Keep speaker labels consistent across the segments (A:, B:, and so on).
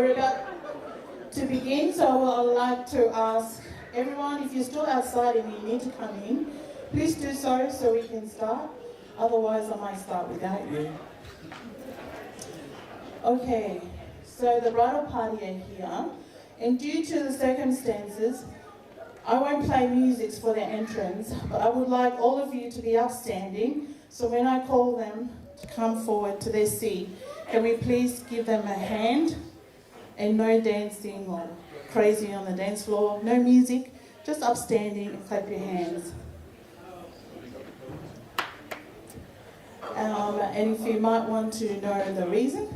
A: we're about to begin, so I would like to ask everyone, if you're still outside and you need to come in, please do so we can start. Otherwise, I might start without you. Okay, so the bridal party are here, and due to the circumstances, I won't play music for their entrance, but I would like all of you to be upstanding, so when I call them to come forward to their seat, can we please give them a hand? And no dancing or crazy on the dance floor, no music, just upstanding and clap your hands. And if you might want to know the reason,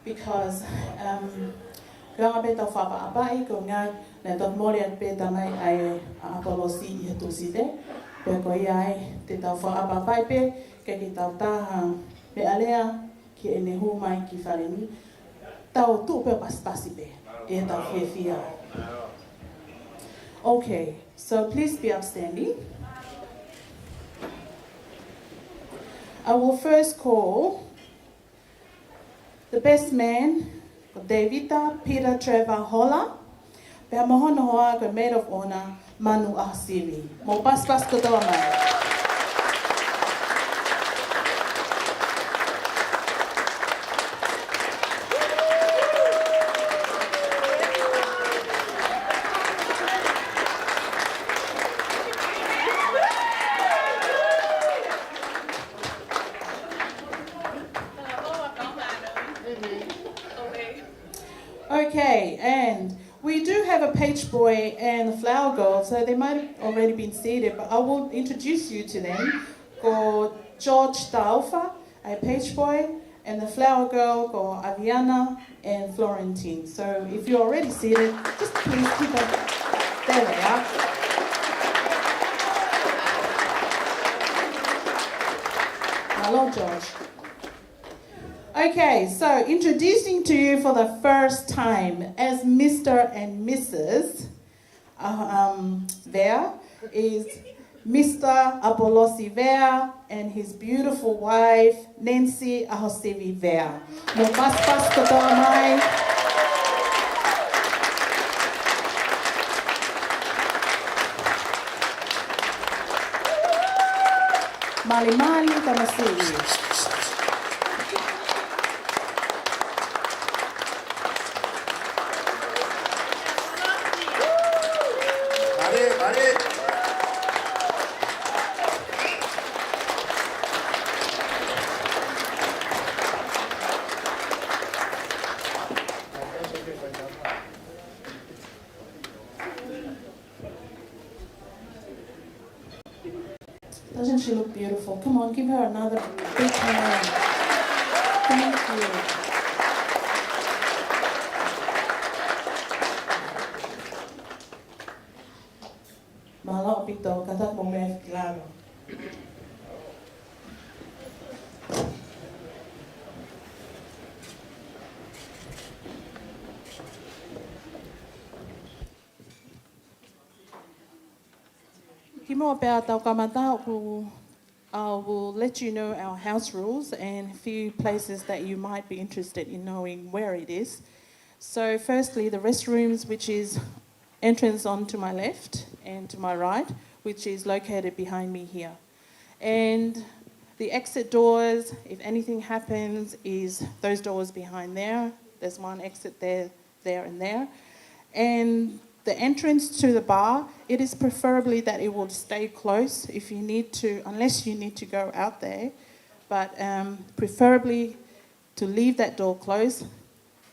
A: because Ganga beta whapa apai ko ngā ne tot mori at beta mai ai apolosi I hatusi te. Pe ko iai te tau whapa apai pe, ke ki tau taha me alea ki e nehu mai ki whareni. Tau tu pe paspasi pe, e tau whiawhia. Okay, so please be upstanding. I will first call the best man, Davida Peter Trevor Hola. Pea mohona hoa ko maid of honor, Manu Ahasivi. Mo paspas katoa mai. Okay, and we do have a page boy and a flower girl, so they might have already been seated, but I will introduce you to them. Called George Taufa, a page boy, and the flower girl called Aviana and Florentine. So if you're already seated, just please keep up. There they are. Hello, George. Okay, so introducing to you for the first time as Mr. and Mrs. There is Mr. Apolosi Vea and his beautiful wife, Nancy Ahosevi Vea. Mo paspas katoa mai. Mali mali tamasi. Doesn't she look beautiful? Come on, give her another big hand. Thank you. Malo pito, katat mo may klaro. I will let you know our house rules and a few places that you might be interested in knowing where it is. So firstly, the restrooms, which is entrance onto my left and to my right, which is located behind me here. And the exit doors, if anything happens, is those doors behind there. There's one exit there, there and there. And the entrance to the bar, it is preferably that it will stay close if you need to, unless you need to go out there, but preferably to leave that door closed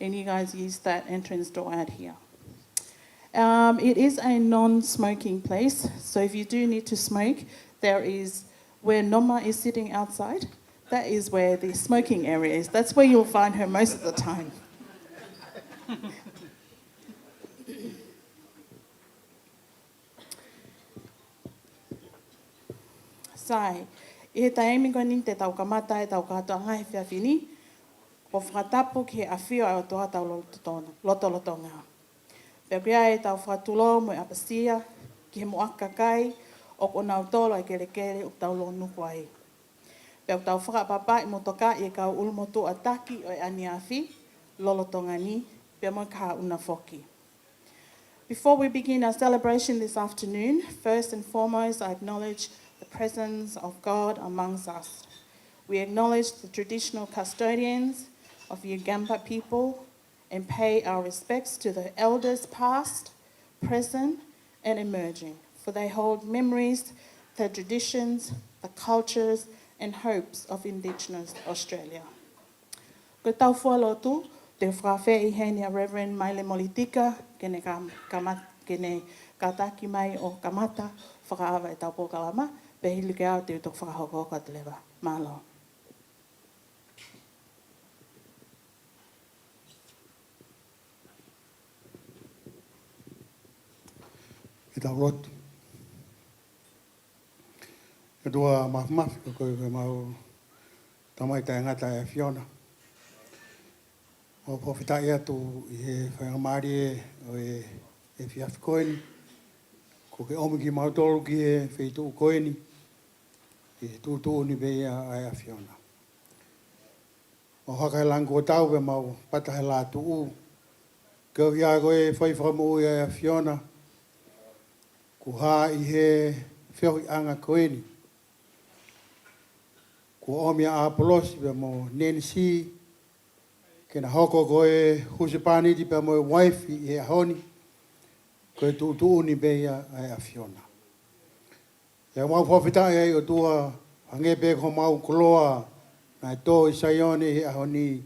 A: and you guys use that entrance door out here. It is a non-smoking place, so if you do need to smoke, there is where Noma is sitting outside, that is where the smoking area is. That's where you'll find her most of the time. Sai, I he taimi koni te tau kamata e tau katoa ngai whiawhini, ko whakatapu ki a whio au toa tau loto ngā. Pea kia e tau whatulo mo e apasia, ki he moaka kai, o ko nau tolo e kere kere o tau lo nuku ai. Pea tau whakapapa I motoka I e kau ulmotu a taki o e ani awhi, lolotonga ni, pia mo ka una foki. Before we begin our celebration this afternoon, first and foremost, I acknowledge the presence of God amongst us. We acknowledge the traditional custodians of Yugamba people and pay our respects to the elders past, present, and emerging, for they hold memories, the traditions, the cultures, and hopes of Indigenous Australia. Ko tau fualotu, te whawhea I henia Reverend Maile Molitika, kene kataki mai o kamata, whakaawa e tau pōkalama, pehilu ke au te utok whakahoko ka te lewa. Mahalo.
B: E tau rotu. E tua mafi ko koe mau tamai tai ngata e Fiona. O pōwhitai atu I he whaingamari o e whiawhi koeni. Ko ke omi ki mautoro ki he whitu koeni. I he tūtū ni beia ai a Fiona. O haka he lango o tau pe mau pata he lā tuu. Kau ia koe whaiwhamu ai a Fiona. Ko hā I he whiahui anga koeni. Ko omi a Apolosi pe mo Nancy. Kena hoko koe husipani di pe mo waifi I he ahoni. Koe tūtū ni beia ai a Fiona. Ia mau whawhitai ai o tua hangepe ko mau koloa nai tō I Saione he ahoni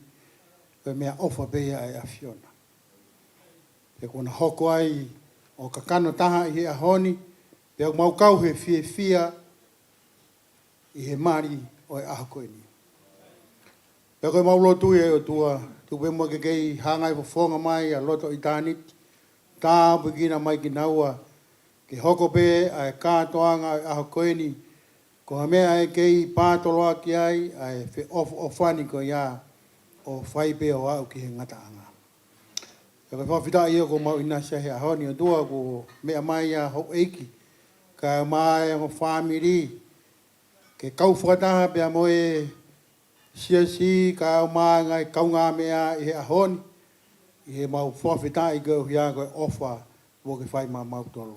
B: koe mea ofa beia ai a Fiona. Pe kona hoko ai o kakano taha I he ahoni pe mau kau he fia I he mari o e aha koe ni. Pe koe mau lotu e o tua tupe mua ke kei hangai whafonga mai a loto I tāniti. Tā pukina mai ki naua ke hoko pe a e kātoanga a aha koe ni. Ko ha mea e kei pātoloa ki ai a e whi ofani ko ia o whai pe o au ki he ngataanga. Pe koe whawhita ia ko mau inasya he ahoni o tua ko mea mai a hau eiki. Ka mai o whamiri ke kau whakataha pe a moe si ka mai ngai kaunga mea I he ahoni. I he mau whawhitai ko hia koe ofa mo ke whai mau tolu.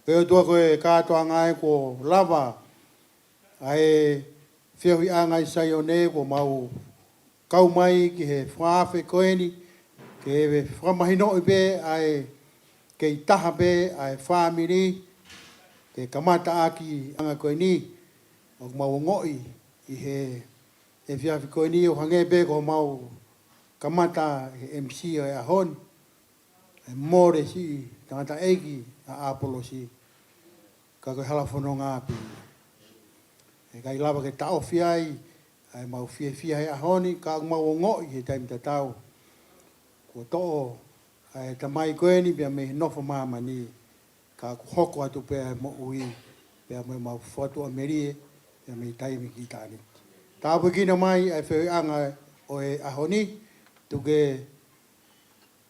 B: Pe o tua koe kātoa ngai ko lava ai whiahui a ngai Saione ko mau kau mai ki he whawhe koeni ke he whamahino I pe ai kei taha pe ai whamiri ke kamata aki anga koe ni o mau ngoi I he whiawhi koe ni o hangepe ko mau kamata he MC o e ahoni e more si tangata eiki a Apolosi ka koe halafono ngā pi e kai lava ke tau fiai ai mau fia he ahoni ka mau ngoi he taimita tau ko to'o ai tamai koe ni pia me nofo mama ni ka hoko atu pe mo ui pe me mau foto amerie pe me taimi ki tani ta bukina mai ai fe anga o e ahoni tuke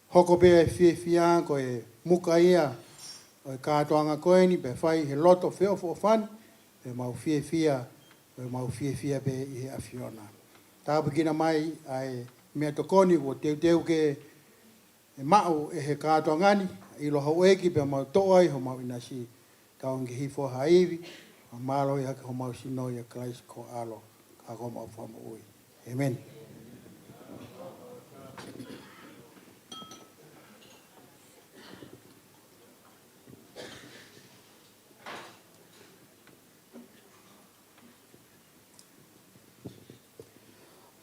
B: hoko pe fia ko e muka ia o e kātoanga koe ni pe whai he loto feo fo fan pe mau fia pe I he a Fiona ta bukina mai ai mea tokoni ko teu ke e mau e he kātoangani I lo hau eki pe mau toai ho mau inasi kaungi hifo haivi a malo I hake ho mau sino I a Christ ko alo ka ko mau whamu ui. Amen.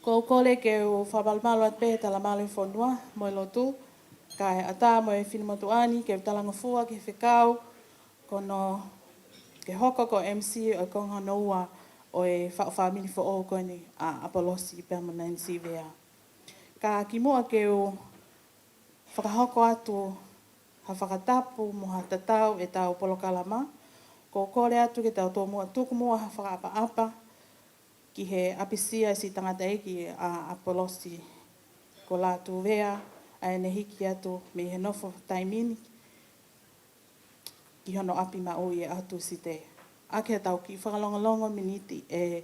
A: Ko kole ke o whabalmalo at pehe tala malo I whonua, mo lotu, kai ata mo e whinimotuani, ke talanga fua, ke whikau, kono ke hoko ko MC o konga noua o e whamini fo o koni a Apolosi pe mo Nancy vea. Ka ki mua ke o whakahoko atu ha whakatapu mo ha tatau e tau polokalama, ko kore atu ke tau tō mua tuku mua ha whakaapa-apa, ki he apisia si tangata eki a Apolosi ko lātu vea ai ne hiki atu me he nofo taimini ki hono api ma ui e atu si te ake tau ki whakalongalongo miniti e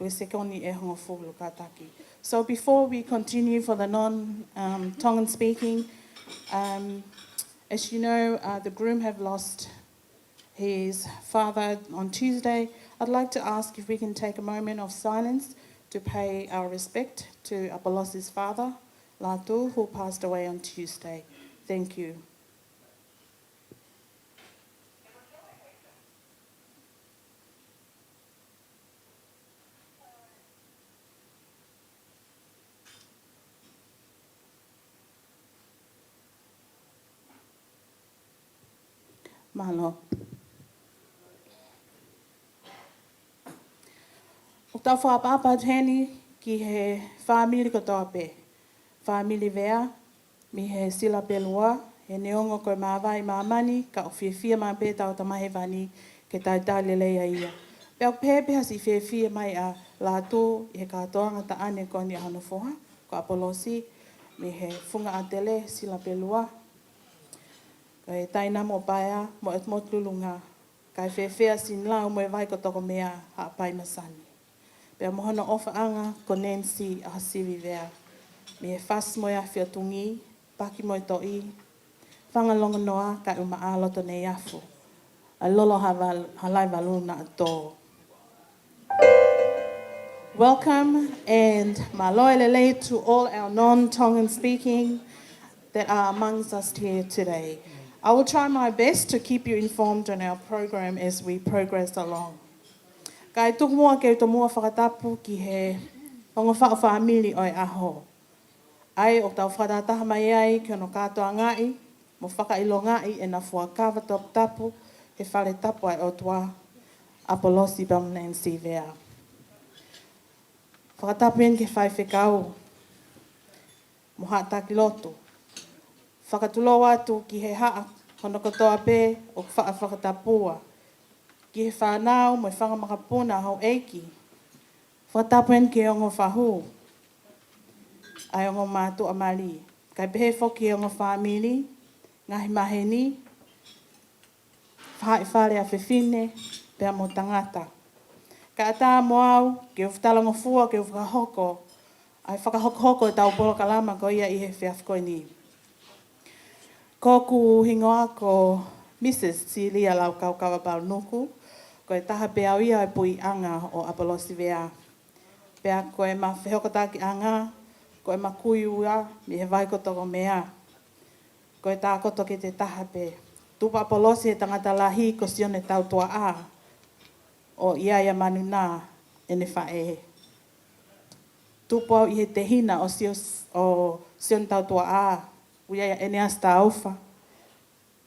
A: Puesekoni e hongo fulu kataki. So before we continue for the non-Tongan speaking, as you know, the groom have lost his father on Tuesday. I'd like to ask if we can take a moment of silence to pay our respect to Apollos' father, Latu, who passed away on Tuesday. Thank you. Mahalo. O tau whaapapa tēni ki he whāmili ko tō pē. Whāmili vea, mi he sila pelua, he neongo koe māwai māmani, ka o whiawhia mā pē tau tamahe wani ke tai tāle leia ia. Pēo pēpēha si whiawhia mai a lātō i he kātoanga ta ane ko ni ahano whoha, ko Apolosi, mi he whunga a tele sila pelua. Ko e taina mo paia, mo et motlulunga, kai whiawhia sin lau mo e vai ko toko mea ha pai masani. Pea mohana ofa anga ko Nancy a hasiwi vea. Mi e whas mo e awhia tungi, paki mo e toi, whangalonga noa ka uma aloto nei afu. A lolo halai valuna ato. Welcome and maloe lele to all our non-Tongan speaking that are amongst us here today. I will try my best to keep you informed on our program as we progress along. Kai tuku mua kei to mua whakatapu ki he ongo whao whaamili oi aho. Ai o tau whakataha mai ai ki ono katoa ngai, mo whakailo ngai e na fuakawa top tapu, he whare tapu ai o tua Apolosi Bam Nancy vea. Whakatapu en ke whai whekau, mo haataki loto. Whakatulo atu ki he haa, hono katoa pē o whakatapua. Ki he whanau mo i whangamakapuna hau eiki. Whakatapuen ke ongo whahu. Ai ongo mātu amari. Kai pehe whoki ongo whamili, ngahi maheni, whai whare a whiwhine, pea mo tangata. Ka ata mo au, ke uwhtalango fua, ke uwhakahoko. Ai whakahoko e tau polo kalama ko ia i he whiawhkoe ni. Ko hingoa ko Mrs. Celia lau kaukawa Paunuku, ko e taha pe au ia e pui anga o Apolosi vea. Pea ko e ma whihokotaki anga, ko e ma kui ua, mi he vai kotoko mea. Ko e tā koto ke te taha pe. Tupa Apolosi e tangata lahi ko sione tau tua a, o ia ia manu nā, e ne whae. Tupa i he te hina o sione tau tua a, uia ia ene asta aufa.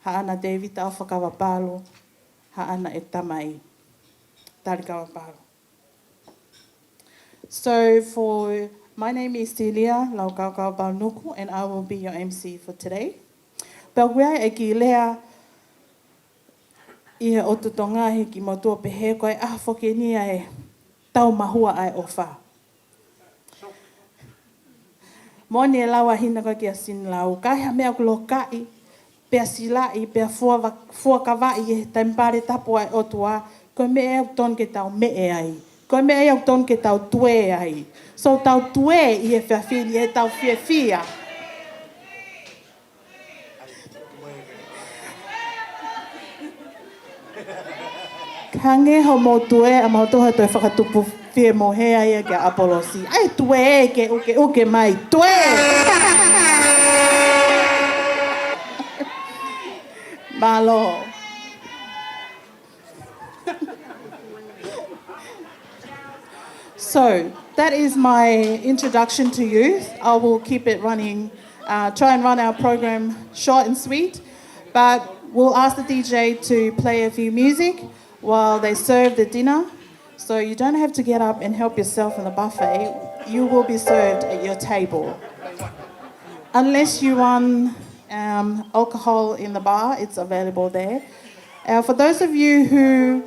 A: Ha ana David aufa kawa palo, ha ana e tamai. Tari kawa palo. So my name is Celia Laukaukawa Paunuku, and I will be your MC for today. Pea wea e ki lea i he otutonga he ki motua pehe koe whoke nia e tau mahua ai ofa. Moni e lawa hina koe ki a sin lau. Kai ha mea kulo kai, pea silai, pea fua kawai e taimpare tapu ai otua, koe me e au ton ke tau me e ai. Koe me e au ton ke tau tue ai. So tau tue i he whiawhini e tau whiawhia. Kange ho mo tue a mautoha toi whakatupu whie mo hea ia ke Apolosi. Ai tue e ke uke mai. Tue! Malo. So, that is my introduction to youth. I will keep it running, try and run our program short and sweet, but we'll ask the DJ to play a few music while they serve the dinner. So you don't have to get up and help yourself in the buffet. You will be served at your table. Unless you want alcohol in the bar, it's available there. For those of you who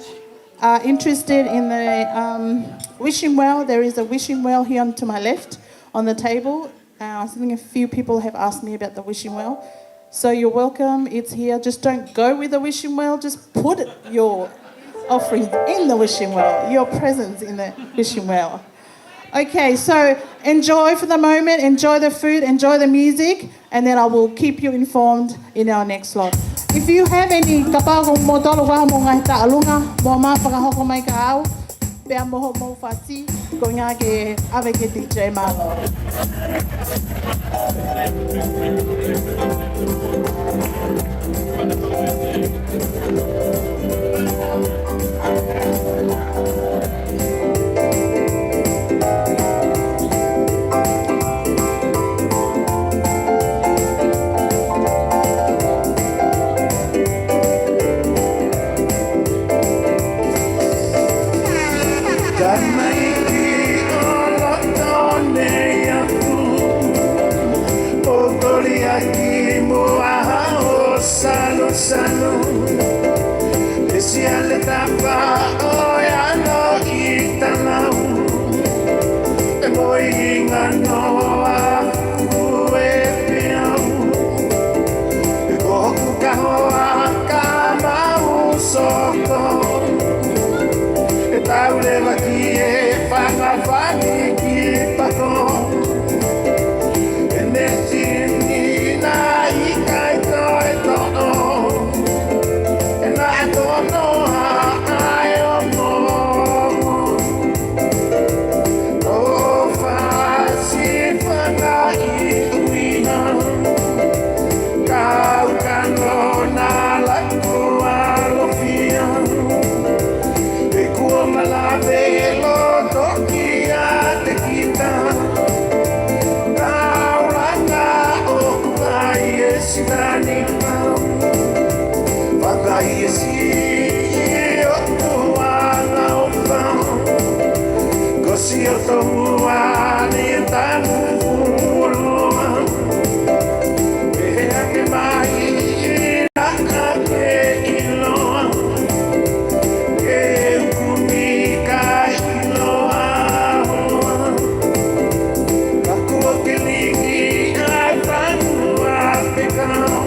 A: are interested in the wishing well, there is a wishing well here to my left on the table. I think a few people have asked me about the wishing well. So you're welcome, it's here. Just don't go with the wishing well, just put your offerings in the wishing well, your presence in the wishing well. Okay, so enjoy for the moment, enjoy the food, enjoy the music, and then I will keep you informed in our next slot. If you have any kapagong mo tolo wa mo ngai ta alunga mo ma pakahoko mai ka au pe mo mo fati ko nga ke avec DJ Malo.
C: Sano, especial etapa, hoy ando itanau, voy ingano a uepiau, koku kahoa kama usoko, etaule bakie panga fani kipako, enesi na ikai toi tono. I don't know how I am more. Oh, fácil para iluminar. Kau kanona la tua lofia. E como la velo tokia te quita. Kau langa o kuai esidani. Pagay si otuana opang Kosi otuani tanguuluan Eha ke mai nakake iloan Ke ukumika iloan Kakuo ke ligi ay tanua pekao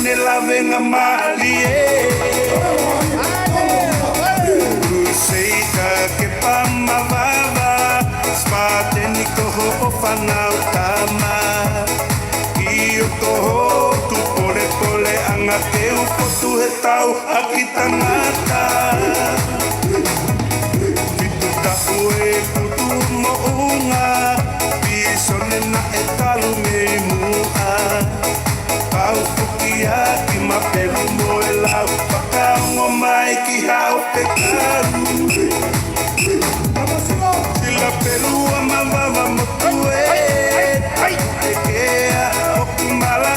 C: ne lavenga mali Seika ke pamavava Spate ni koho o whanau tama I o toho tu pole pole Anga ke upotu he tau a ki tangata Fitu tapu e kutu mo unga Pisone na e talu me mua Pau pukia ki mapelu mo e lau Pakaongo mai ki hao te karu Sila perua mavava motue Ekea okumala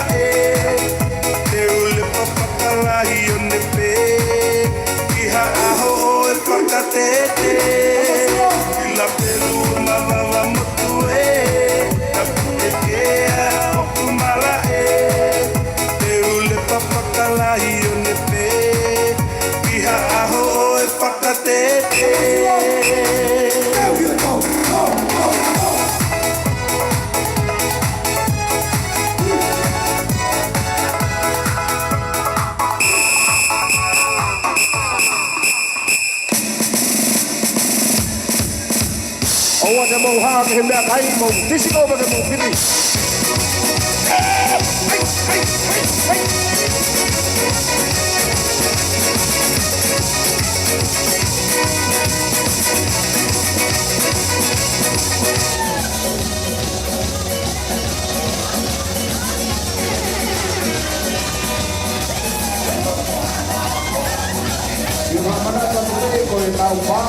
C: Te ule papakalahi o ne pe Iha aho o e whakatete Sila perua mavava motue Ekea okumala Te ule papakalahi o ne pe Iha aho o e whakatete
D: Owa te mau haa ke he mea kai mau tisi kau ke mau piri. Yung mga manata tuloy ko yung tao pa.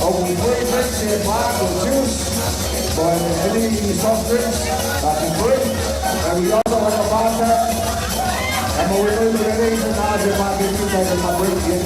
D: Of free drinks in park or juice, or any soft drinks that is free. And we also have a bartender. And we're going to get into now the market because of my break here.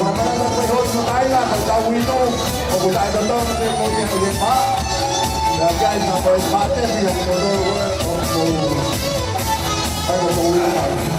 D: whakarata koe hoi no taila, ka tau ino, o ko tai tatona te mo ia o le pā. Ia kai na koe pāte, pia ko no o kai ko ko ua mai.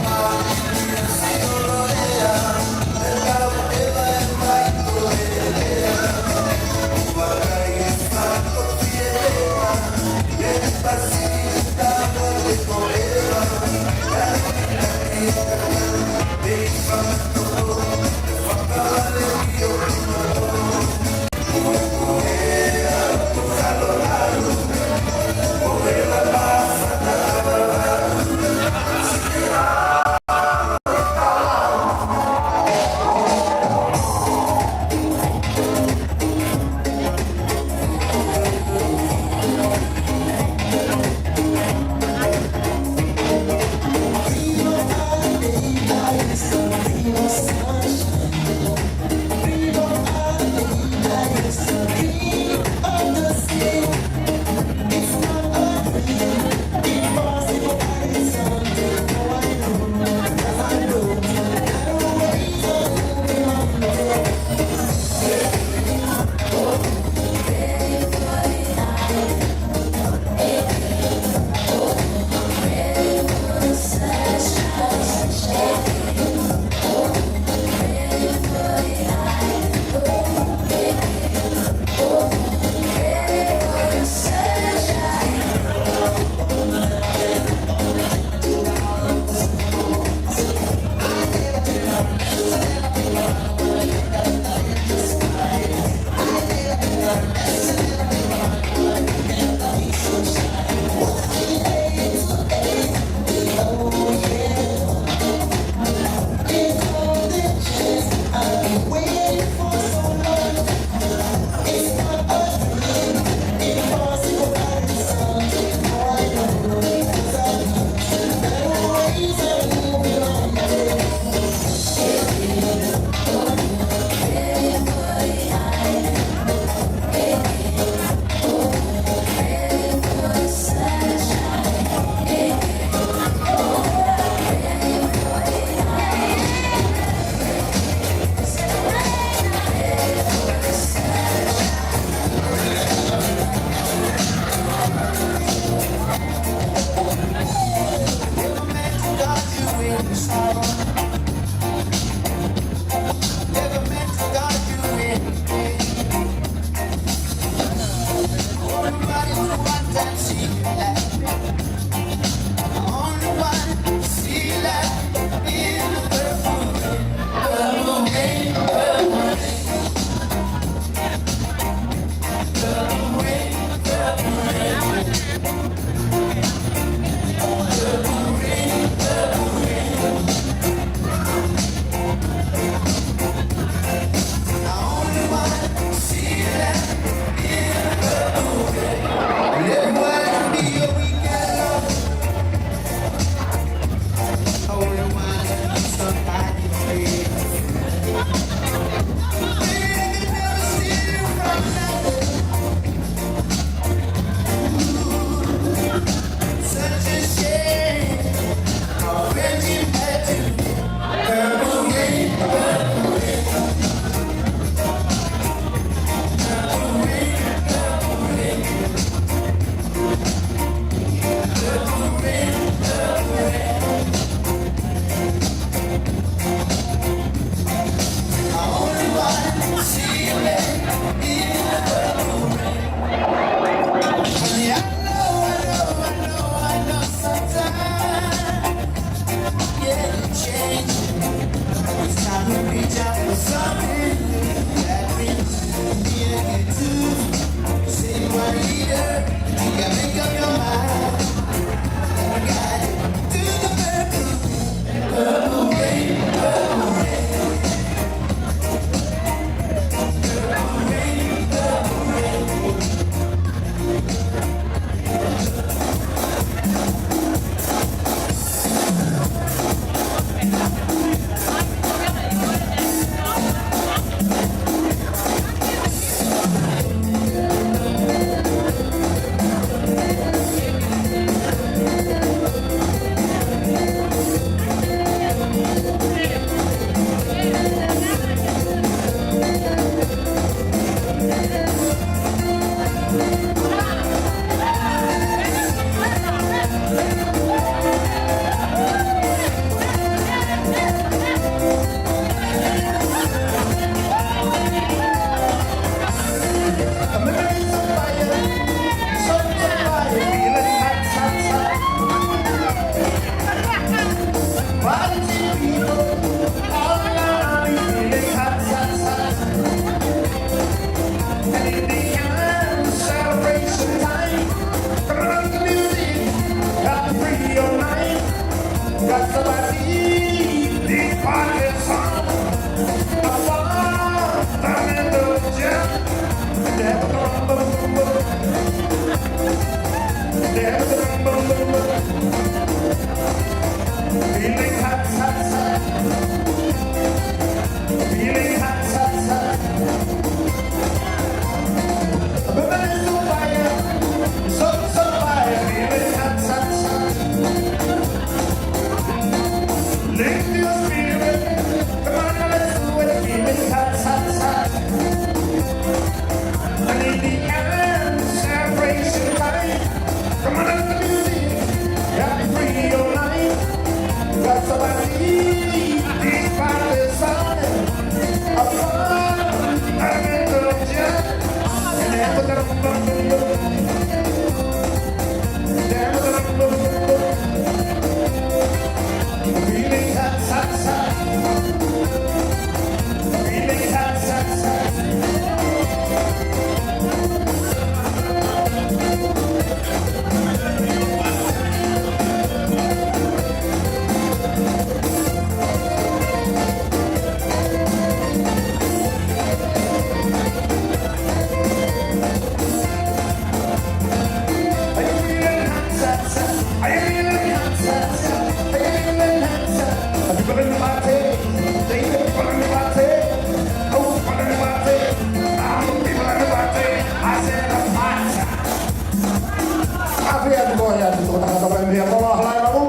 D: ya tu kota kata pai mea ko halai ma mo.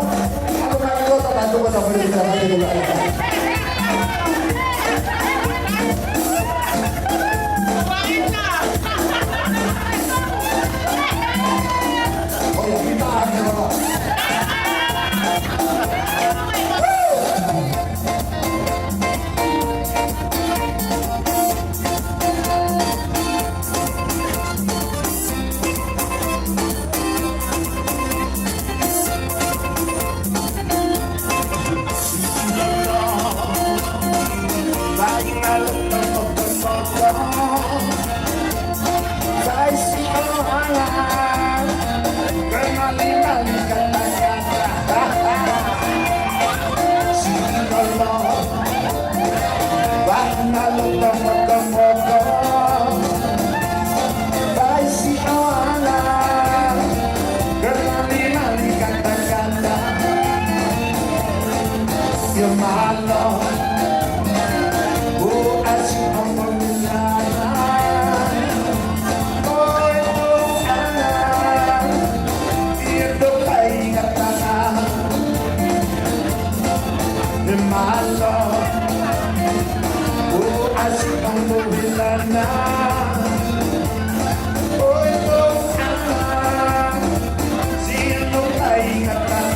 D: Ako na ko ta tu kota pai mea mai tu la. Oh, kita ada. You're my love. Oh, as you come on the line. Oh, ito ay katana. You're my love. Oh, as you come on the line. Oh, ito ay katana.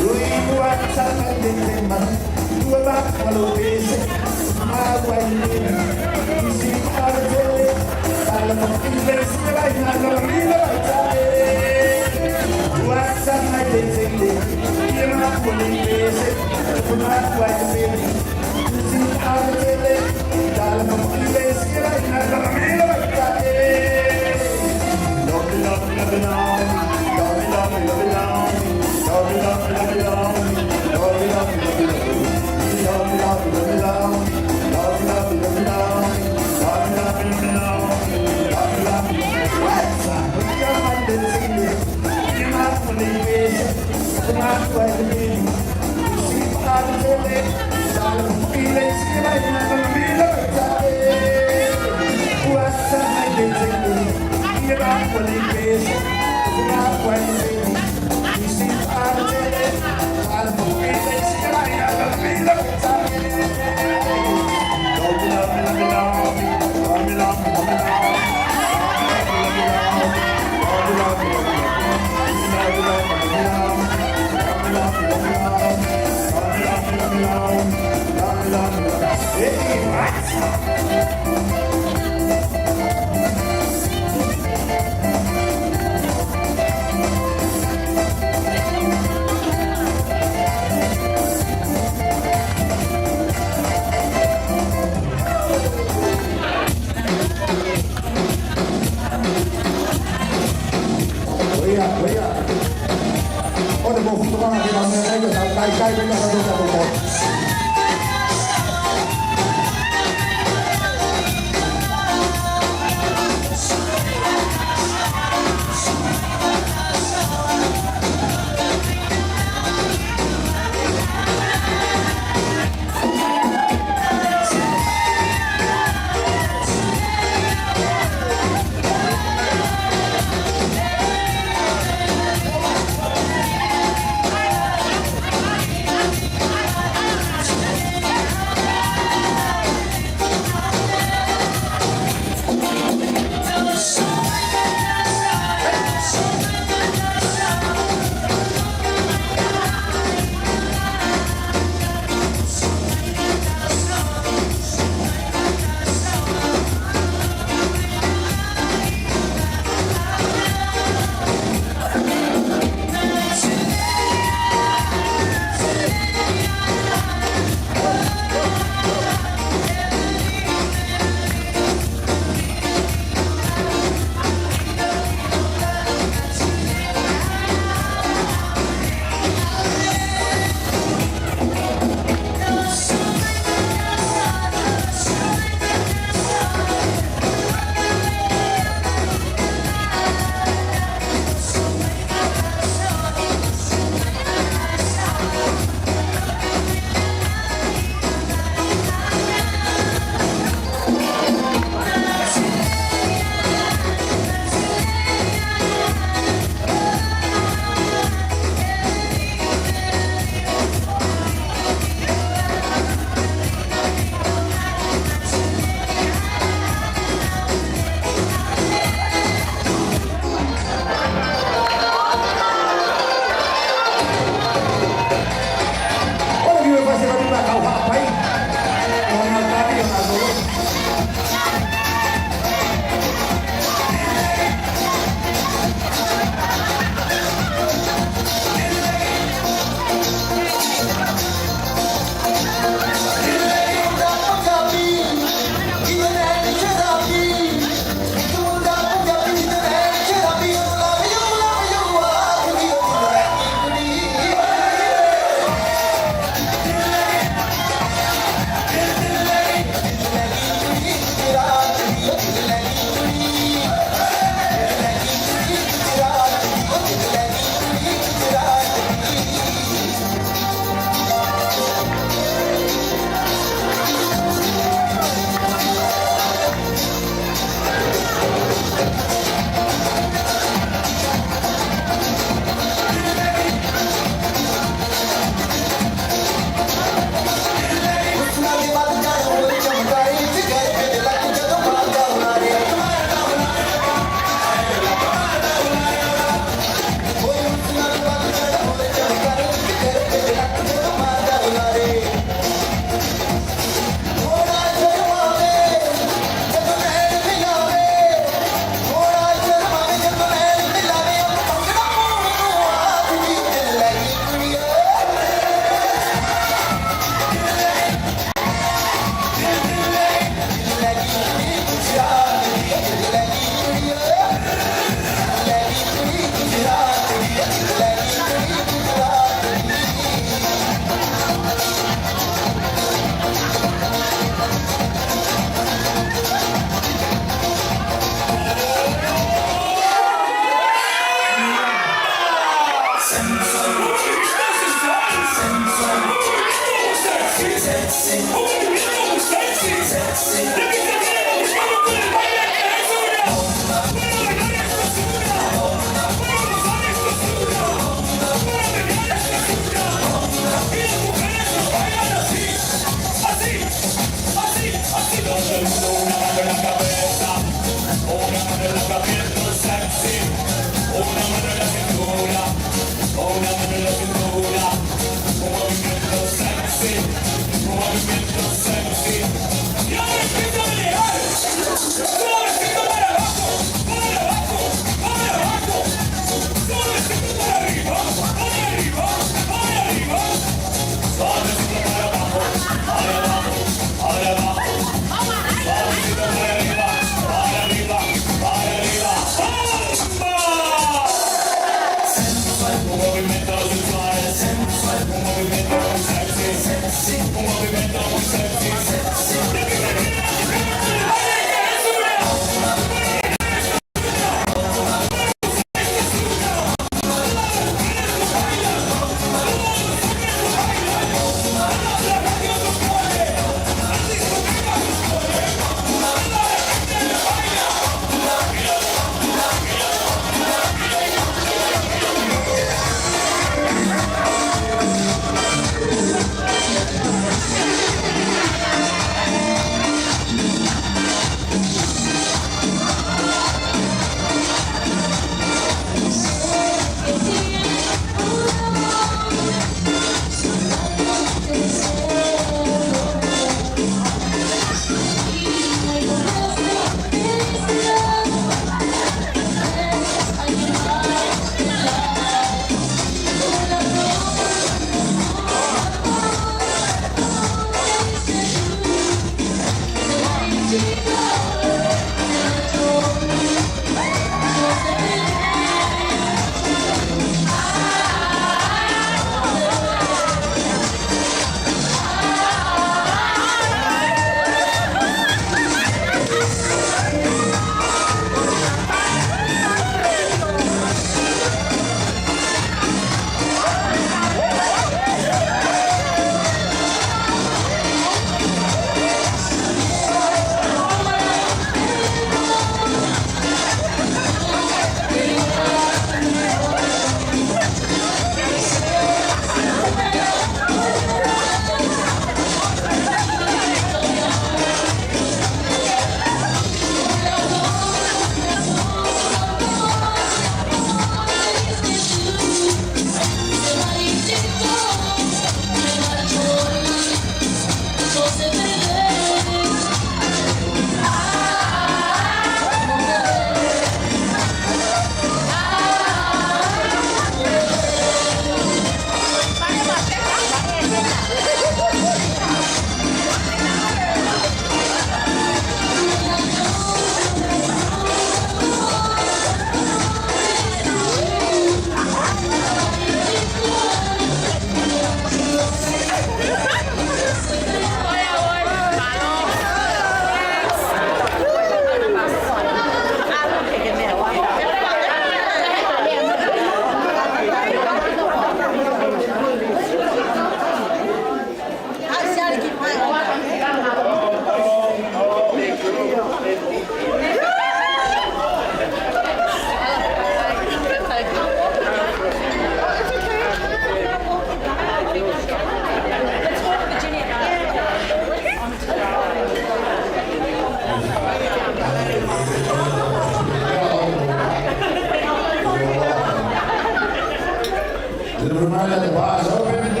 D: Reminder the bar is open. The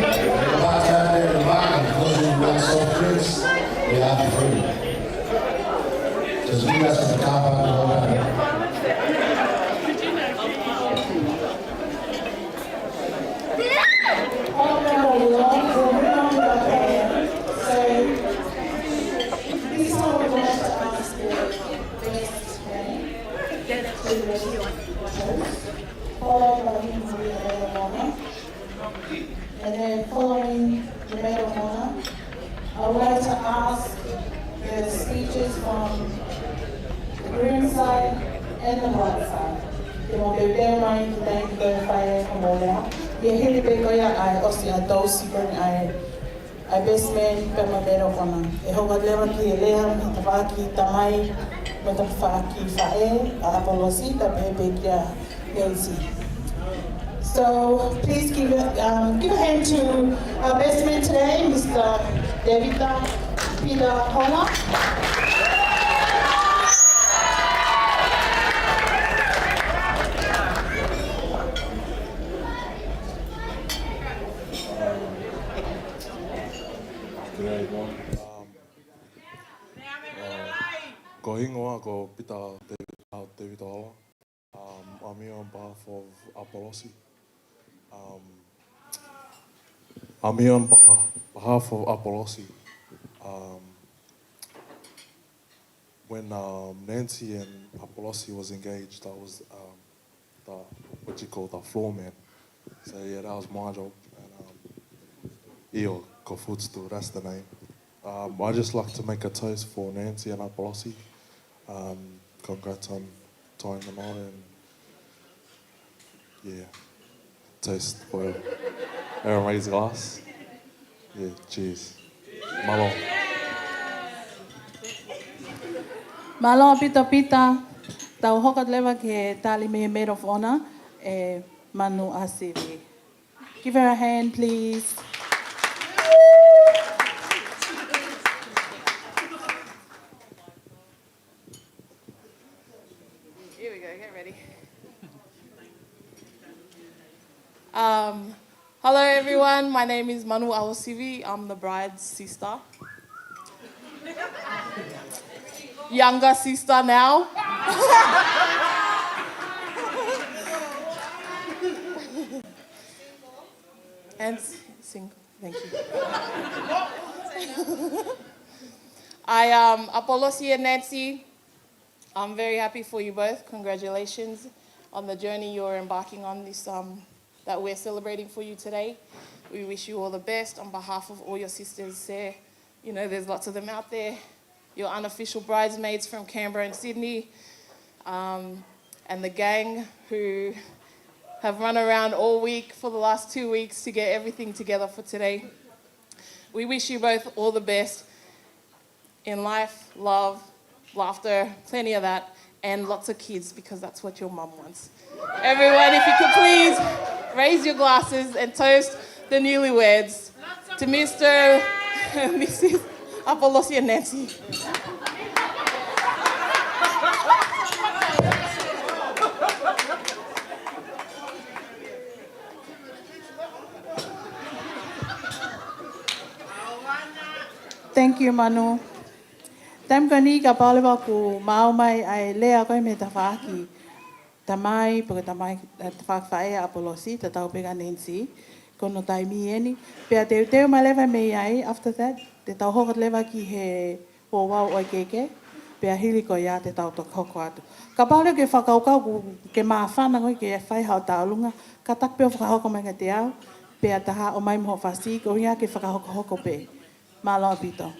D: bar tap there at the bar. And those who want soft drinks, they are free. Just meet us at the car park and go down.
A: And then following the maid of honor, I would like to ask the speeches from the groom side and the bride side. They will be very mind to thank the fire from all out. Yeah, here they go. Yeah, I also a dose when I best man per my maid of honor. E ho lewa ki e lea me te whaki tamai me te whaki whae a apolosi ta pepe kia Nancy. So please give a hand to our best man today, Mr. Devita Peter Hola.
E: Ko ingoa ko pita David Hola. I'm here on behalf of Apolosi. I'm here on behalf of Apolosi. When Nancy and Apolosi was engaged, I was what you call the floor man. So yeah, that was my job. And io ko Fututu, that's the name. I just like to make a toast for Nancy and Apollosi. Congrats on tying the knot and yeah, toast for Aaron raise a glass. Yeah, cheers. Malo.
A: Malo pita pita, tau hokat lewa ke tali me Maid of Honor, Manu Asivi. Give her a hand, please. Here we go, get ready. Hello everyone, my name is Manu Awasivi. I'm the bride's sister. Younger sister now. And single, thank you. I am Apollosi and Nancy. I'm very happy for you both. Congratulations on the journey you're embarking on this that we're celebrating for you today. We wish you all the best on behalf of all your sisters there. You know, there's lots of them out there. Your unofficial bridesmaids from Canberra and Sydney, and the gang who have run around all week for the last 2 weeks to get everything together for today. We wish you both all the best in life, love, laughter, plenty of that, and lots of kids because that's what your mum wants. Everyone, if you could please raise your glasses and toast the newlyweds to Mr. and Mrs. Apollosi and Nancy. Thank you, Manu. Tam kani ka palewa ku mau mai ai lea koe me ta whaki. Tamai, porque tamai ta whakawhae Apollosi, ta tau pega Nancy. Kono tai mi eni. Pea teo mai lewa me ai, after that, te tau hokat lewa ki he o wau oi keke. Pea hili ko ia te tau tok hoko atu. Ka pale ke whakaukau ku ke maa whanangoi ke whai hao taulunga. Ka tak peo whakahoko mai te au. Pea taha o mai moho whasi, ko ia ke whakahoko hoko pe. Malo pito.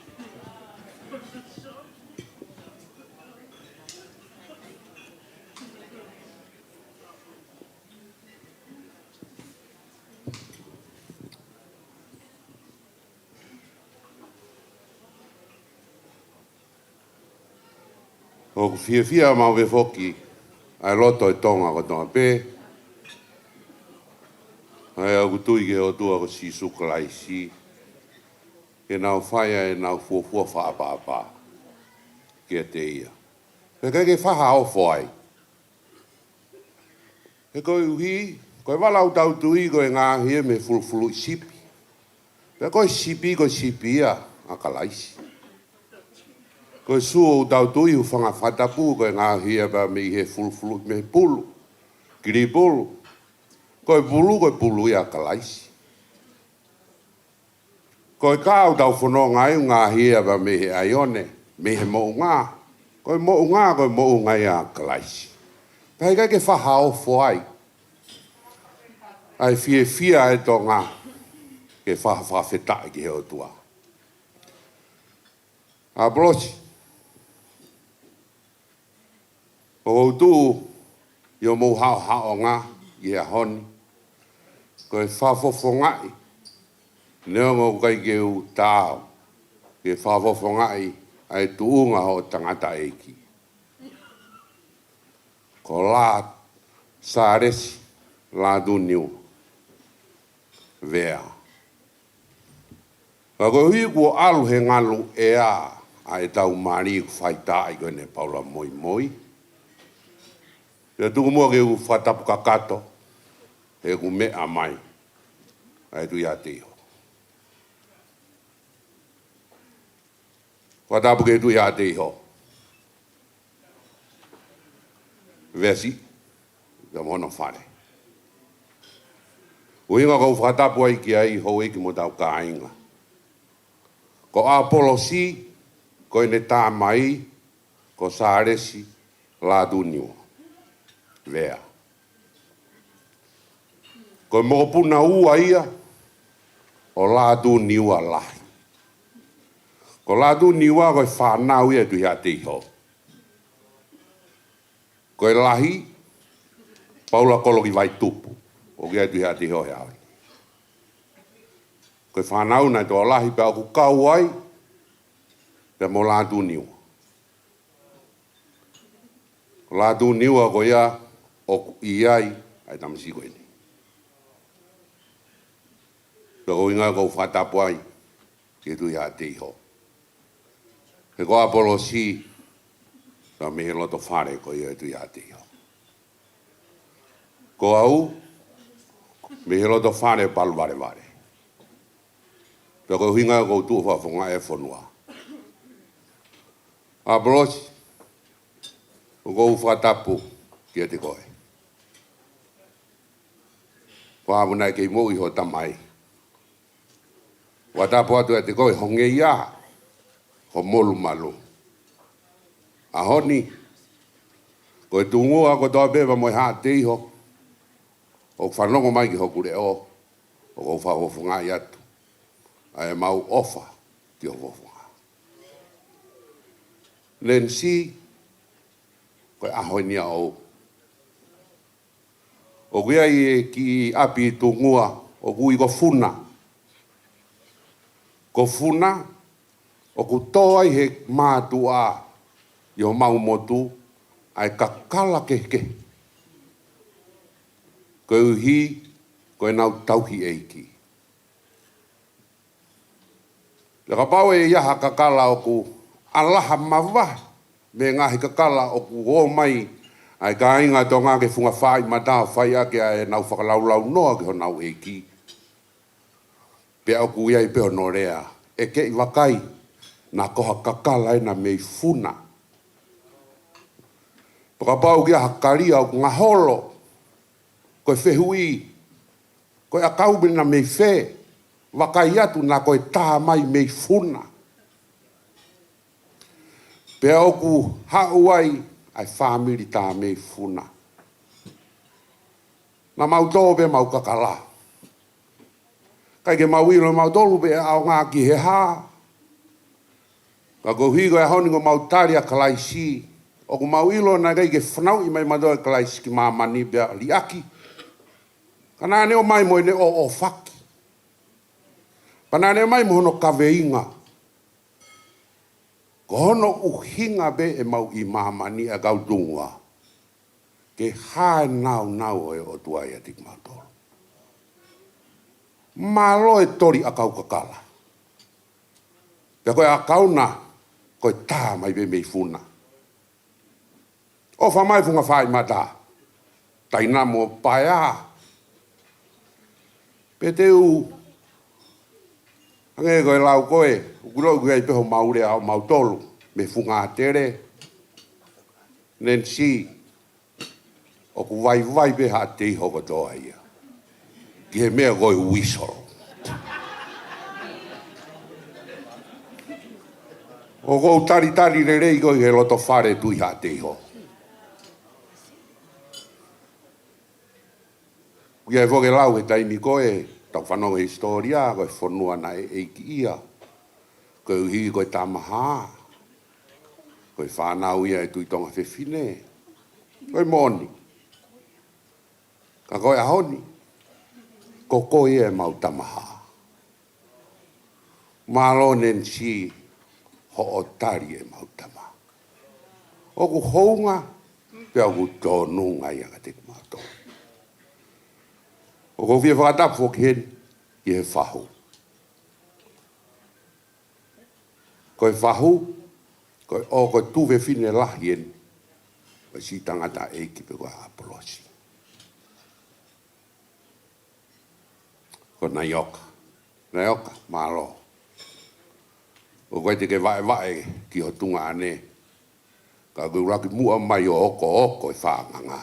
F: O fia mau we foki ai loto e tonga ko tonga pe ai au tui ke o tua ko si sukalai si e nau whaia e nau fuafua whaapapa ke te ia pe kai ke whaha o whai e koe uhi koe walau tau tui koe ngā hia me fulfulu sipi pe koe sipi ia a kalaisi koe suo tau tui u whanga whatapu koe ngā hia ba me he fulfulu me pulu kiri pulu koe pulu ia kalaisi koe kāu tau whono ngai ngā hia ba me he aione me he mo ngā koe mo ngā ia kalaisi pai kai ke whaha o whai ai fia e tō ngā ke whaha whetai ki heo tua a brosi o tu yo mo hao ngā i a honi koe whawhofo ngai neongo kai ke u tāo ke whawhofo ngai ai tuunga ho tangata eiki ko la sāresi la duniu vea ka koe hui kua alu he ngalu e a e tau mari ku whaitai koe ne paula moi Ia tuku mua ke u whatapu kakato, he ku mea mai, ai tu ia te iho. Whatapu ke tu ia te iho. Vesi, ka mono whare. Uinga kau whatapu ai ki ai hou eki mo tau ka ainga. Ko Apollosi, ko ene tā mai, ko Sāresi, la duniu. Vea. Ko mokopuna ua ia, o lātu niua lahi. Ko lātu niua koe whanau ia tui hea te iho. Koe lahi, paula koloki vai tupu, o kia tui hea te iho hea. Koe whanau nai toa lahi pe aku kau ai, pe mo lātu niua. Ko lātu niua ko ia, o iai, ai tamasi koe ni. Pe ko inga ko whatapu ai, ke tui hea te iho. He ko Apollo si, ka mehe loto whare ko ia tui hea te iho. Ko au, mehe loto whare palu vare vare. Pe ko hinga ko tu whafonga e whanua. Apollo si, ko whatapu kia te koe. Whaamuna kei mo iho tamai. Watapu atu e te koe honge ia, ho molu malu. A honi, koe tungua ko toa beba mo haa te iho, o whanongo mai ki hoku re o ko whaofunga i atu. A e mau ofa ki hofunga. Len si, koe ahonia o. O kia i ki api tungua, o kui ko funa. Ko funa, o ku toa i he mātua i ho mau motu, ai ka kala keke. Koe uhi, koe nau tauhi eiki. Le ka pau e iaha ka kala o ku alaha mawa, me ngahi ka kala o ku o mai, ai ka inga to ngā ke funga whai mata whai ake ai nau whakalaulau noa ke ho nau eiki. Pea o ku iai peo no rea, e ke i wakai, nā koha kakala e na mei funa. Pakapau kia hakaria o ngā holo, koe whehui, koe akaube na mei whe, wakai atu nā koe tā mai mei funa. Pea o ku hau ai, ai whamiri tā mei funa. Nā mau tō pe mau kakala. Kai ke mau ilo mau tolu pe au ngā ki he hā. Ka ko higo e honi ko mau tari a kalaisi. O ko mau ilo na kai ke whanau i mai madoa kalaisi ki mamani pe a liaki. Ka nā neo mai mo ne o whaki. Ka nā neo mai mo hono kaweinga. Ko hono uhinga be e mau i mamani a gaudunga. Ke hae nau e o tuai a tik mātoro. Malo e tori a kau kakala. Pea koe a kauna, koe tā mai be mei funa. O whamai funga whai mata. Taina mo paia. Pe te u. Ange koe lau koe. Ukurau koe i peho maure au mautolu. Me funga tere. Nen si. O ku vai pe ha te iho kotoa ia. Ki he mea koe whistle. O kou tari re rei koe he loto whare tui ha te iho. Kia e whoke lau he taimi koe, tau whanonga historia, koe whanua na eiki ia. Koe uhi koe tamaha. Koe whanau ia e tui tonga whewhine. Koe moni. Ka koe ahoni. Ko koe e mau tamaha. Malo nen si ho o tari e mau tamaha. O ku hounga, pe au ku tōnunga i anga te kumato. O ko fia whakatapu o hen, i he whahu. Koe whahu, koe o koe tuwe whine lahi en, koe si tangata eiki pe koe apolosi. Ko naioka, malo. O koe te ke vae ki ho tunga ane. Ka koe raki mua mai o oko e whaanganga.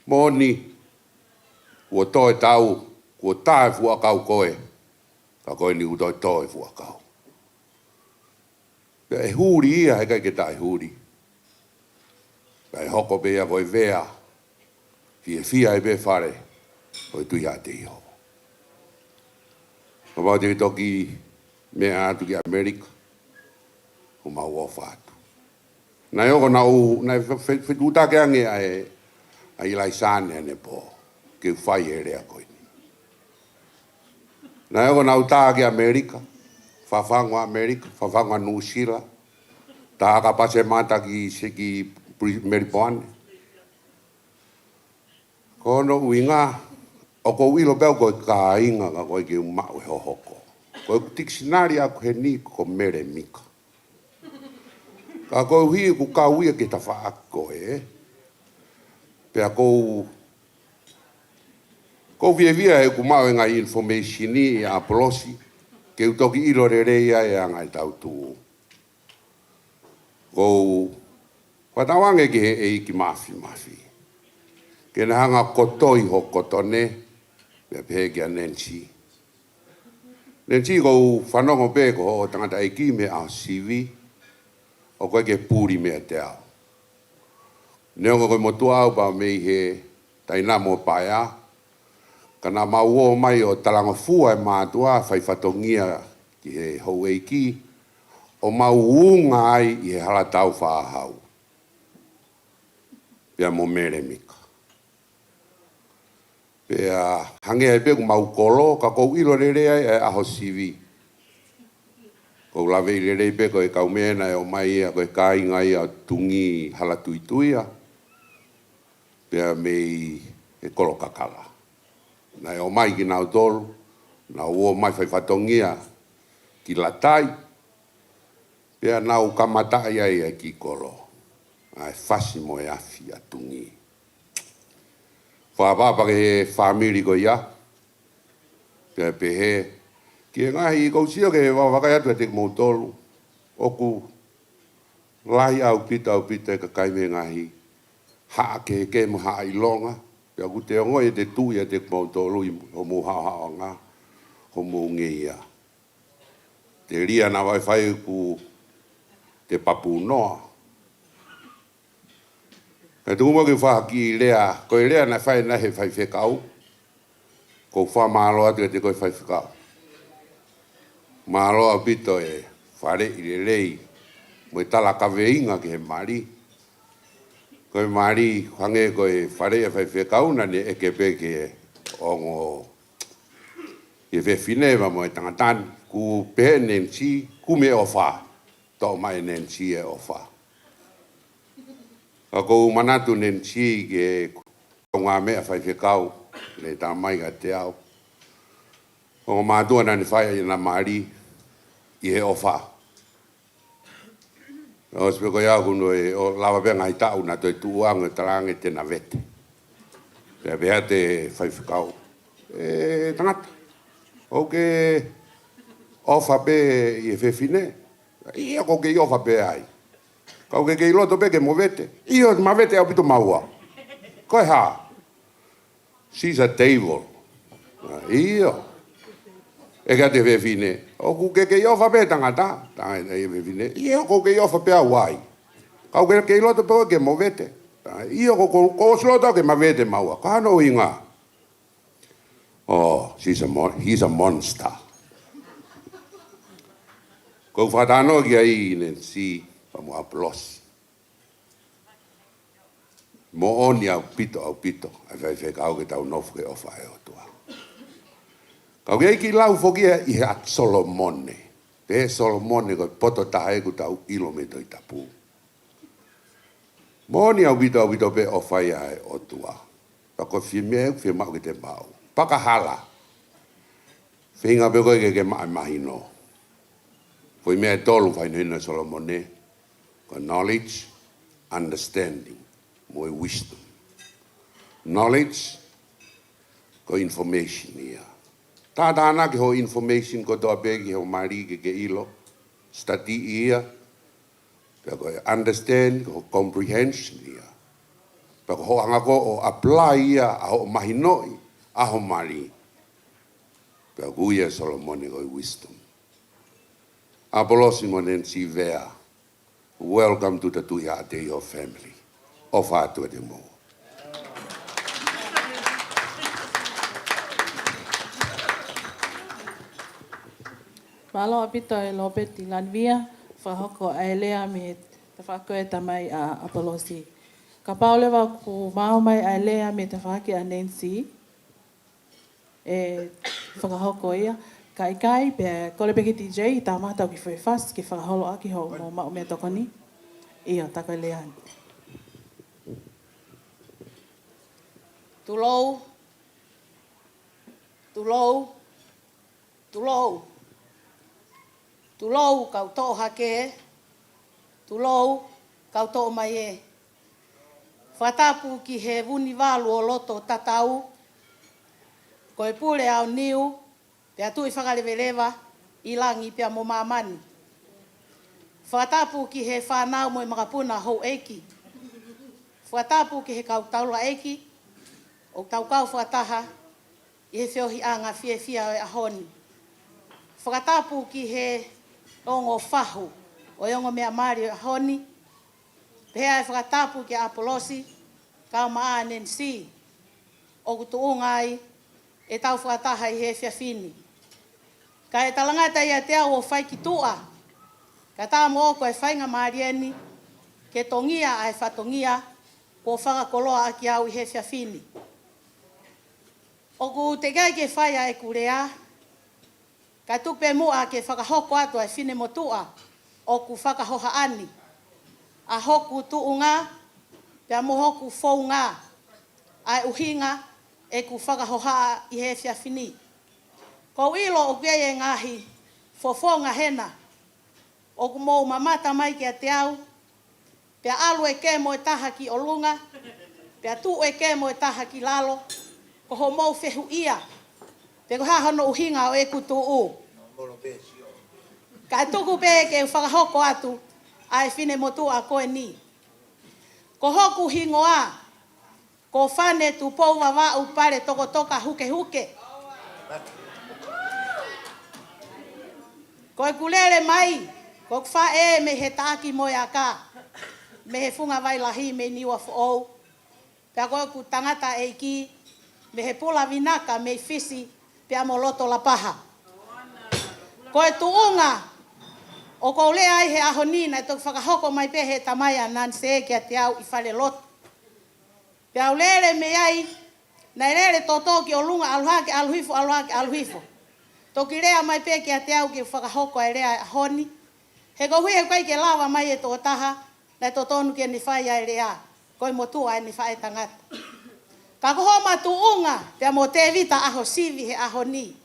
F: Moni, ua toe tau, ua tae fua kau koe. Ka koe ni utoi toe fua kau. Pea e huri ia he kai ke tae huri. Pea e hoko bea koe vea. Fia e be whare. Koe tui a te iho. O mau te toki mea atu ki Amerika. O mau o whātu. Nā ioko na u, nā whetuta ke ange ai lai sāne ane po. Ke whai e rea koini. Nā ioko na u tā ki Amerika. Whawhangwa Amerika, whawhangwa New Zealand. Tā ka pase mata ki seki Meripoane. Kono uinga, o ko wilo peo koe ka inga ka koe ki umau he hoko. Koe dictionary aku he ni ko mere mika. Ka koe hui ku ka uia ki ta whaako Pea kou via he ku mau e ngai information ni a polosi. Ke utoki iro re reia e angai tau tu. Kou whatawange ki he e iki mafi. Ke na hanga kotoi ho kotone, me pehe ki a Nancy. Nancy kou whanongo pe ko ho tangata eiki me a CV, o koe ke pūri mea te ao. Neongo koe motua au pa mei he taina mo paia, kana mau o mai o talanga fua e mātua, whai whatongia ki he hou eiki, o mau unga ai i he halatau whaahau. Pea mo mere mika. Pea hange ai pe ku mau kolo, ka kou ilo rerea e aho CV. Kou lawe i rerei pe ko e kaumena e o mai e koe kai ngai a tungi halatuituia. Pea mei e kolo kakala. Na e o mai ki nau tolu, na uo mai whai whatongia ki latai. Pea nau kamatai ai e ki kolo. Ai whasi mo e afi a tungi. Whapapa ke he whamiri ko ia. Pea pehe. Ki e ngahi i kousia ke he wawakai atu e te mou tolu. Oku lai au pita e ka kaime ngahi. Haa ke mo haa i longa. Pea ku te ongo e te tui e te mou tolu i homo haa ngā. Homo ngeia. Te ria na wai ku te papu noa. E tu mo ke wha ki lea, koe lea na whai na he whai whekau. Ko wha maalo atu e te koe whai whekau. Maalo a pito e whare i le rei. Mo e tala kawe inga ki he mari. Koe mari whange koe whare e whai whekau na ne eke peke e ongo. E whewhineva mo e tangatani. Ku pehe Nancy, ku me o wha. Tau mai Nancy e o wha. Ka kou manatu Nancy ke ngā mea whai whekau, le tā mai ka te au. Ko mātua nani whai i na mari, i he o wha. O speko ia kuno e o lawa pia ngai tau na toi tuang e tarange te na vete. Pea pea te whai whekau. Tangata, o ke ofa pe i e whewhine, ia ko ke i ofa pe ai. Kau ke i loto peke mo vete. Iyo ma vete au pito maua. Koe ha. She's a devil. Iyo. E ka te whewhine. O ku ke i ofa pe tangata. Tangata i whewhine. Iyo ko ke i ofa pe au ai. Kau ke i loto peke mo vete. Iyo ko sloto ke ma vete maua. Ka no inga. Oh, he's a monster. Ko whatano ki ai Nancy. Mo aplos. Mo oni au pito. Ai whai kau ke tau nofu ke ofa e o tua. Kau ke ki lau foki e i hat Solomone. Te Solomone ko poto tahe ku tau ilomito i tapu. Mo oni au pito pe ofa e o tua. Pako whimeu, whimau ki te mau. Paka hala. Whinga pe koe ke mahino. Foi mea tolu whai nina Solomone. Knowledge, understanding, more wisdom. Knowledge, ko information ia. Tātāna ki ho information ko toa peki ho mari ke ilo. Study ia. Pea ko understand, ko comprehension ia. Pea ko ho angako o apply ia a ho mahinoi a ho mari. Pea kuia Solomone ko wisdom. Apolosi mo Nancy vea. Welcome to the Tuiha Te Iho family. Ofa atu te mo.
A: Malo apito e lopeti lanvia, whahoko ai lea me te whakoeta mai a Apolosi. Ka paulewa ku mao mai ai lea me te whake a Nancy, e whakahoko ia. Kai pe kolebeke DJ i tā mātau ki whewhas ki whakaholo aki ho mō mao mea tokoni. Ia, tako lea.
G: Tulou, tulou, tulou. Tulou kau tō hake, tulou kau tō mai e. Whatapu ki he wuni wālu o loto tatau, ko e pule au niu, te atu i whakarewelewa, i langi pia mo mamani. Whatapu ki he whanau mo i makapuna hou eiki. Whatapu ki he kau taula eiki, o tau kau whataha, i he whiohi anga fia e ahoni. Whakatapu ki he ongo whahu, o ongo mea mari e ahoni. Pehea e whakatapu ki Apolosi, kau maa Nancy, o kutu ungai, e tau whakataha i he whiawhini. Ka e talangata ia te au o whai ki tua, ka tā mo ko e whainga marieni, ke tongia ai whatongia, ko whakakoloa aki au i he whiawhini. O ku te gai ke whai a e kurea, ka tupe mua ke whakahoko atu ai whine motua, o ku whakahoha ani. A hoku tuunga, pia mo hoku whaunga, ai uhinga, e ku whakahoha i he whiawhini. Ko ilo o kia e ngahi, fofonga hena, o ku mou mamata mai ki a te au, pia alu e ke mo e taha ki olunga, pia tu e ke mo e taha ki lalo, ko ho mou whehu ia, pia ko hahano uhinga o e kutu u. Ka tuku pe ke whakahoko atu, ai whine motu a koe ni. Ko hoku hingoa, ko whane tu pouwa wa upare toko toka huke huke. Ko e kulele mai, ko kwha e me he tāki moe a ka, me he funga vai lahi me niwa fo pia ko ku tangata e ki, me he pula vinaka me fisi, pia mo loto la paha. Ko e tuunga, o ko lea ai he ahonina e toku whakahoko mai pe he tamaya nan se ki a te au i whale loto. Pia ulele me ai, na lele toto ki o lunga aluhake aluhifo. Toki rea mai pe ki a te au ki whakahoko ai rea ahoni. He ko hui he kai ke lawa mai e tō taha, na to tonu ki ni whai ai rea, koi motua ai ni whai tangata. Ka koho matuunga, pia mo te vita aho sivi he ahoni.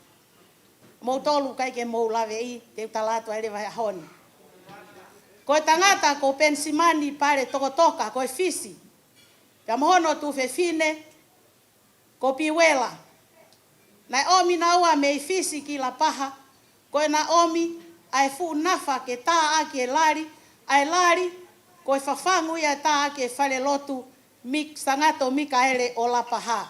G: Mo tolu kai ke mo lawe i, te utalatu ai rewa he ahoni. Ko tangata ko pensimani pare toko toka, ko e fisi. Pia mohono tu fefine, ko piwela. Na omi na ua me i fisi ki la paha, ko e na omi ai fu nafa ke tā aki e lari, ai lari, ko e whawhangu ia tā aki e whare lotu, mik sangato mika ele o la paha.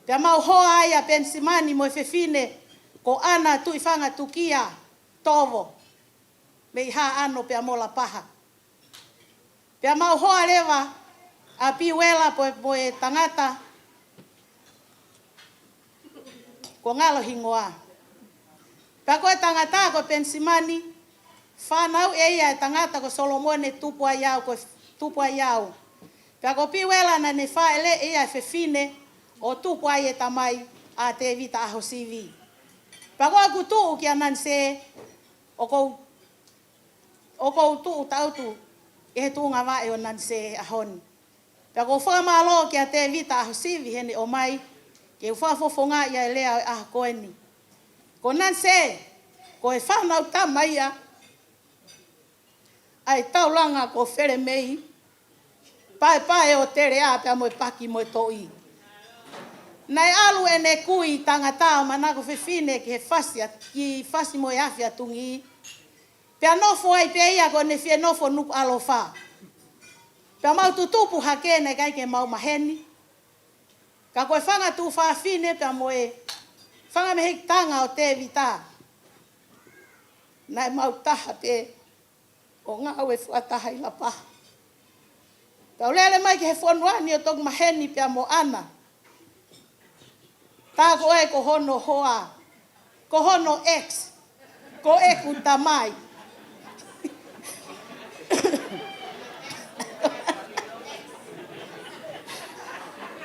G: Pia mau hoa ai a pensimani mo e fefine, ko ana tu i whanga tukia, tovo, me i ha ano pia mo la paha. Pia mau hoa rewa, a piwela po e tangata, ko ngalo hingoa. Pia ko e tangata ko pensimani, whanau e ia e tangata ko Solomone tupu ai au, ko tupu ai au. Pia ko piwela na ne whaele e ia e fefine, o tupu ai e tamai a te vita aho sivi. Pia ko aku tuu ki anan se, o kou tuu tautu, e he tuunga wae o nan se ahoni. Pia ko whamalo ki a te vita aho sivi hene o mai, ke whafofonga ia e lea a koeni. Ko nan se, ko e whanau tamaia, ai taulanga ko where mei, pae o tere a pia mo e paki mo e toi. Nai alu e ne kui tangata o manako fefine ki he fasi mo e afi atungi. Pia nofo ai pia ia ko ne fie nofo nuku alofa. Pia mau tutupu hake ne kai ke mau maheni. Ka koe whanga tu whaafine pia mo e whanga me hek tanga o te vita. Nai mau taha te o ngā ue whataha i la paha. Pia ulele mai ki he whonuani o toku maheni pia mo ana. Tā ko e ko hono hoa, ko hono X. Ko e kuta mai.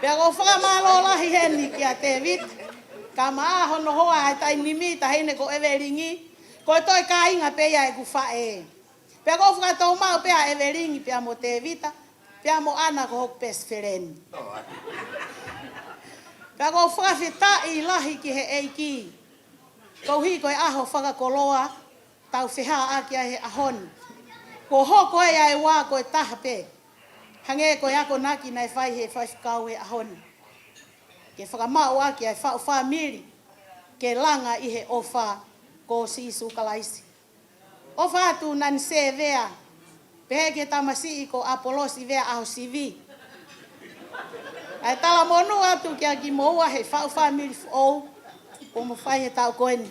G: Pea ko whakamalo lahi heni kia te vit. Ka maa hono hoa hai tai nimi ta heine ko everingi. Ko toi ka inga pea e ku whae. Pea ko whakatou mau pea everingi pea mo te vita. Pea mo ana ko hok pes fereni. Pea ko whakawhita i lahi ki he eiki. Ko hi koe aho whakakoloa. Tau whiha aki a he ahoni. Ko hoko e ai wā koe taha pe. Hange koe ako naki nei whai he whaifkau he ahoni. Ke whakamau aki ai whau whamiri. Ke langa i he ofa ko sisu kalaisi. Ofa atu nani se vea. Pehe ke tamasi i ko apolosi vea aho sivi. Ai tala monu atu kia ki moua he whau whamiri f'ou. Ko mo whai he tau koeni.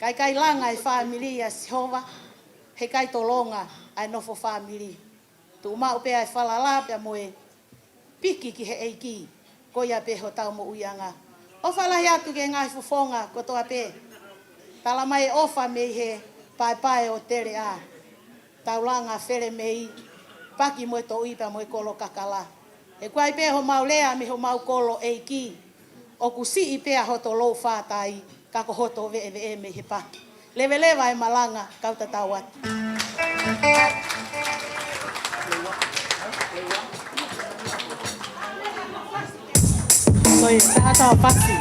G: Kai langa i whamiri a Sihova. He kai tolonga ai nofo whamiri. Tu mau pe ai whalala pia moe piki ki he eiki. Ko ia pe ho tau mo uianga. O whalahi atu ke ngai fufonga ko toa pe. Tala mai ofa mei he pai o tere a. Tau langa where mei. Paki moe to uipa moe kolo kakala. E kuai pe ho mau lea me ho mau kolo eiki. O kusi i pea hoto lou whātai. Kako hoto ve me he paki. Lewa e malanga kauta tau atu. Oi, tá tau pasi.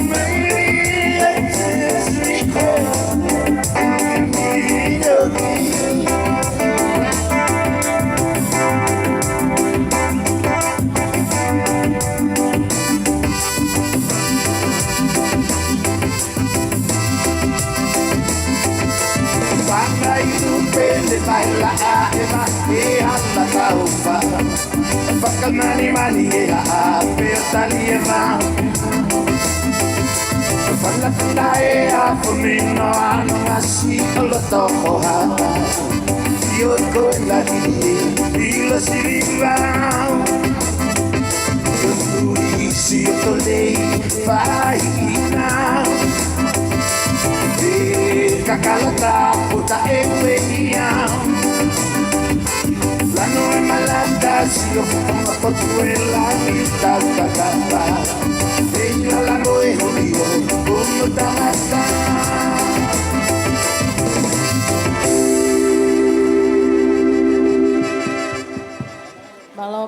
D: Maybe it's just recall.
C: ufa Whakamani mani e a Petali e ma Whalapuna e a Pomino anu ngasi Koloto kohata Io koe lahi Ilo siriva Io tui si o tolei Whaina Kakalata puta e kuenia La no e malata si o kuma potuela Mita kakata Eila la no e honio Uno tamata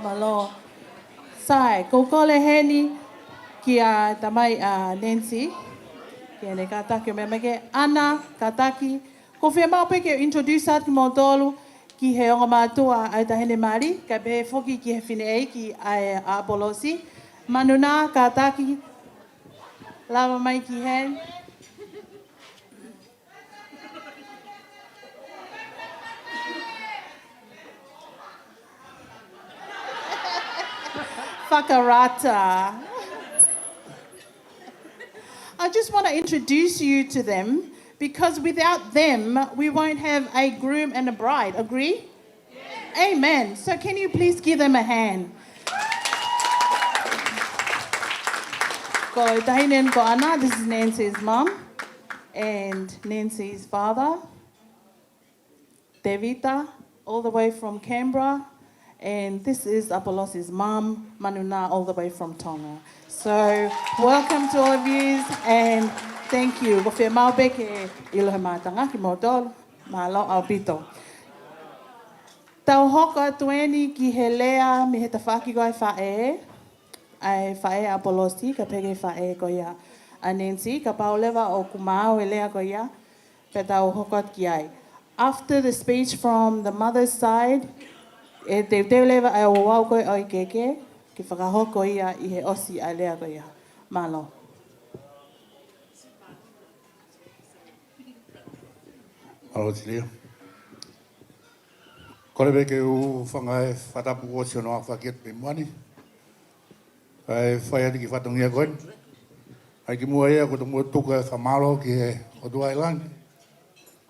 A: Malo. Sai, koko le heni kia tamai a Nancy. Kia ne kataki o memake. Ana, kataki. Ko whia mau peke introduce at ki mōtolu ki he onga mātua ai tahene Māori. Ka pehe whoki ki he whine ei ki ai a Apolosi. Manuna, kataki. Lava mai ki hen. Whakarata. I just want to introduce you to them because without them, we won't have a groom and a bride. Agree? Yeah. Amen. So can you please give them a hand? Ko tahinen ko ana, this is Nancy's mum and Nancy's father, Devita, all the way from Canberra. And this is Apolosi's mum, Manuna, all the way from Tonga. So, welcome to all of you, and thank you. Ko whia mau peke ilohe mātanga ki mōtolu, mālo au pito. Tau hoka tueni ki he lea mi he tawhaki koe whae, ai whae Apolosi, ka peke whae ko ia a Nancy, ka paulewa o kumao e lea ko ia, pe tau hoka ki ai. After the speech from the mother's side, e te lewa ai o wau koe o i keke, ki whakahoko ia i he osi ai lea ko ia. Malo.
B: Alo tira. Kore beke u whangai whatapu o si ono a whaket pe muani. Ai whai ati ki whatongia koen. Ai ki mua ea ko te mua tuka whamalo ki he o tua ilangi.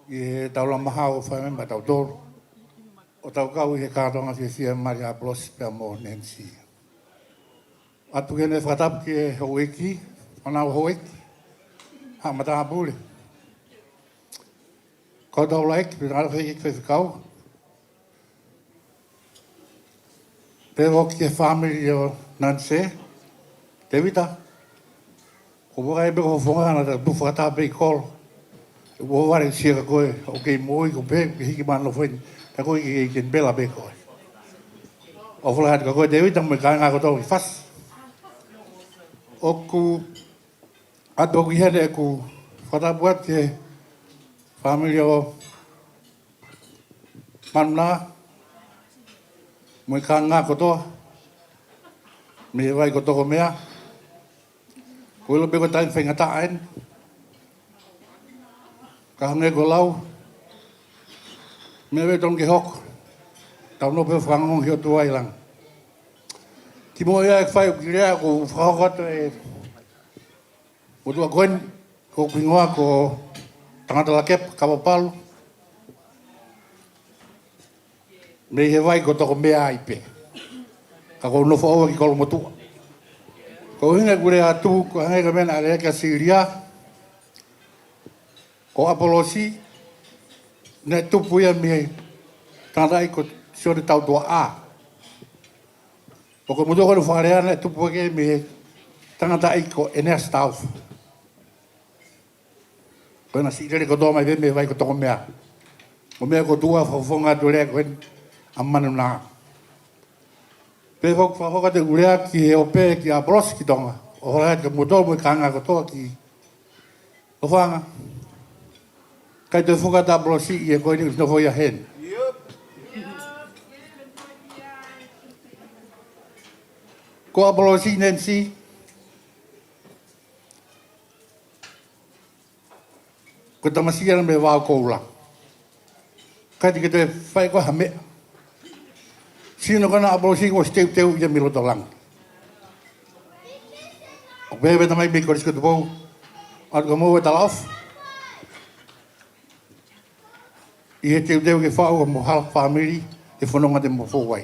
B: Ki he taula maha o whai memba tau toro. O tau kau i he kātonga whiawhia mari a Apolosi pia mō Nancy. Atu kene whatapu ki he hoeki, whanau hoeki. Ha mata apule. Kau tau laik, pina ara wheki kwe whikau. Pero ki he family o Nancy, Devita. Ko waka ebe ko whonga ana ta tu whakatape i kolo. Wo ware sia ka koe, o kei moi ko pe, ki hiki mana lo wheni. Ta koe ki ken bela be koe. O whalahat ka koe Devita mo ka ngā koto i whas. O ku atu ki hene e ku whatapuat ke family o Manuna. Mo ka ngā koto. Me vai koto ko mea. Ko ilo be ko tain whaingata aen. Ka hange ko lau. Me we tong ke hok. Tau no pe whangong hio tua ilang. Ki mo ia e whai o ki rea ko whakokata e o tua koen. Ko pingoa ko tangata lakep kapapalu. Me he vai ko toko mea aipe. Ka ko no whaoa ki kolo motua. Ko hinga kure atu, ko hange ka mena area ka Siria. Ko Apolosi. Ne tupu ia mi tārai ko sione tau tua a. O ko mutu kono whakarea ne tupu ke mi tangata i ko Enes Tauf. Ko ena si rere ko tō mai me vai ko toko mea. O mea ko tua whawhonga tu rea ko en a Manuna. Pe whakhoka te urea ki he ope ki a Apolosi ki tonga. O horai ka mutu mo ka ngā kotoa ki o whanga. Kai te whukata Apolosi i e koe ni no hoi a hen. Ko Apolosi Nancy. Ko tamasia na me wāo koula. Kai te whai ko hame. Sino kana abolosi ko teu ia milo tolang. O bebe tamai me koris ko tupou. At ko mo talaf. I teu ke fao mo hal family e fononga de mo fowai.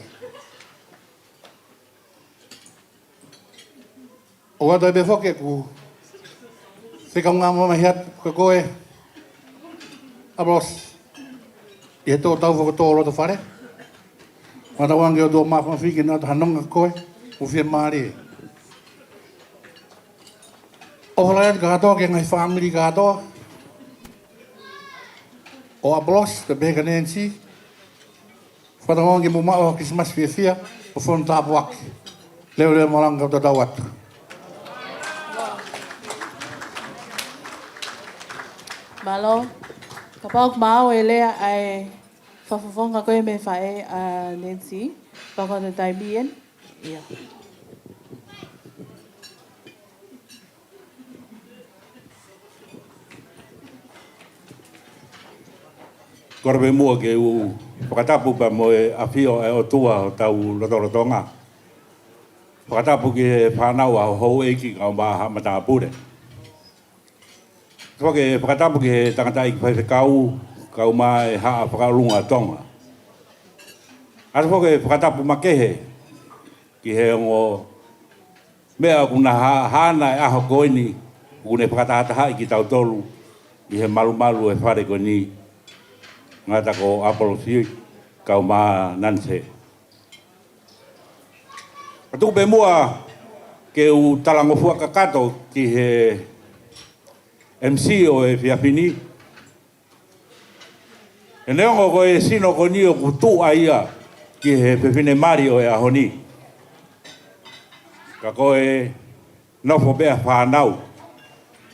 B: O ada be foke ku se ka ngama mahiat ko koe abos. E to tau fo to lo to fare. Mata wangi o do mafa fiki na hanonga koe o fie mari. O lain ka to ke ngai family ka to. O ablos te bega nensi. Mata wangi mo ma o Christmas fia o fon tapuak. Leo morang ka to dawat.
A: Malo, kapag mau ele ay fafafonga ko me fae Nancy, bako na tayo bien. Yeah.
H: Korbe mua ke u pakatapu pa mo afio e o tua o tau lotorotonga. Pakatapu ke whanau a hou eiki ka o maha matapure. Twa ke pakatapu ke tangata i kwhai kau kau mai haa whakarunga tonga. Ata fo ke pakatapu makehe ki he ngo mea kuna hana e aho koini kune pakatahata hai ki tau tolu i he malu e whare ko ni ngata ko apolosi kau ma nanse. Atu be mua ke u talangofua kakato ki he MC o e fiapini. E neongo ko e sino ko ni o kutu aia ki he pepine mari o e ahoni. Ka ko e nofo bea whanau.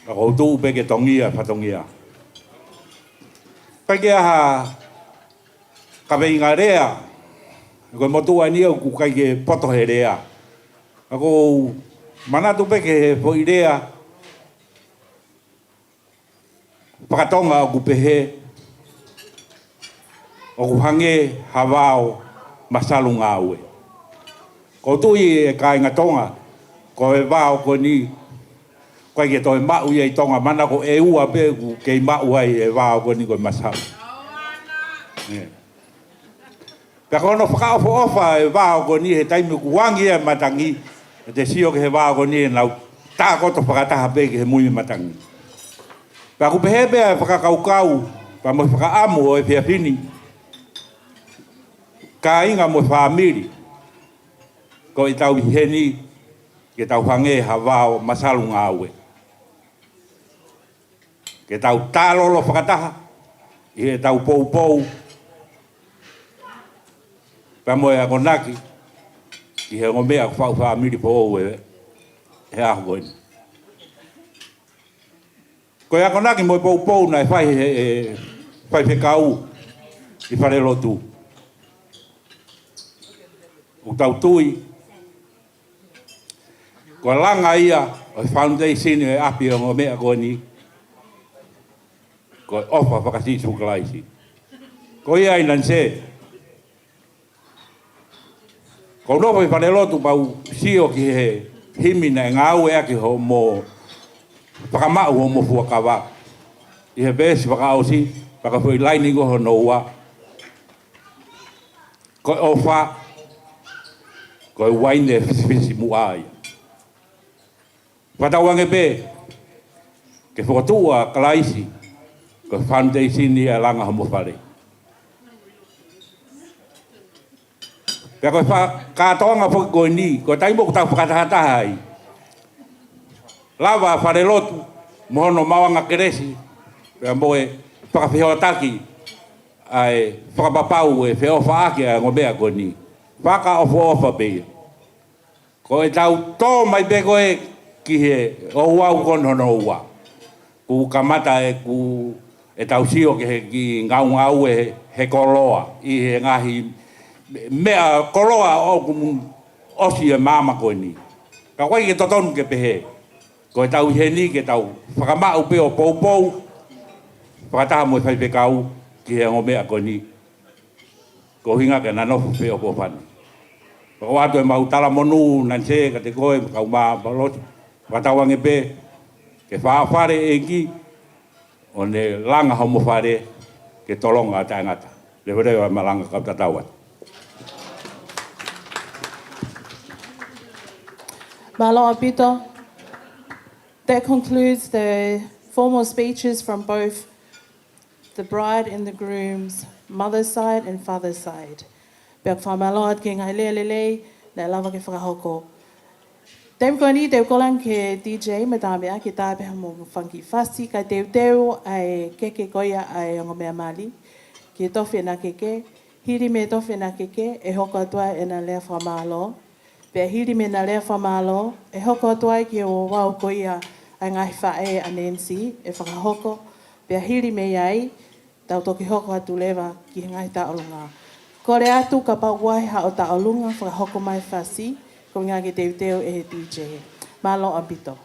H: Ka ko tu upe ke tongia whatongia. Pai ke aha ka veinga rea. Ko motua ni o ku kai ke poto he rea. Ako manatu pe ke po idea. Pakatonga o kupehe. O kuhange hawao masalu ngawe. Ko tui e kai ngatonga. Ko e wao ko ni. Koe ke toi mau i tonga mana ko e ua pe ku kei mau ai e wao ko ni ko masalu. Pea kono whakaofo ofa e wao ko ni he taimi ku wangi e matangi. E te sio ke he wao ko ni e nau tā koto whakataha pe ke he mui matangi. Pea ku pehepe e whakakaukau, pa mo whakaamu o e whiapini. Ka inga mo whamiri, ko i tau heni, ke tau hange ha wao masalu ngawe. Ke tau tālolo whakataha, i he tau pou. Pea mo e ako naki, i he ngomea ku whau whamiri po e he aho koini. Ko ia konaki mo pou na e fai whekau i whare lotu. O tau tui. Ko langa ia o foundation e api o mea ko ni. Ko ofa whakasisu kalaisi. Ko ia i nanse. Ko nopo i whare lotu pau sio ki he himina e ngau e aki ho mo whakamau o mo fuakawa. I he besi whakaosi, whakafui laini ko ho noua. Ko ofa, ko e waine fisi muai. Whatawange pe, ke whakatua kalaisi, ko foundation ni a langa homo whare. Pea ko whakatoanga whaki koe ni, ko taimo ko tau whakatahatahai. Lava whare lotu, mohono mawanga keresi, pea moe whakawhihoataki, ai whakapapau e whiofa ake a ngomea ko ni. Whaka ofa pe. Ko e tau tō mai pe koe ki he o wau konono ua. Ku kamata e ku e tau sio ke he ki ngau e he koloa. I he ngahi mea koloa o kumu osi e mama ko ni. Ka koe ke totonu ke pehe. Ko e tau heni ke tau whakamau pe o pou. Whakataha mo e whaipekau ki he ngomea ko ni. Ko hinga ke nanofu pe o popani. O atu e mautala monu nanse ka te koe kau ma baloti. Watawange pe ke whaafare e ki o ne langa homo whare ke tolonga a taingata. Le wharewa malanga kau tatawat.
A: Malo Apito. That concludes the formal speeches from both the bride and the groom's mother's side and father's side. Pek whamaloat ki ngai lelelei, le lava ke whakahoko. Teu koni, teu kolang ke DJ, me tāmea ki tāpeha mō funky fasi, kai teu ai keke koia ai ongo mea mali, ki tofi na keke, hiri me tofi na keke, e hoko atua e na lea whamalo. Pea hiri me na lea whamalo, e hoko atua ki o wau koia ai ngai whae a Nancy, e whakahoko, pea hiri me iai, tau toki hoko atu lewa ki ngai taolunga. Kore atu ka pauai ha o taolunga, whakahoko mai whasi, ko ngā ki teu e he DJ. Malo Apito.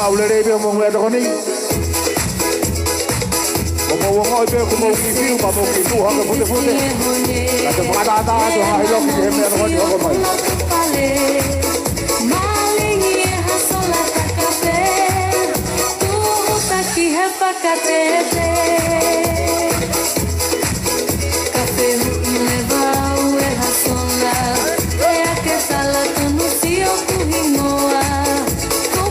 D: Maulere be mo ngwe doni. Como wo be como ki fiu pa mo ki tu ha ke fute fute. Ka te mata ta to ha hilo ki he me doni ho mai.
I: Malingi ha sola takape. Tu ta ki he pakate. Kafe me va u ha sola. E a que sala tu no si o tu himoa. Go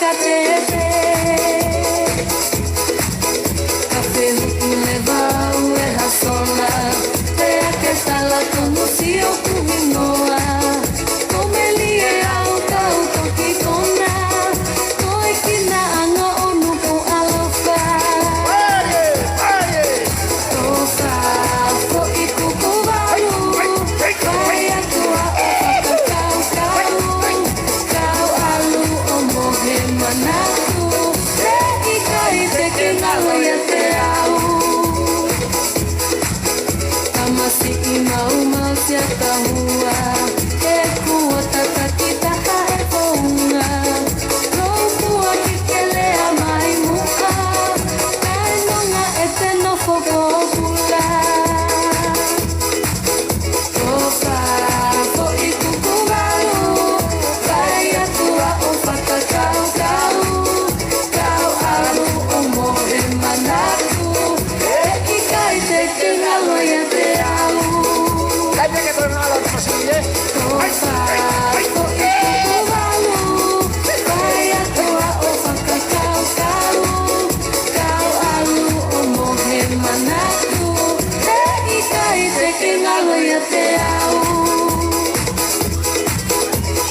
I: whakatete. Ka whehuku le wau e hasona, te ake tala tonu si o kuhi noa. Ko me lie au tau toki kona, ko e kina anga o nuku alofa. Toka, ko i kuku walu, vai atua o whakakau kau. Kau alu o mohe manaku, te ika i te kengalo ia te au. Tamasi i mau mau sia tahua, e kua tataki taka e pounga. Rou kua ki ke lea mai muka, kai nonga e te nofo kokula. Toka, ko i kuku walu, vai atua o whakakau kau. Kau alu o mohe manaku, e ika i te kengalo ia te au. Toka, ko i kuku walu, vai atua o whakakau kau. Kau alu o mohe manaku, e ika i te kengalo ia te au.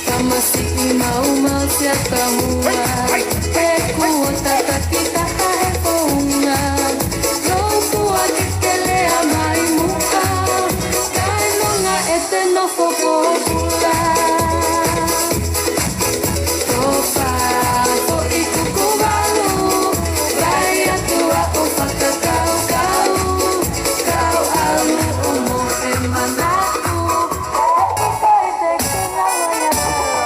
I: Tamasi i mau mau sia tahua, e kua tataki taka e pounga. Rou kua ki te lea mai muka, kai nonga e te nofo kokula. Toka, ko i kuku walu, vai atua o whakakau kau. Kau alu o mohe manaku, e ika i te kengalo ia te au.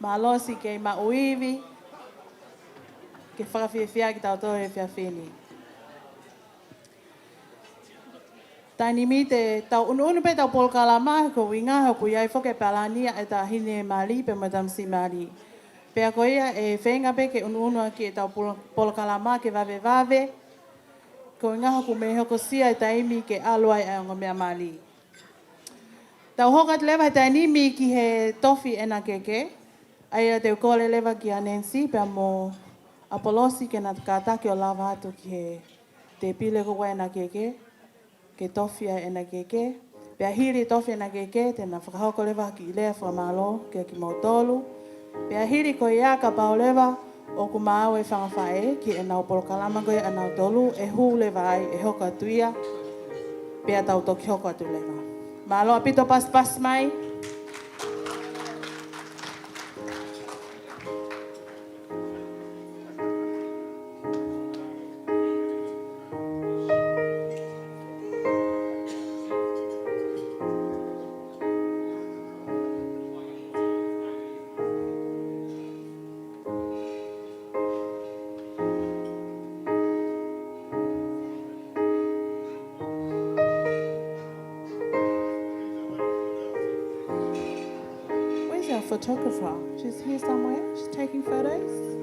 A: Malo si ke mauivi, ke whakawhiawhia ki tau tohe whiawhini. Taini mi te tau unu pe tau polkalama ko winga ho ku iai whoke palania e ta hine mali pe madamsi mali. Pea ko ia e whenga pe ke unu ki e tau polkalama ke vave. Ko winga ho ku me hoko sia e taimi ke aluai e ongo mea mali. Tau hokat lewa taini mi ki he tofi ena keke. Aia te ukole lewa ki a Nancy pea mo Apolosi ke na kātake o lava atu ki he te pile koko ena keke. Ke tofia e na keke. Pea hiri tofia na keke, tēnā whakahoko lewa ki lea whamalo, kia ki mautolu. Pea hiri ko ia ka pao lewa, o ku māu e whangawhae, ki e nau polokalama koe a nau tolu, e hū lewa ai, e hoka tuia. Pea tau toki hoko atu lewa. Mālo apito pas mai. Photographer. She's here somewhere. She's taking photos.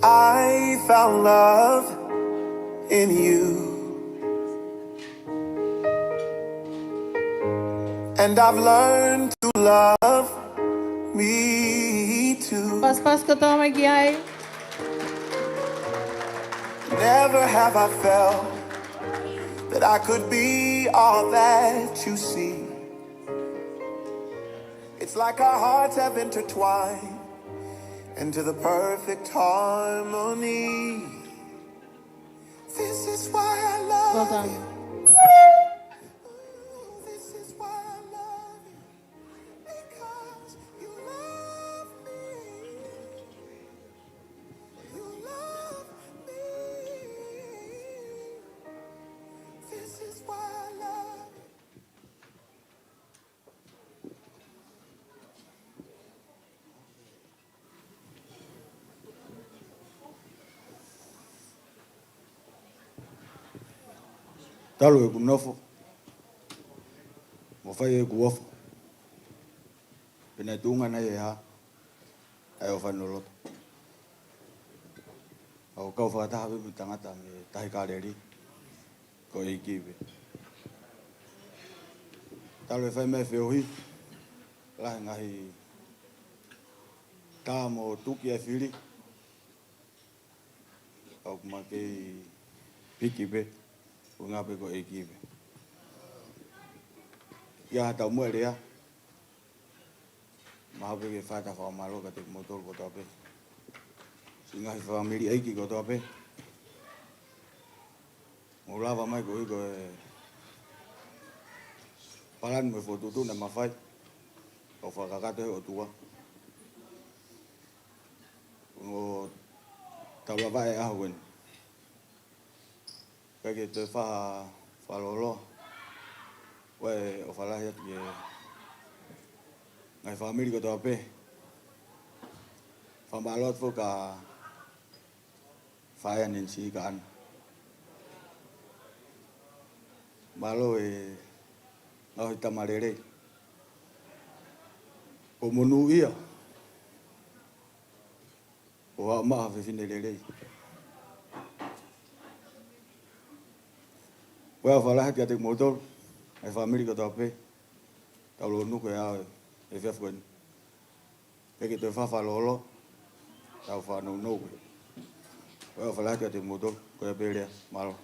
C: I found love in you. And I've learned to love me too.
A: Pas ka to magyay.
C: Never have I felt that I could be all that you see. It's like our hearts have intertwined into the perfect harmony. This is why I love
A: Well done.
C: you. This is why I love you. Because you love me. You love me. This is why I love you.
D: Talo e kunofo. Mo fai e kuofo. Pena tunga na e ha. Ai o whanolo. Au kau whakataha wipu tangata me tahi kāreri. Ko e kiwe. Talo e whai mea whiohi. Lahi ngahi. Tā mo tuki e whiri. Au kuma kei piki pe. O ngā pe ko e kiwe. Ia tau mua rea. Maha pe ke whata whamalo ka te motor ko toa pe. Si ngahi whamiri eiki ko toa pe. Mo lava mai ko hiko e paran me whotutu na mawhai. O whakakato he o tua. O tau lava e ahu wenu. Kake te whalolo. Wai o whalahi atu e ngai whamiri ko toa pe. Whamalot fo ka whaia ninsi ka ana. Malo e ngahi tamarere. O monu ia. O a maha whiwhine rerei. Wea whalahi kia te motor. Ai whamiri ko toa pe. Tau lo nuku e au e whiawhuen. Eke te whawhalolo. Tau whanau nou. Wea whalahi kia te motor. Ko e perea. Malo.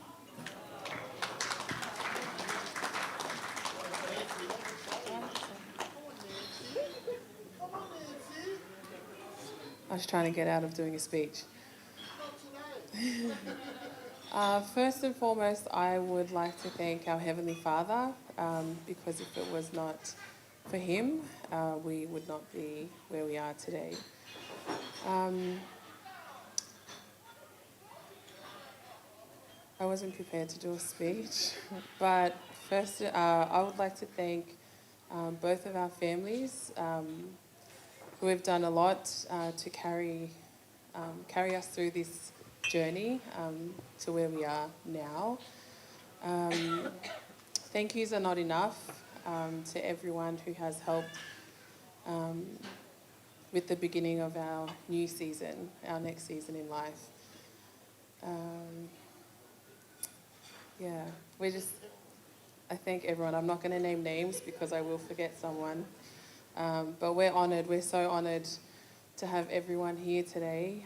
J: I was trying to get out of doing a speech. First and foremost, I would like to thank our Heavenly Father, because if it was not for Him, we would not be where we are today. I wasn't prepared to do a speech, but first I would like to thank both of our families who have done a lot to carry us through this journey to where we are now. Thank yous are not enough to everyone who has helped with the beginning of our new season, our next season in life. I thank everyone. I'm not going to name names because I will forget someone. But we're honoured, we're so honoured to have everyone here today,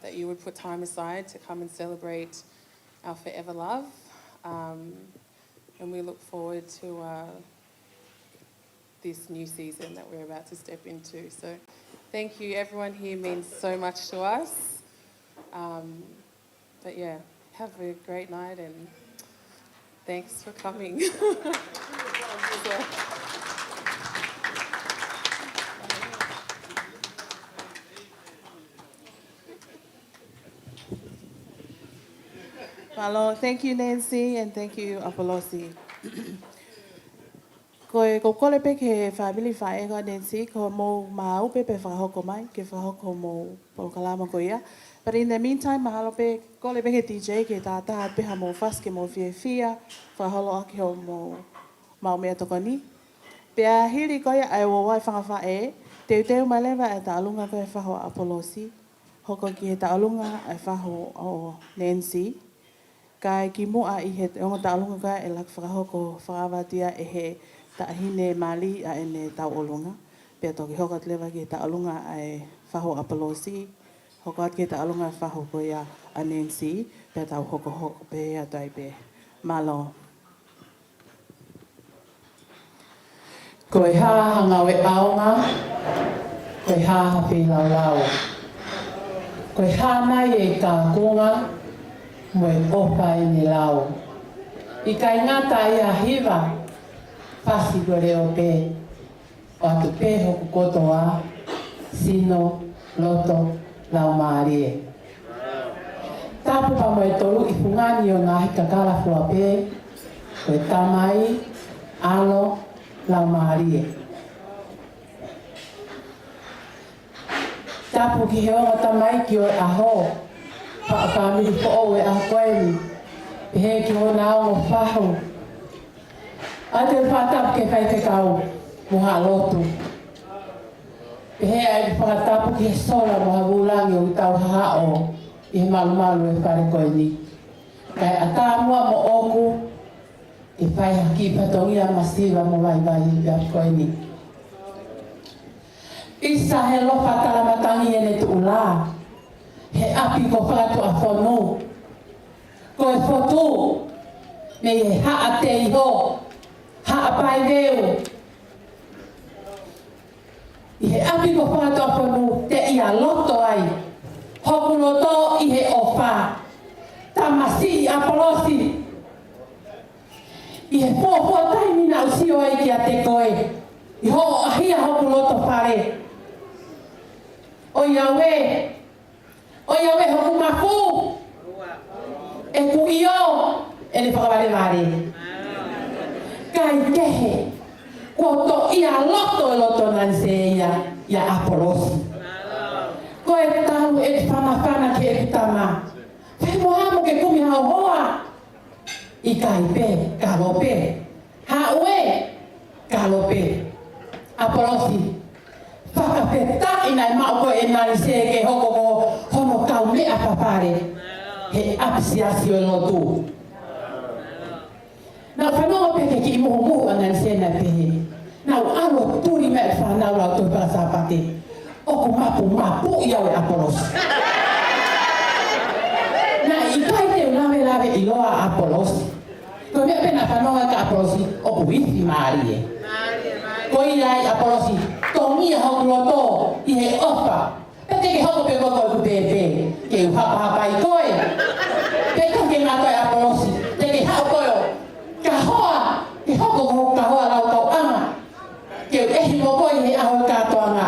J: that you would put time aside to come and celebrate our forever love. And we look forward to this new season that we're about to step into. So thank you, everyone here means so much to us. But yeah, have a great night and thanks for coming.
A: Malo, thank you Nancy and thank you Apolosi. Ko kole pe ke family whae ka Nancy, ko mo mau pe whahoko mai, ke whahoko mo Polokalama ko ia. But in the meantime, mahalo pe kole pe ke DJ ke tātā peha mo whaske mo whiawhia, whaholo ake ho mo mau mea tokoni. Pea hiri koia ai o wai whangawhae, teu mai lewa e tā alunga koe whaho Apolosi. hoko ki he taolunga ai whaho o Nancy. Kai ki mua i he onga taolunga ka e lak whakahoko whakawatia e he taahine mali a ene taolunga. Pea toki hokat lewa ki he taolunga ai whaho a Pelosi. Hokat ki he taolunga ai whaho ko ia a Nancy. Pea tau hoko pe a taipe. Malo.
K: Koe hāhanga we aonga, koe hāhawhi lau lau. Koe hānai e ka kunga, moe opa e ni lau. I kai ngata i a hiwa, pasi koe reo pē. O atu pē hoku kotoa, sino, loto, lau maarie. Tāpu pa moe tolu i pungani o ngā hika kalafua pē, koe tamai, alo, lau maarie. Tapu ki he onga tamai ki o e aho, whaapamiri po o e akoeni, pehe ki o na ongo whahu. A te whatapu ke whai te kau, moha lotu. Pehe ai whakatapu ki he sola moha wulangi o tau hao, i he malu e whare koeni. Kai a tā mua mo oku, e whai haki patongia masiva mo vai i a koeni. Isa he lofa talamatangi ene tu ula. He api ko whakatu a whonu. Ko e whotu. Me he haa te iho. Haa pai veu. I he api ko whakatu a whonu te ia loto ai. Hoku loto i he ofa. Tamasi a polosi. I he pōpua taimi na usio ai ki a te koe. I ho ahia hoku loto whare. O Yahweh hoku mafu. E ku iyo. E le whakawale mare. Kai kehe. Ko to ia loto e loto nanse ia Apolosi. Ko e tau e te whanawhana ke e kutama. Whai mohamu ke kumi hao hoa. I kai pe, kalope. Haue, kalope. Apolosi. Whakapeta ina i mao koe e nari se ke hoko ko hono kau mea papare. He apisiasi o lotu. Nau whanonga peke ki i muhu angan se na pehe. Nau alo turi mea whanau lau tui pasapate. Oku mapu iau e Apolosi. Na i kai te lawe i loa Apolosi. Ko mea pena whanonga ka Apolosi oku wifi maarie. Ko ia i Apolosi. Tongia hoku loto i he ofa. Pete ke hoku pe koko ku pepe. Ke u hapa i koe. Pete ke ngā koe Apolosi. Te ke hao koe. Ka hoa. Ke hoku ko ka hoa lau kau anga. Ke u ehi mo koe he aho katoanga.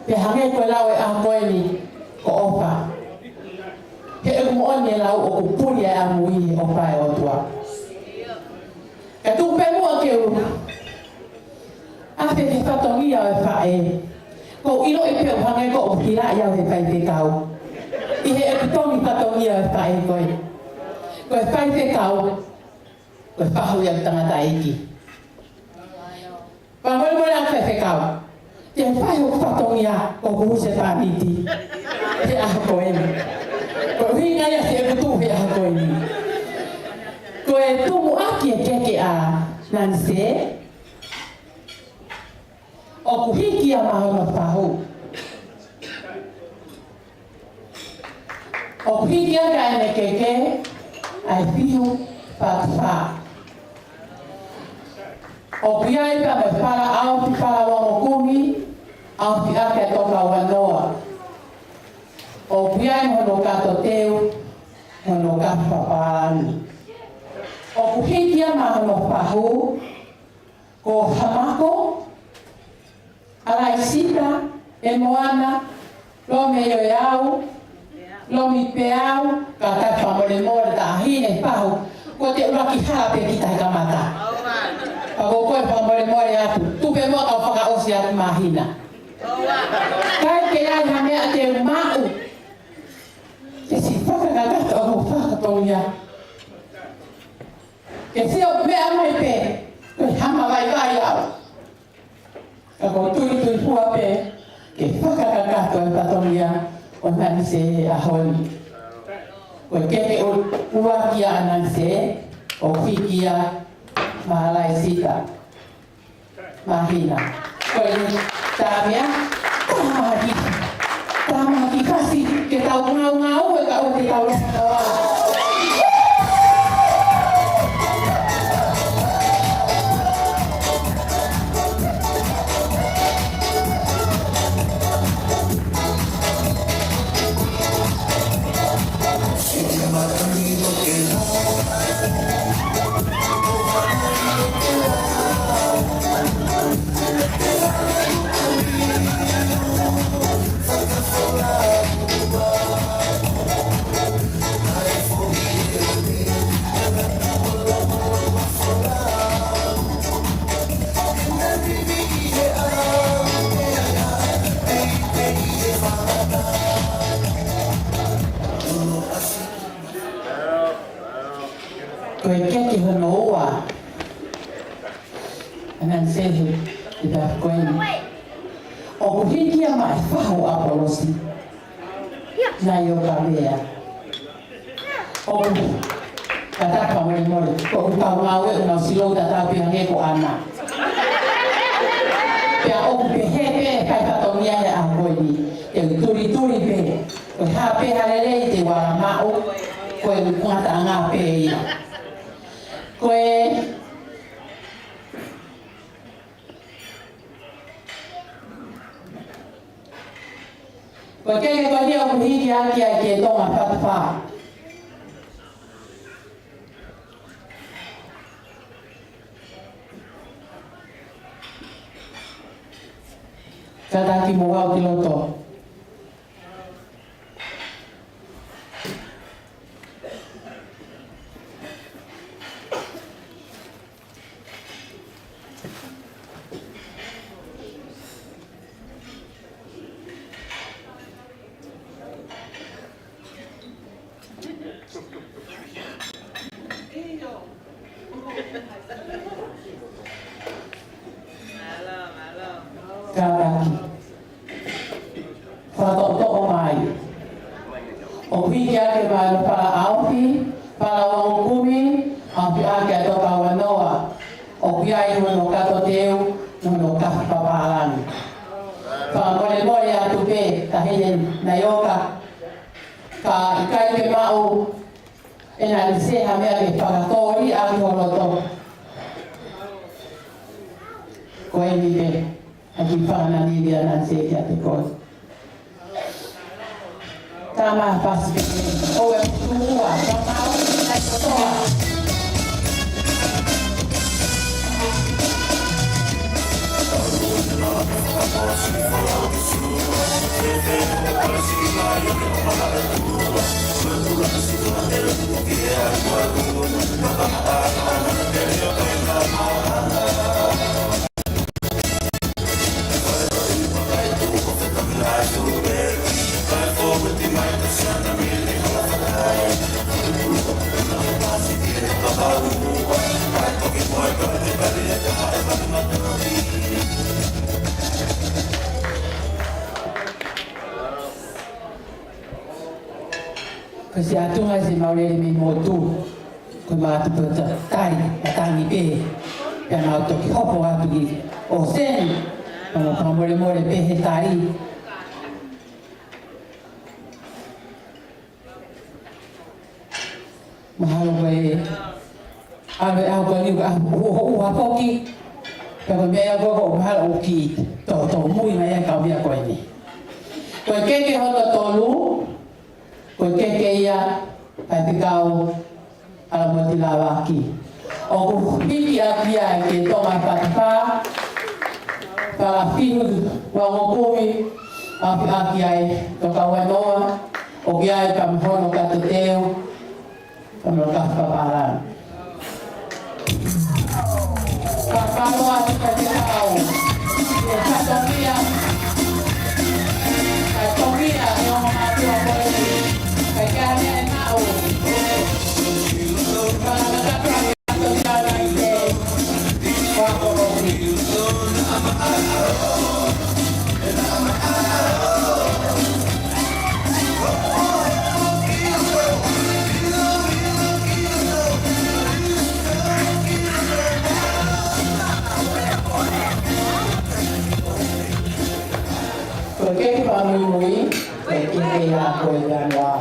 K: Pe hange koe lau e aho koe ni. Ko ofa. He e mo one lau o ku puri e amu i he ofa e otua. Ka tupe mua ke u. Ape te whatongia o e whae. Ko ilo e peo hangai ko o hira iau he whai te kau. I he e kutongi whatongia o e whae koe. Ko e whai te kau. Ko e whahu iau tangata eki. Wahoi mo lang whai te kau. Te whai o whatongia ko kuhu se whaniti. Te aha koe ni. Ko hinga ia te e kutu he aha koe ni. Ko e tumu aki e keke a Nanse. O ku hiki a mahona whahu. O ku hiki a ka ene keke, ai pihu whātwha. O ku iai ka me whara au pi whara wango kumi, au pi ake a toka wanoa. O ku iai hono kato teu, hono ka whaparani. O ku hiki a mahona whahu, ko hamako, Alaisita, e moana, lo me yo iau, lo mi peau, ka kai whamore mōre ta ahine pahu, ko te uraki hape ki tai kamata. Pako koe whamore mōre atu, tupe mua kau whakaosi atu mahina. Kai ke ai hame a te umau, ke si whakakagata o mo whakatongia. Ke si o mea mai pe, koe hama vai au. Ka ko tui pua pe, ke whakakakato e patongia, o nani se ahoni. Koe keke ua kia anang se, o whikia mahalai sita. Mahina. Koe ni tāmea, tamaki kasi, ke tau ngau e ka o te tau ngau. Koe keke hono ua. Anan sehe i ta koeni. O kuhikia mai whahu apolosi. Nai o ka mea. O kataka mori mori. O upau ngawe una silo ta pia ngeko ana. Pia o pehepe kai katonia e a koeni. E turi pe. Koe hape halele te wala mao. Koe ngata ngā pe ia. Koe keke koe nia kuhiki aki a ke tonga whakawha. Kataki mo wau ki loto. Kataki. Whatoto mai. O piki ake mai para aupi, para wangkumi, aupi ake ato kawanoa. O pia iho no kato teu, no kafa papahalani. Whamore mori atu pe, tahine na yoka. Ka ikai ke mau, ena liseha mea ke whakatori aki holoto. Koe ni pe. Aki whana ni via nan se kia te koe. Tama pasi o e tua, tamau, ai toa. Kasi atunga si maulele mi motu. Koe mātu pata tai, a tangi pe. Pia nao toki hopo atu ki o sen. Pamo pamore more pe he tai. Mahalo koe. Awe au koe niu ka ua poki. Pia koe mea koko mahalo o ki. Tō mui mai e kau mea koe ni. Koe keke hono tolu. Koe keke ia, pai te kau ala mo te lawa aki. O ku hiki akia e ke tonga patipa, para fihu wangokumi, api akia e toka wanoa, o kia e kam hono kato teo, kam no kafa palan. Kapanoa te pai te kau, e katomia, katomia e o mati o koe ni. Wā.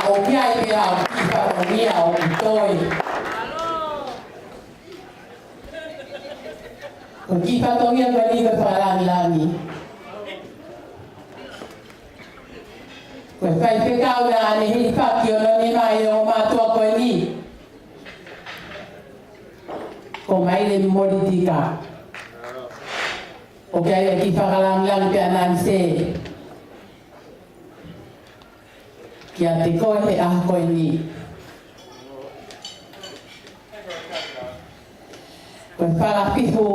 K: O kia i pia o ki whakongia o ki toi. Ko ki whakongia ka ni ka whalangi. Koe whai whekau na ane hei whaki o nani mai o mātua koe ni. Ko mai le mori tika. O kia ia ki whakalangilang pia nan se. Kia te koe he aha koe ni. Koe whalapihu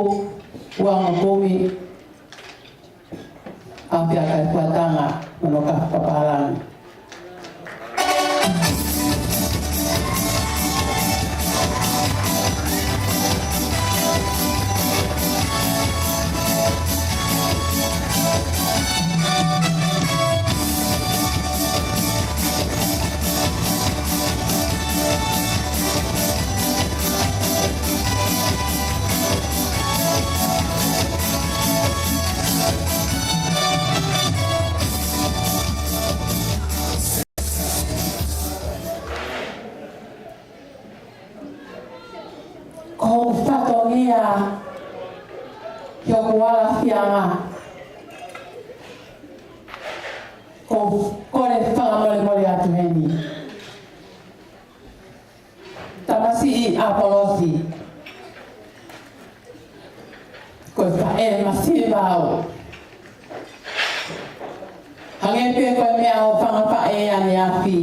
K: uanga komi. Apia kai kuatanga mano ka papalangi. Ko whatongia hio kuala whianga. Ko kore whangamole mole atu heni. Tamasi i Apolosi. Ko whae masibao. Hangepe koe mea o whangawhae ane api.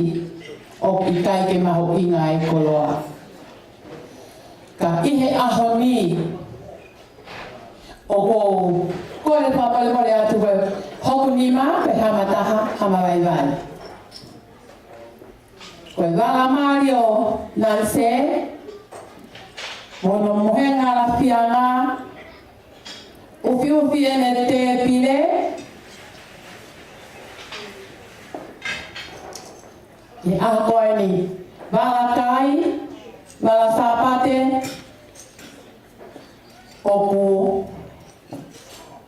K: O ki kai ke maho inga e koloa. Ka ihe aho ni o ko kore whapale atu koe hoku ni maa pe hamataha hamawai vai. Koe wala Mario Nanse mono mohenga la whianga ufi ene te pile i aho koe ni wala kai wala sapate oku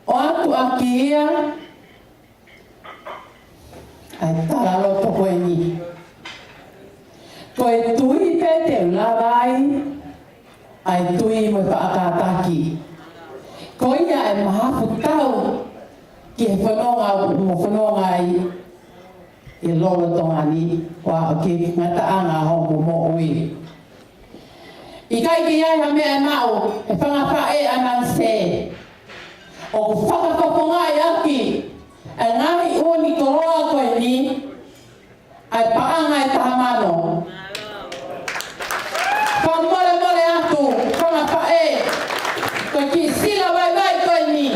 K: o atu aki ia ai tala loto koe ni koe tui pe te ulawai ai tui mo whaakataki koe ia e mahafu tau ki he whanonga i lolo tonga ni wa o ki ngata anga ho mo ui. I kai ki ai ha mea nao e whangawhae anan se. O whakakoponga i aki e ngahi uni koroa koe ni ai paanga e tahamano. Whamole atu whangawhae koe ki sila vai koe ni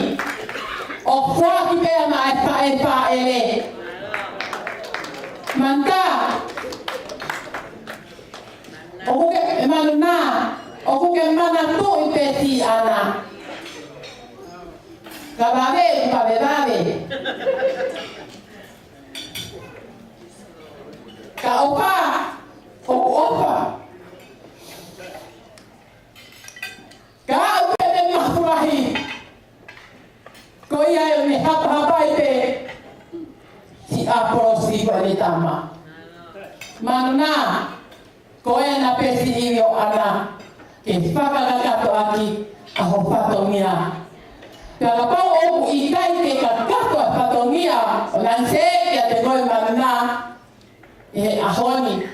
K: o whaki pea ma e whaere. Manta o kuke e manu nā, o kuke mana tū i pēti ana. Ka wawe wawe. Ka opa, o opa. Ka uke me mahurahi. Ko ia e me hapai pe. Si Apolosi koe ni tama. Manu nā, koe na pesi iwi o ana. Ke whakakakato aki a ho whatongia. Pea ka pau oku i kai ke kakato a whatongia o nanse kia te koe manu nā. E ahoni.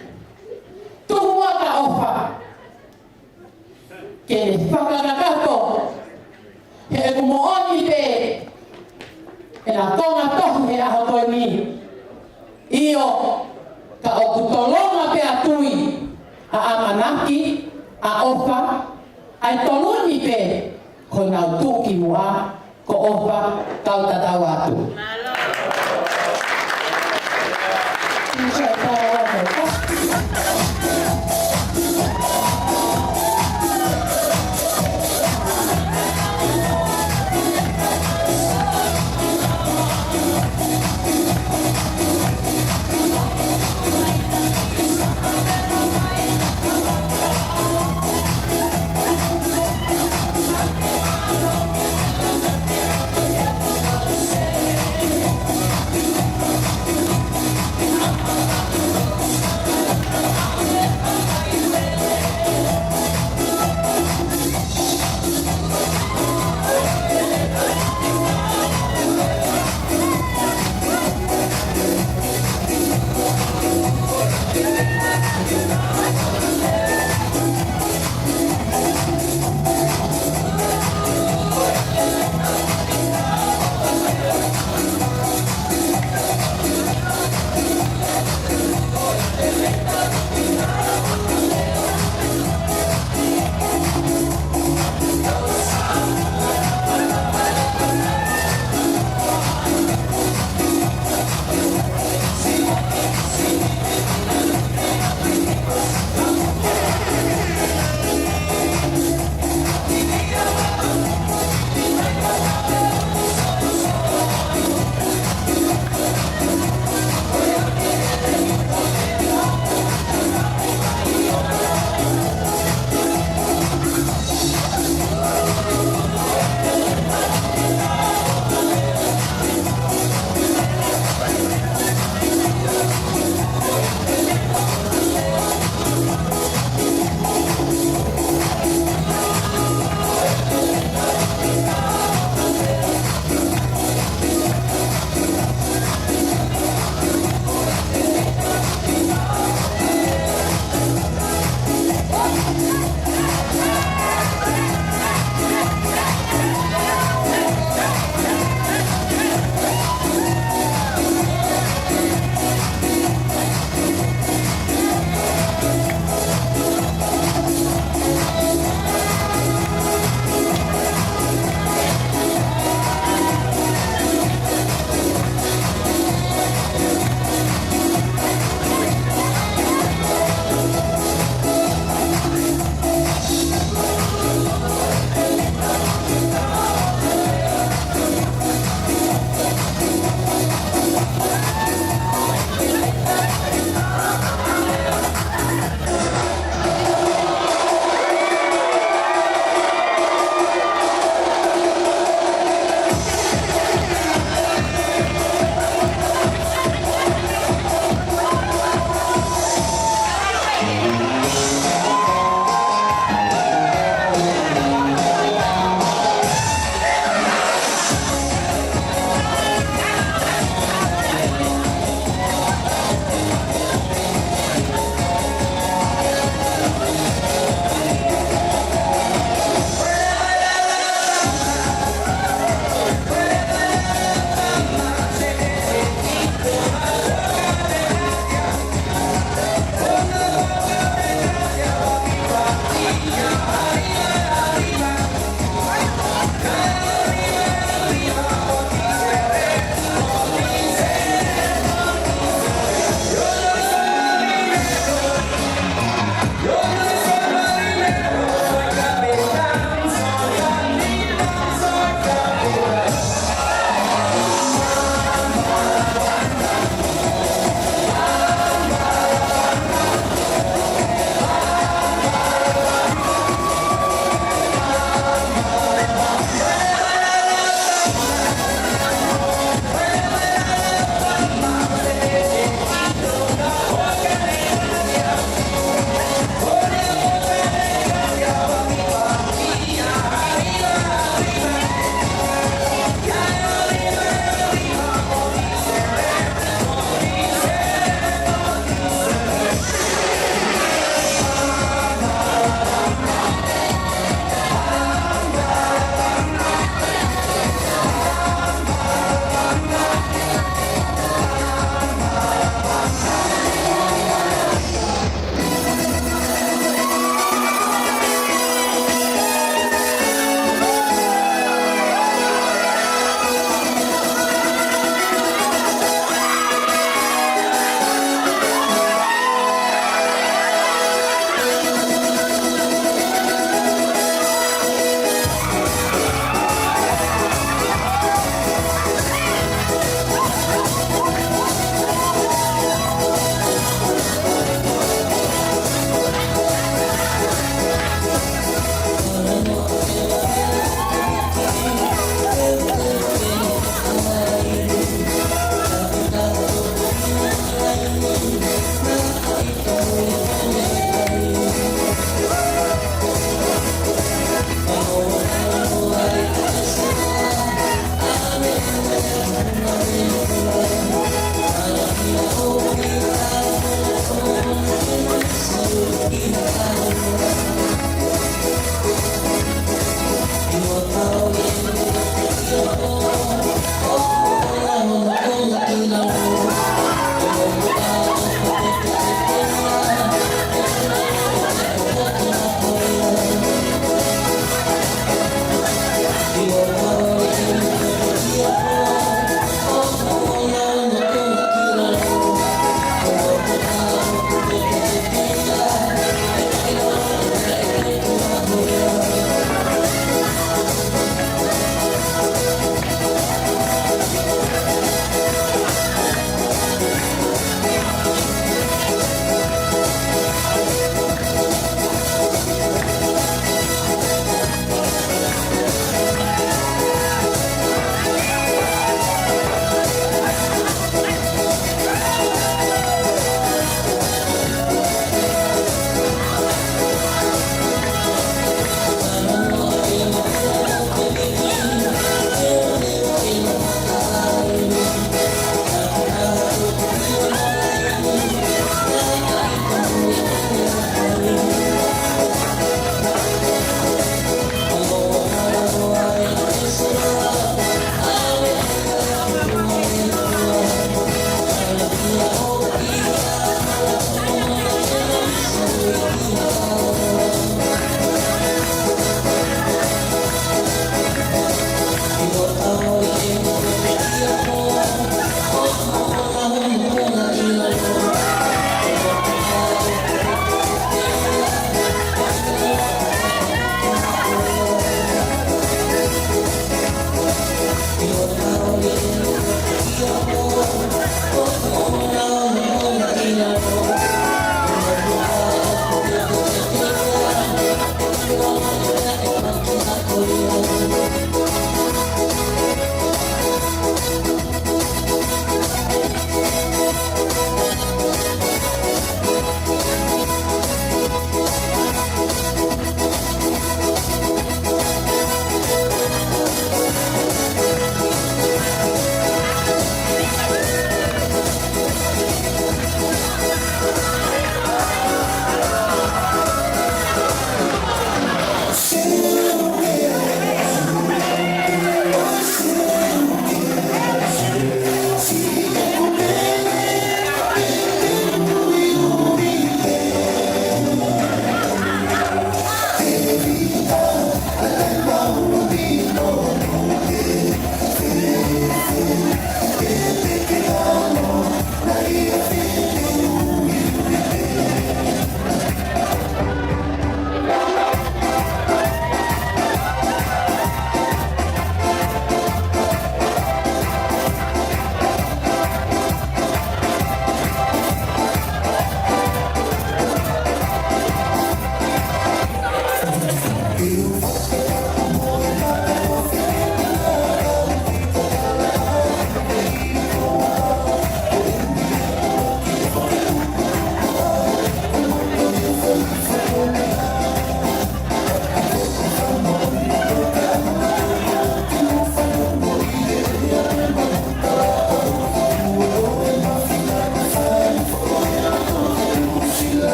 K: Tuhua ka ofa. Ke whakakakato. He e kumo oni pe. E na tonga tohu he aho koe ni. Io ka o kutolonga pe atui a amanaki, a ofa, ai toluni pe ko nau tuki mua ko ofa kau tatau atu.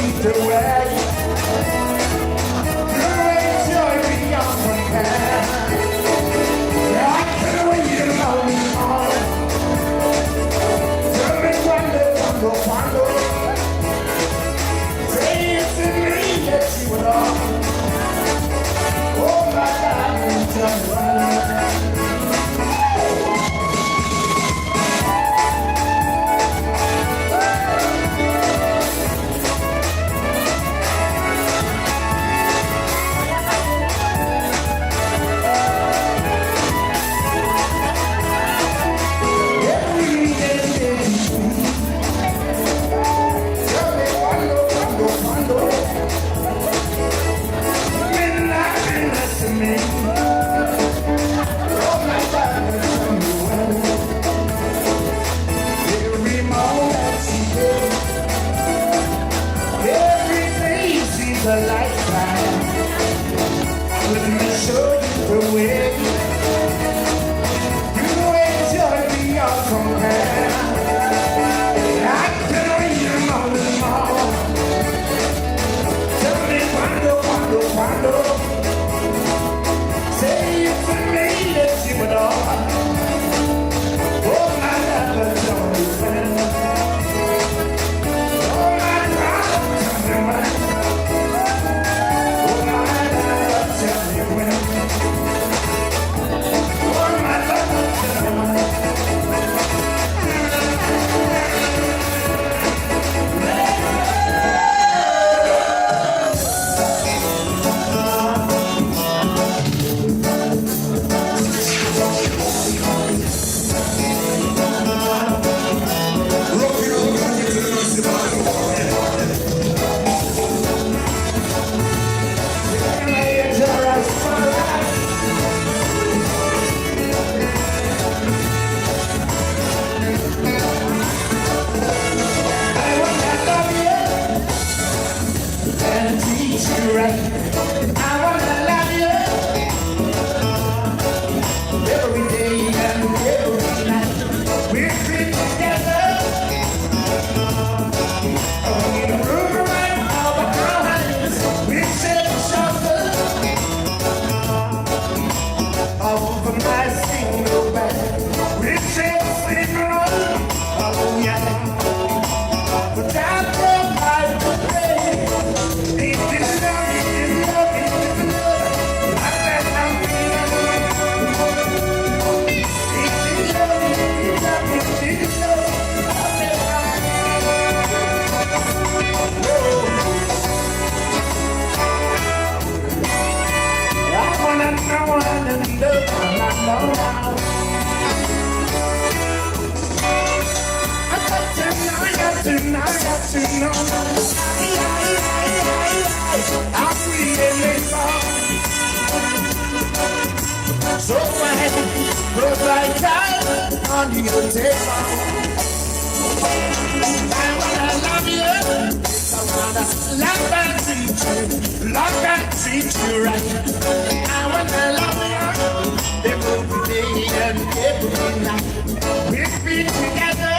D: you to wear. You enjoy beyond compare. I can when you know me all. Tell me cuando. Say it's in me that you would all. Oh my God, you just run. A lifetime. Let me show you the way. You enjoy beyond compare. I can read your morning more. Tell me cuando. Say it's a me that you adore. Oh my God, but don't you friend. Oh my God, tell me when. So fine, cause I died on your table. I wanna love you, I wanna love and treat you right. I wanna love you every day and every night. We'll be together.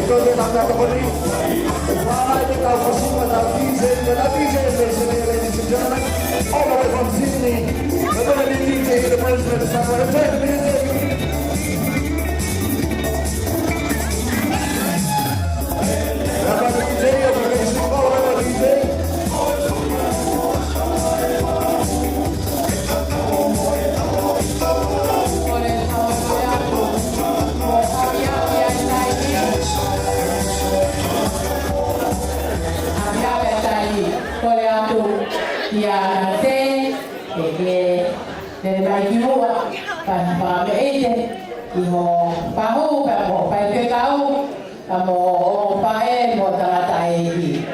D: Entonces, la plata por ahí. Right, now for Super DJ, the DJ station here, ladies and gentlemen, all the way from Sydney. We're going to be DJ the president of Summer. Take music. La plata DJ, we're going to sing all over DJ.
K: Ya sé que desde Baikimua para ella hijo bajo para el pecado como para él mostrará ahí.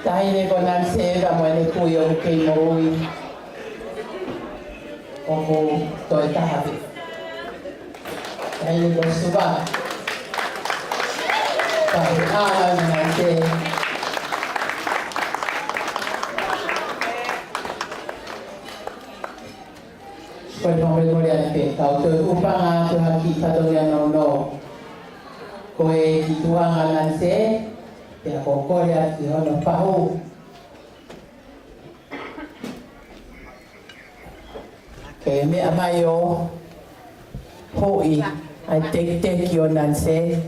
K: Taine ko nan seva mo ni kuyo ke moi. Oku toi tahavi. Taine ko suba. Pai ala nan se. Koi pamre ko ya pe tau to upanga to haki patoria no. Koi kituanga nan se. Ya kokoria si hono pahu. Ke me amayo hoi ai tek yo nanse.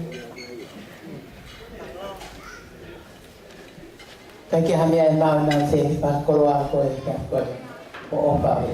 K: Kaki hamia mau nanse pa koroa ko e ko opa.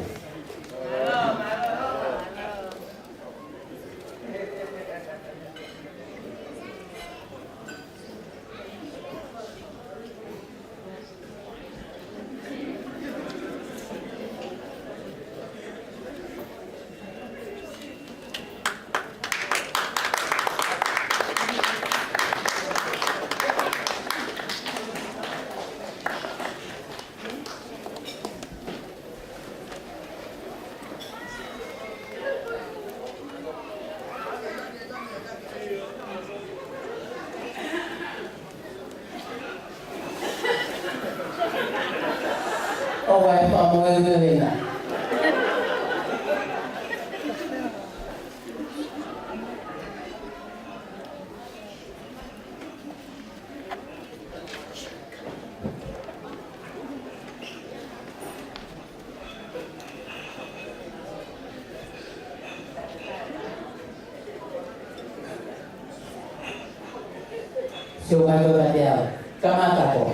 K: Jogador Daniel, Kamakapo.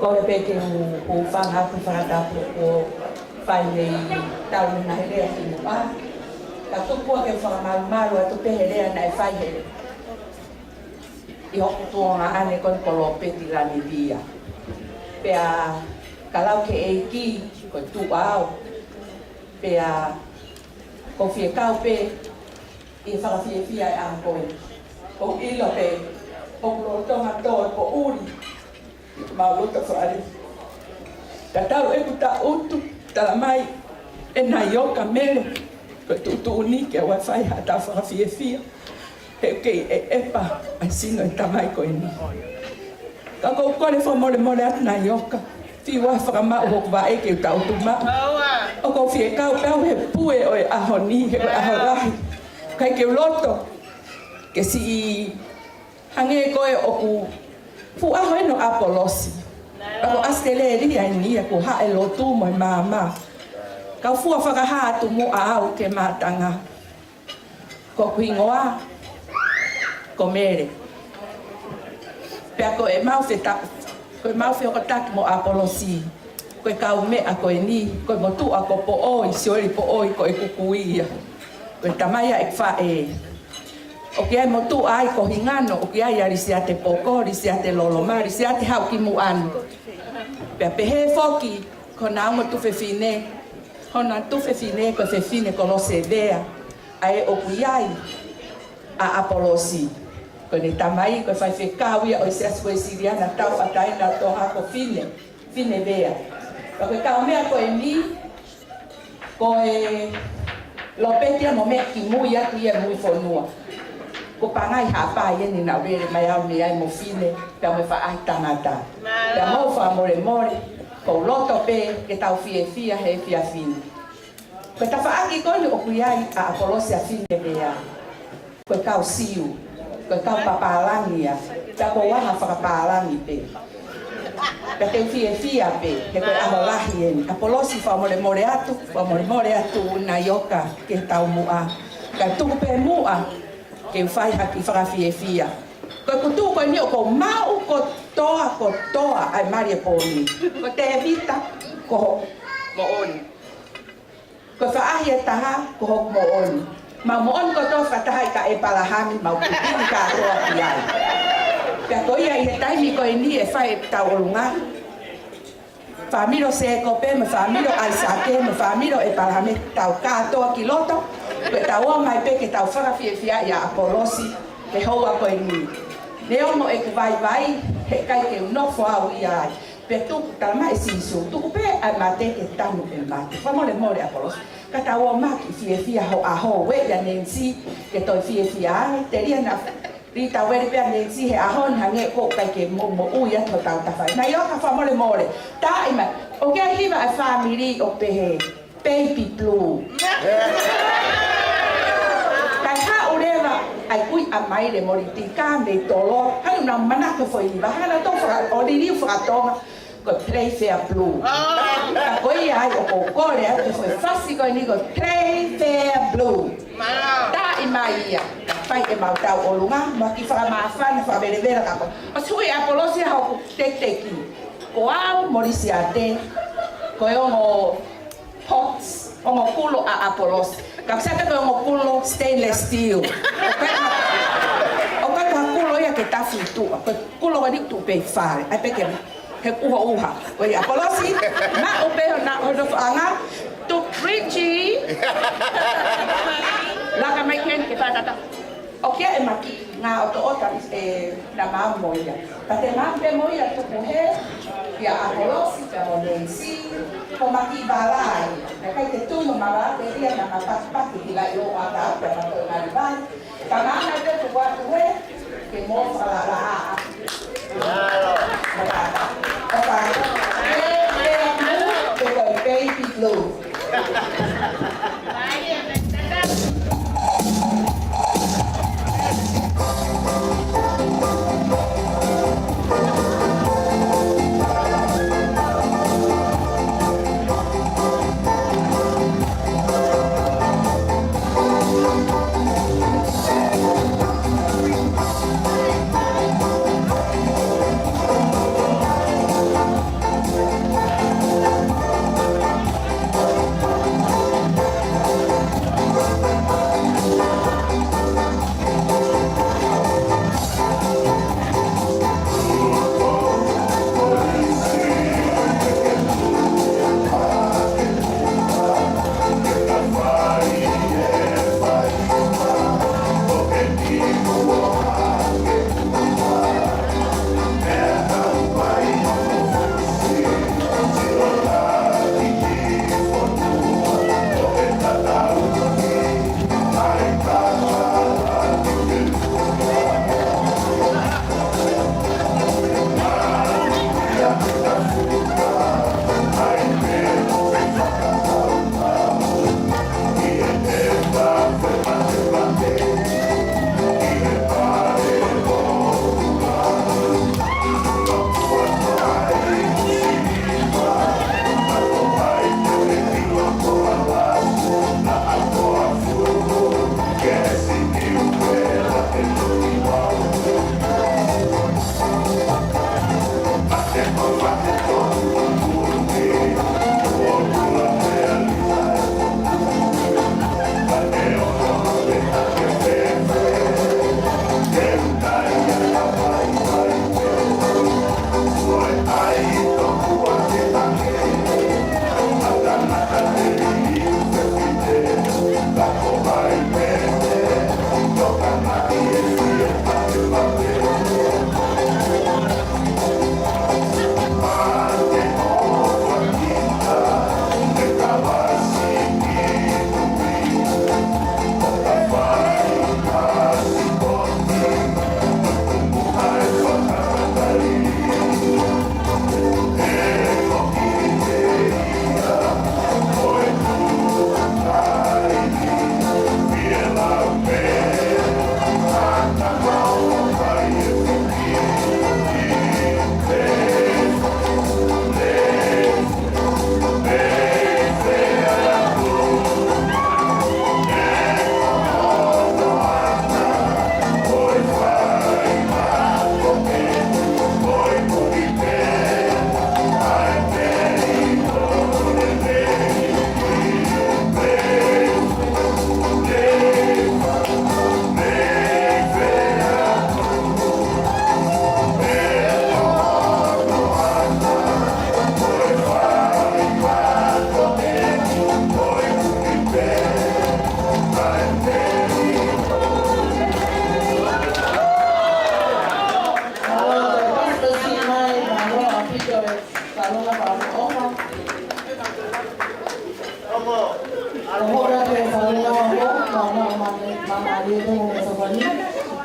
L: Ko he peke o whanga ku whakatapu o whai nei tau na herea ki mua. Ka tupua ke whakamaru a tupe herea na e whai here. I hoku tuonga ane kon kolo peti lani via. Pea kalau ke e ki ko tu au. Pea ko fie kau pe i whakafie fia e ankoe. O ilo pe o kulo tonga toa ko uri. Maluta frare. Tatau e kuta utu talamai e na yoka mele ko tutu unike wa fai hata fa fie fie ke e epa asino e tamai ko ni. Ka ko le fo mole mole at na yoka fi wa fa ma ho va e ke ta utu ma. O ko fie ka o he pue o a honi he a holahi. Kai ke loto ke si hange ko e o ku fu aho e no apolosi. Ako astele ri ai ni ko ha e lotu mo mama. Ka fu afaka ha tu mo au ke matanga. Ko kuingoa. Ko mere. Pe ako e mau fe ta. Ko mau fe ko tak mo apolosi. Ko ka me ako ni ko mo tu ako po oi siori po oi ko e kukuia. Ko tamaya e fa e. O que ai motu ai ko hingano o que ai ari se ate poko ri se ate lolomari se ate hau ki muan pe pehe foki ko na mo tu fe fine hona tu fe fine ko fe fine ko lo se vea ai o kuiai a apolosi ko ni tamai ko fai fe kawi o se aswe siriana tau atai na to ha ko fine vea ko ka me ko ni ko e lo petia mo me ki mu ya ki e mu fonua ko pangai hapa ye ni na vere mai au ni ai mo fine pe me fa ai tangata pe mo fa more more ko loto pe ke tau fie fia he fia fine ko ta fa aki ko ni o kuiai a apolosia fine bea ko ka siu ko ka papalania ta ko wa fa papalani pe pe te fie fia pe ke ko amolahi en apolosi fa more more atu na yoka ke tau mua ka tu pe mua ke fai haki whakawhie fia. Ko kutu ko ni o ko mau ko toa ai maria poni. Ko te vita ko mo oni. Ko whaahi e taha ko hok mo oni. Ma mo on ko to whataha ka e palahami mau kutini ka toa ki ai. Pea ko i he taimi ko ni e whai tau olunga. Whamiro se kope, me whamiro ai sake, me whamiro e parame tau katoa ki loto. Pe tau o mai pe ke tau whakawhiawhia i a Apolosi, ke hoa ko ni. Ne ono e ku vai, he kai ke unofo au i ai. Pe tuku talama e sisu, tuku pe ai mate ke tanu e mate. Whamole more Apolosi. Ka tau o maki whiawhia ho a ho, we ya Nancy, ke toi whiawhia ai, te ria na Rita weri pia Nancy he ahon hange ko kai ke mo uia to tau tawhai. Na io ka whamole more. Ta ima, o kia hiva a family o pehe, baby blue. Kai ha urewa, ai kui a maire mori tika me tolo, hanu na manaka foi iwa, hana to o liri whakatonga, ko Playfair Blue. Ka koi ai o kore, te foi fasi koi ni ko Playfair Blue. Ta ima ia. Pai e mau tau o lunga, ma ki whakamawhana, whamerevera kako. O sui Apolosi hau te teki. Ko au morisi a te, ko e ongo pots, ongo kulo a Apolosi. Ka kusaka ko ongo kulo stainless steel. O kai ka kulo ia ke tafu tu, ko kulo wani tu pe whare, ai peke he uha. Ko i Apolosi, na o peho na o do whaanga, tu Richie. Laka mai ken ke whatata. O kia e maki, ngā oto e na maa moia. Ta te maa pe moia tupu he, ia Apolosi, pe mo Nancy, ko maki balai. Na kai te tunu mara, te ria na mapaki ki lai o a ta pe ma toi ngari vai. Ka maa na te tu watu he, ke mo whala la a. O ka, baby blue.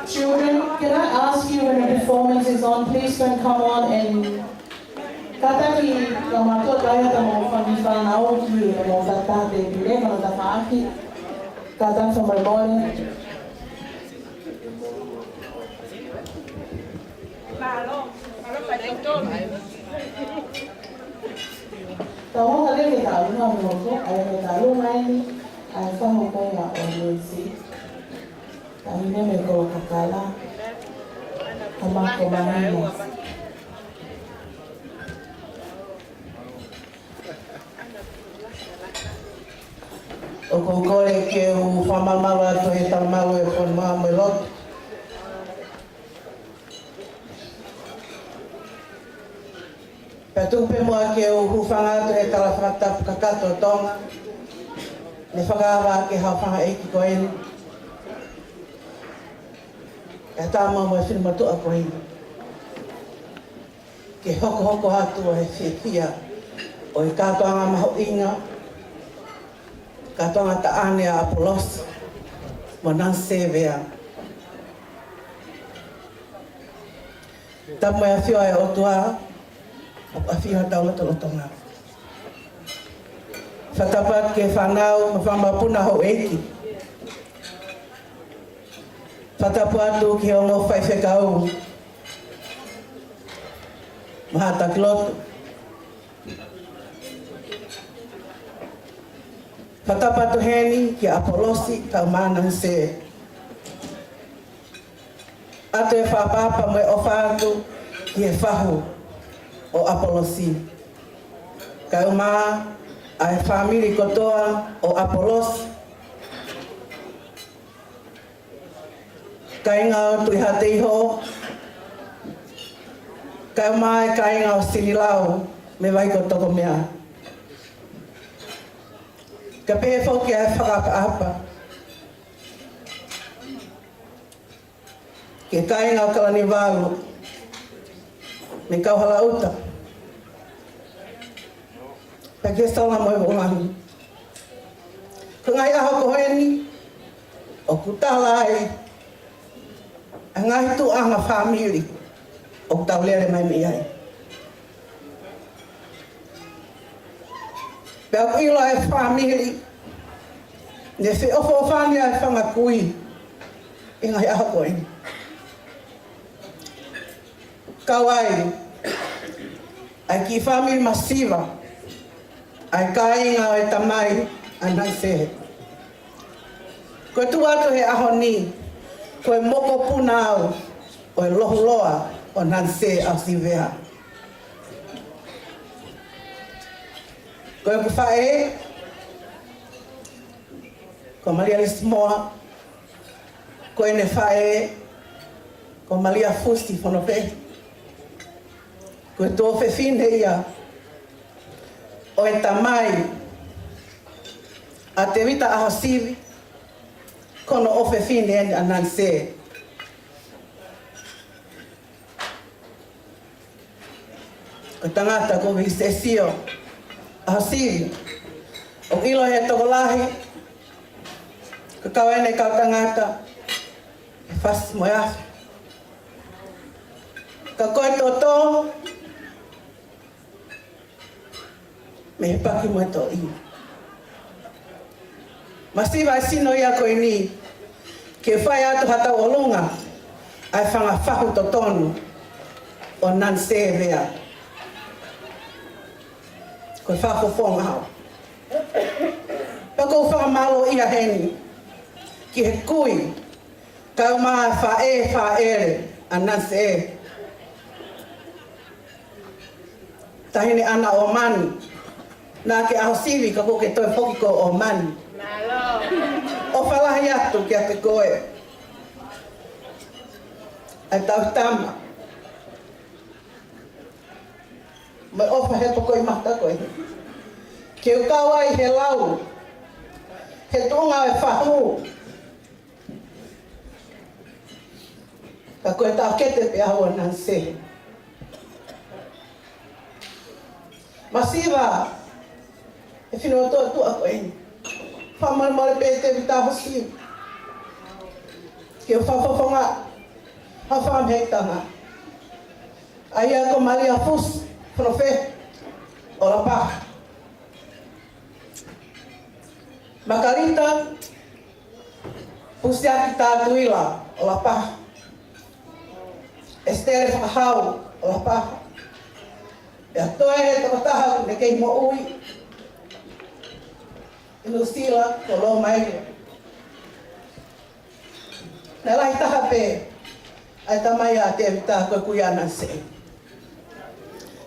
A: Children, can I ask you when the performance is on, please don't come on and kataki kamato kaya tamo famifan au ki mo tata de bile mo tata aki katan from my morning. Tahu kali kita tahu nama mereka, ayah kita tahu main, ayah faham kaya organisasi. Kami ni mereka kakala, kamak kemana.
L: O kokore ke o whamamara to he tamaru e kon maa me lot. Patu pe moa ke o hufanga to he tala whakatapu kakato tonga. Ne whakawa ke hawhanga eiki ko eni. E tāma mo e whinumatua ko eni. Ke hoko hoko hatu o he whiawhia o e kātoanga maho inga. Katonga taane a Apolos mo nan sevea. Tamu e whio e otua a whio taula tolotonga. Whatapat ke whanau ma whamapuna ho eki. Whatapu atu ki ongo whaiwhekau. Mahata kilotu. Whatapatu heni ki Apolosi tau mana se. Atu e whapapa mo e ofatu ki e whahu o Apolosi. Kau maa ai famili kotoa o Apolos. Kainga o tuihate iho. Kau maa e kainga o sinilau me vai kotoko mea. Ka pehe whoki ai whakapa-apa. Ke kainga o kalani wālu. Me kauhala uta. Pa ke sauna mo e wongangi. Ko ngai aho ko hoeni. O kutala ai. A ngai tu anga family. O kutaulere mai me ai. Pea ilo e family, ne se ofo fani ai whanga kui, i ngai aha koe. Kawai, ai ki family masiva, ai kainga o e tamai, anai sehe. Koe tu atu he aho ni, koe moko puna au, o e lohu loa, o nan se au sivea. Koe ku whae, ko Maria Lismoa, koe ne whae, ko Maria Fusti whanope. Koe tō whewhine ia, o e tamai, a te wita aho sivi, kono o whewhine ene anan se. Ko tangata ko vise sio, Asiri, o ilo he tokolahi, ka kawene ka tangata, e whasi mo afi. Ka koe toto, me he paki mo e to i. Masiva e sino ia koe ni, ke whai atu hata olunga, ai whanga whahu to tonu, o nan sevea. Koe whakofonga hao. Pako whakamalo ia heni, ki he kui, kau maa whaere, anan se e. Tahine ana o mani, nā ke aho sivi ka koke toi poki ko o mani. O whalahi atu ki a te koe. Ai tau tama. Mai ofa he toko I mata koe. Ke ukau ai he lau. He tonga e whahu. Ka koe tau kete pe ahua nan se. Masiva. E whino toa tua koe. Whamar mare pe te vita hosi.
M: ke o whawhawhonga, hawham hektanga. Aia ko Maria Fus, profe, o la pā. Makarita, pusiaki tātu ila, o la pā. Estere whakahau, o la pā. Pea toe he takataha, ne kei mo ui. Inu sila, ko lo maile. Nā lahi taha pē, ai tamai a te avita koe kuiana se.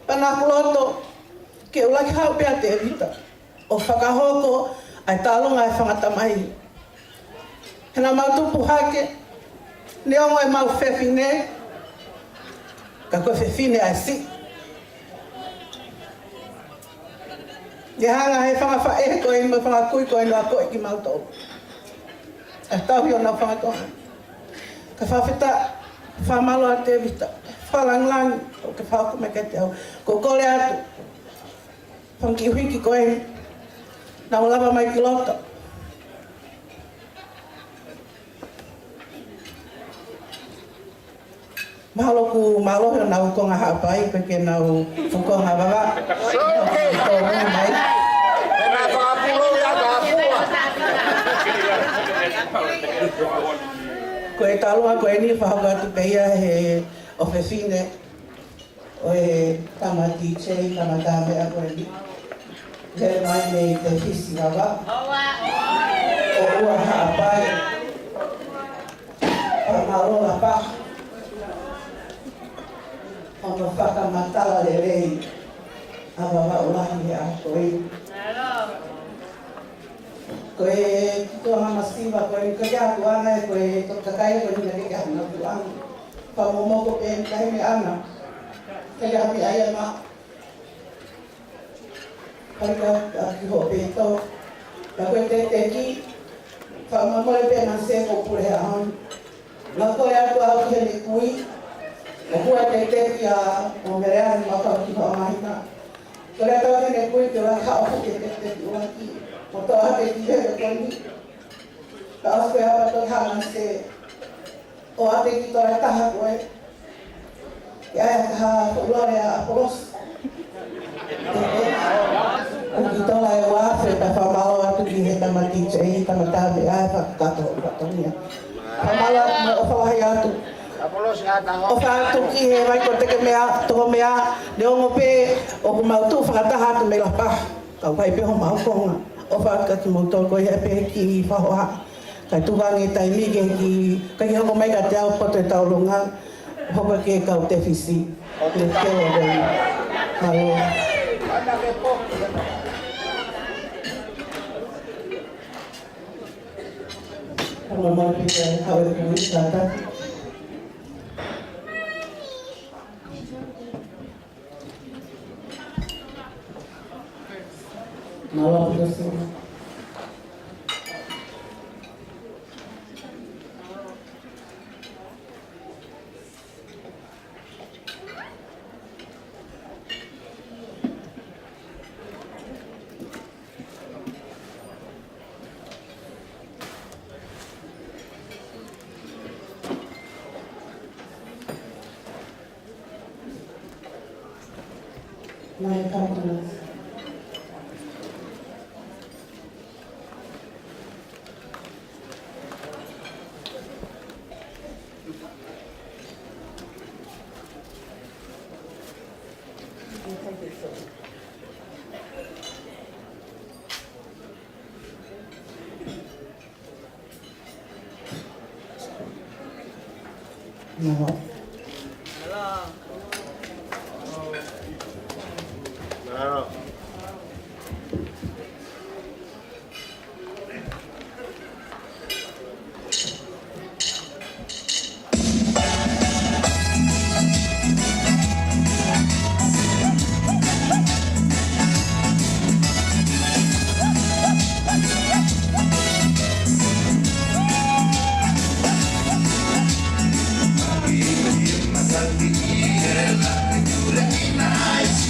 M: Pana kuloto, ke ulaki hau pēa te avita. O whakahoko, ai tālunga e whangatamai. Hena mautupu hake, ne ongo e mau whewhine, ka koe whewhine ai si. Ne hanga he whangawhae koe ima whangakui koe noa koe ki mautou. E tauhi o nau whangatoa. Ka whawhita, whamalo a te vita, whalanglangi, o ke whauku me ke te au. Ko kore atu, whanki uiki koe, nā lava mai ki lota. Mahalo ku malohi o nau konga hapai, pe ke nau whukonga wawa. Ko runga mai.
D: Pena whakapulo ia ka apua.
M: Ko e talua ko e ni whahauka atu peia he o whewhine o e tamati chei, tamata mea ko e ni. Lere mai nei te whisi wawa. O ua haapai. Pamarola pa. O no whakamatala le rei. A wawa ulahi a ko e. Koe tuanga masiva, koe kia tuanga, koe tokakai, koe nina ke hana tuanga. Whamomoko pe kahi me ana. Kaya hapi aia ma. Kaika ki ho pe to. La koe te ki. Whamomole pe na se ko pure ahon. La koe atu au ki hene kui. La kua te ki a o mereani makau ki hoa mahina. Koe atu au hene kui te la kao ke te ki ua ki. O tō hake ki hea koni. Ka aske hawa tō hana se. O ate ki tō e taha koe. Ki aia taha whaulore a Apolos. O ki tōla e wāwhe ta whamalo atu ki he tamati chei, tamata me aia whakakato o katonia. Whamalo atu me o whawahi atu. O whaatu ki he mai ko teke mea, toko mea, ne ongo pē, o ku mautu whakataha atu me la paha. Kau pai peho maukonga. O whaka ki mautor koe he pe ki whahoha. Kai tuwangi tai mige ki, kai hoko mai ka te au poto e taulunga, hoka ke kau te whisi. Ke te o rei. Malo. Kama mau pita hau e kui tata. Malo pita sima. My countenance. No.
D: Claro.
C: Nice,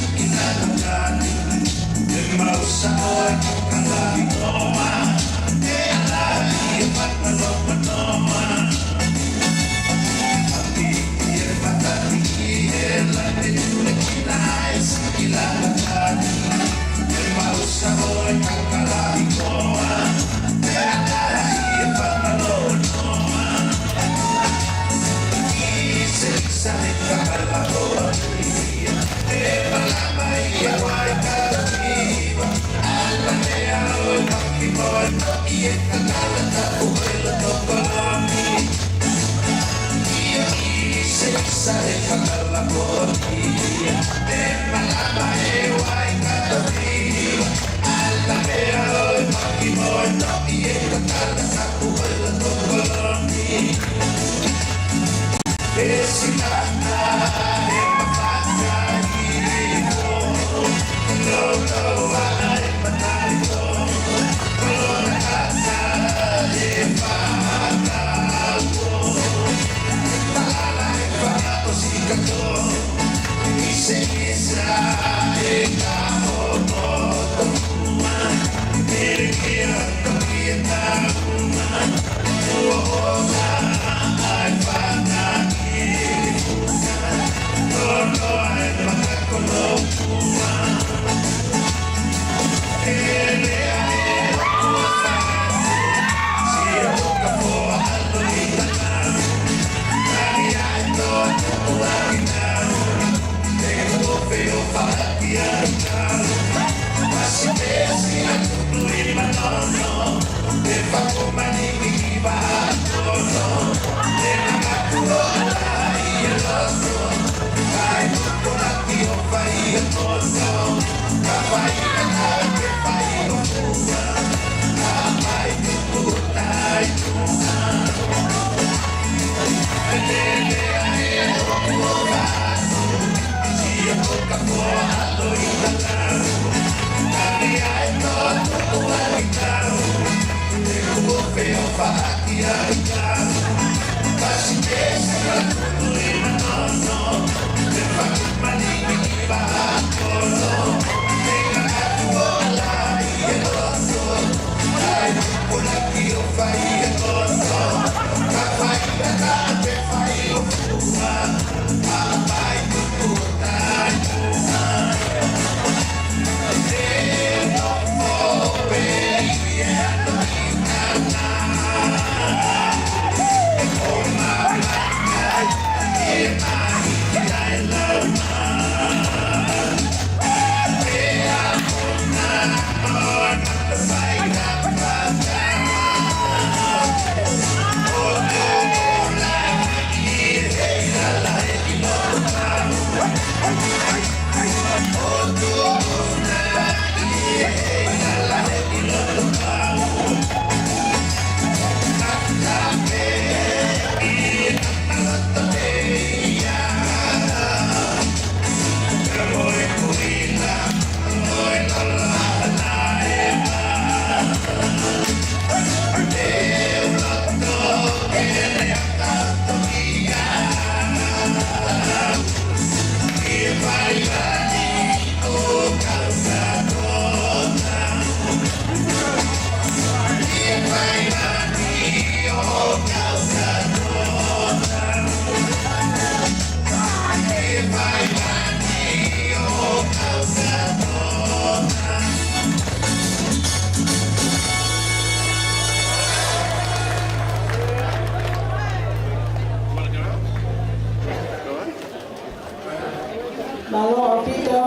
M: Malo Peter,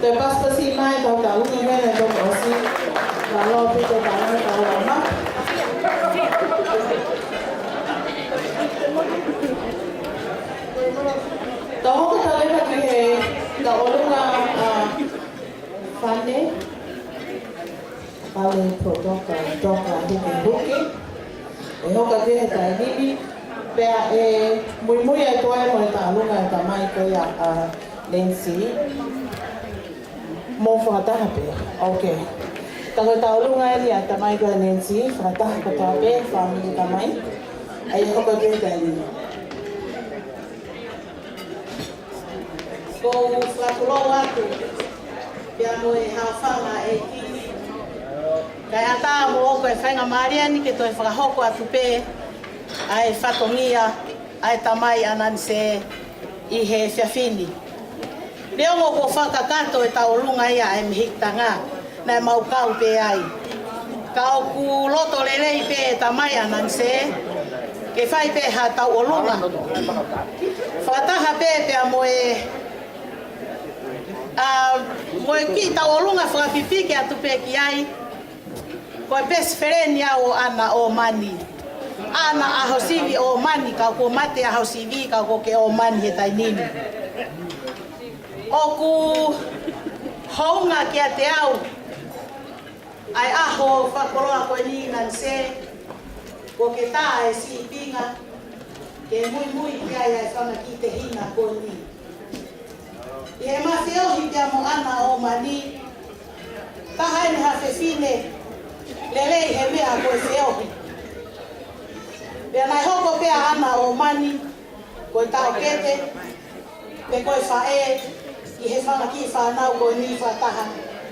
M: the pastor si mai tau tau ni me na tau osi. Malo Peter tau tau lama. Tau ko tau le ki he tau olunga fane. Pale protoka toka huki. E hoka te he tai nibi. Pea mui e toa e mo ta alunga e ta mai ko ia Nancy. Mo whakataha pe. Okay. Tako taulunga e lia ta mai ko Nancy. Whakataha ko toa pe. Whamini ta mai. Ai hoka te tai nibi. Ko whakulo atu. Pea mo e hawhanga e kini. Kai ata mo oko e whainga Mariani ke toi whakahoko atu pe. Ai whatongia, ai tamai anan se I he whiawhini. Leo mo ko whakakato e taurunga ia e mihitanga, na e maukau pe ai. Ka o ku loto lelei pe e tamai anan se, ke whai pe ha tau olunga. Whataha pe pe a moe ki tau olunga whakapipike atu pe ki ai, ko e pes ferenia o ana o mani.
G: ana aho sivi o mani ka ko mate aho sivi ka ko ke o mani he tai nini. O ku haunga kia te au ai aho whakoroa koe ni nan se ko ke tā e si pinga ke mui kia ia e whanga ki te hina koe ni. I he mawhiohi kia mo ana o mani taha ni hawhewhine lelei he mea koe whiohi. Pea nai hoko pea ana o mani koe tau kete pe koe whae i he whanga ki whanau koe ni whataha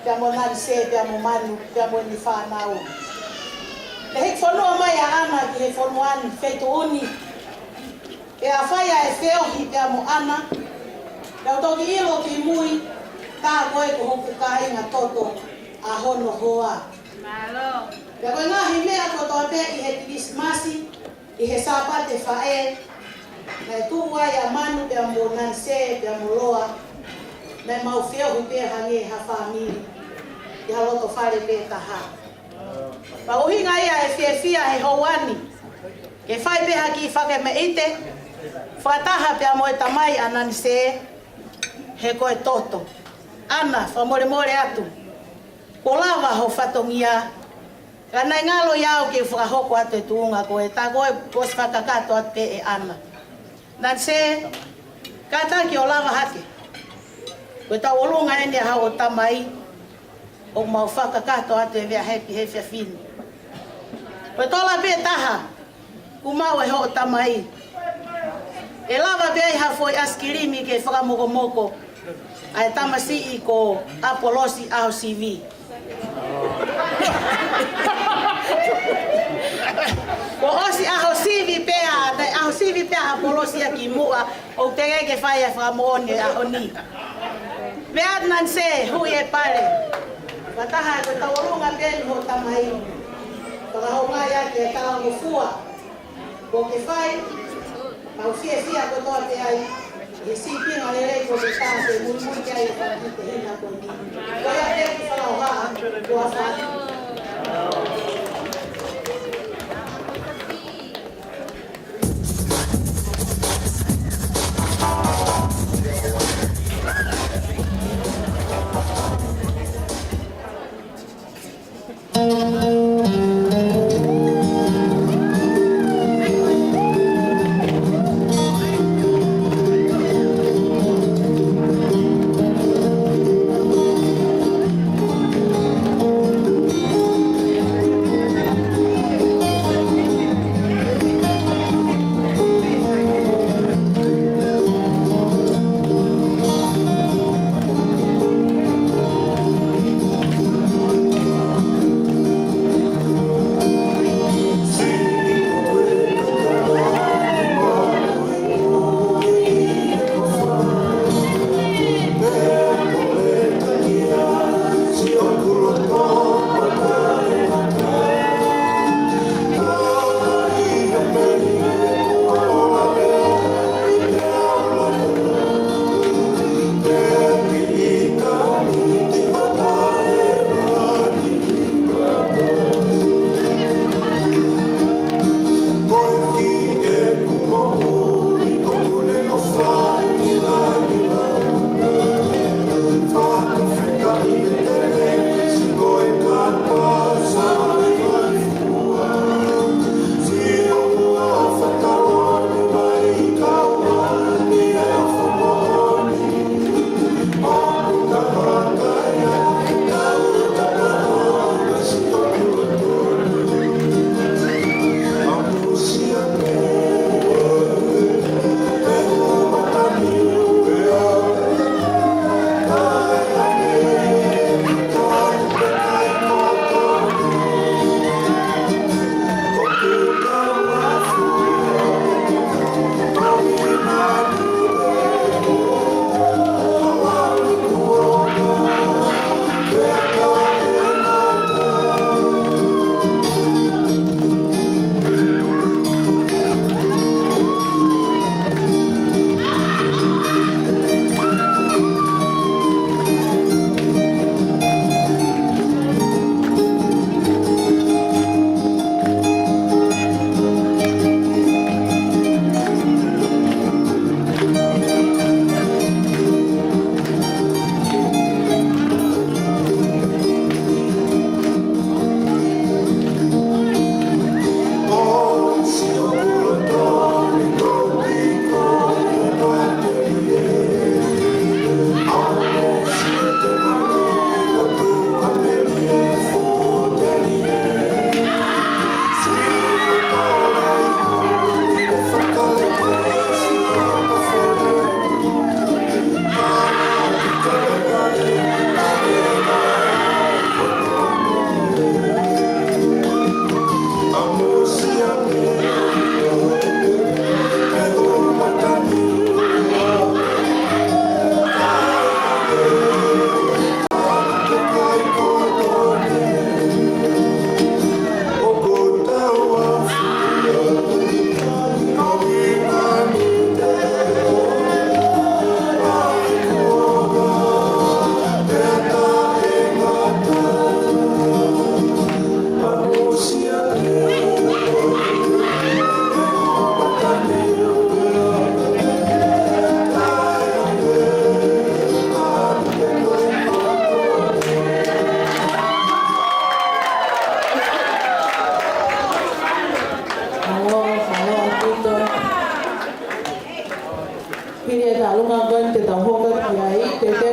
G: pea mo nani se pea mo manu pea mo ni whanau. Le hek whanua mai a ana ki he whanuani whetu uni pea whaia e whiohi pea mo ana pea toki ilo ki mui tā koe ko hoku ka inga toto a hono hoa. Pea koe ngahi mea ko toa pea i he Krismasi i he sapate whae na e tuwa ia manu pea mo nanse pea mo loa na e mau whiohi pea hange ha whamiri i ha loto whare pea taha. Pa uhinga ia e whia he houani ke whai pea ki whake me ite whataha pea mo e tamai ananse he koe toto. Ana, whamore atu. Ko lava ho whatongia. Ka nai ngalo iau ke whakahoko atu e tuunga koe. Tā koe kos whakakato atu pe e ana. Nan se, ka taki o lava hake. Koe tā olunga ene hao o tamai. O mau whakakato atu e vea hepi he whiawhini. Koe tola pe taha. Kumau e ho o tamai. E lava pe ai hafoi askirimi ke whakamoko ai tamasi i ko Apolosi aho CV. Ko osi aho CV pea, dai aho CV pea Apolosi a ki mua o te ke whai e whakamoone aho ni. Mea nan se hui e pare. Wataha ko taurunga pea ni ho tamai. Whakahonga ia ke tala mo fua. Ko ke whai, mau fia ko toa te ai. E si pinga lelei ko te tāte mui kia i whakite hina ko ni. Ko ia te ki whanau haa, ko a whai.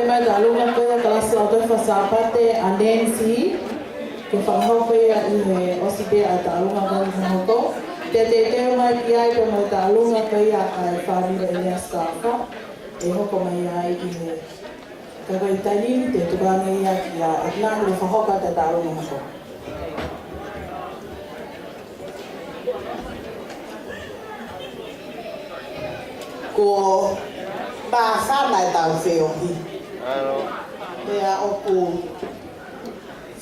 K: mai ta lunga koe ka lasi o toi whasapate a Nancy. Ke whakahau koe I he osipe a ta lunga koe whanoko. Te teo mai ki ai pe mai ta lunga koe a kai whanira I lea skafa. E hoko mai ai I he kakai taini te tukanga ia ki a Atlango whahoka te ta lunga mako.
M: Ko bāwhana e tau whiohi. Pea oku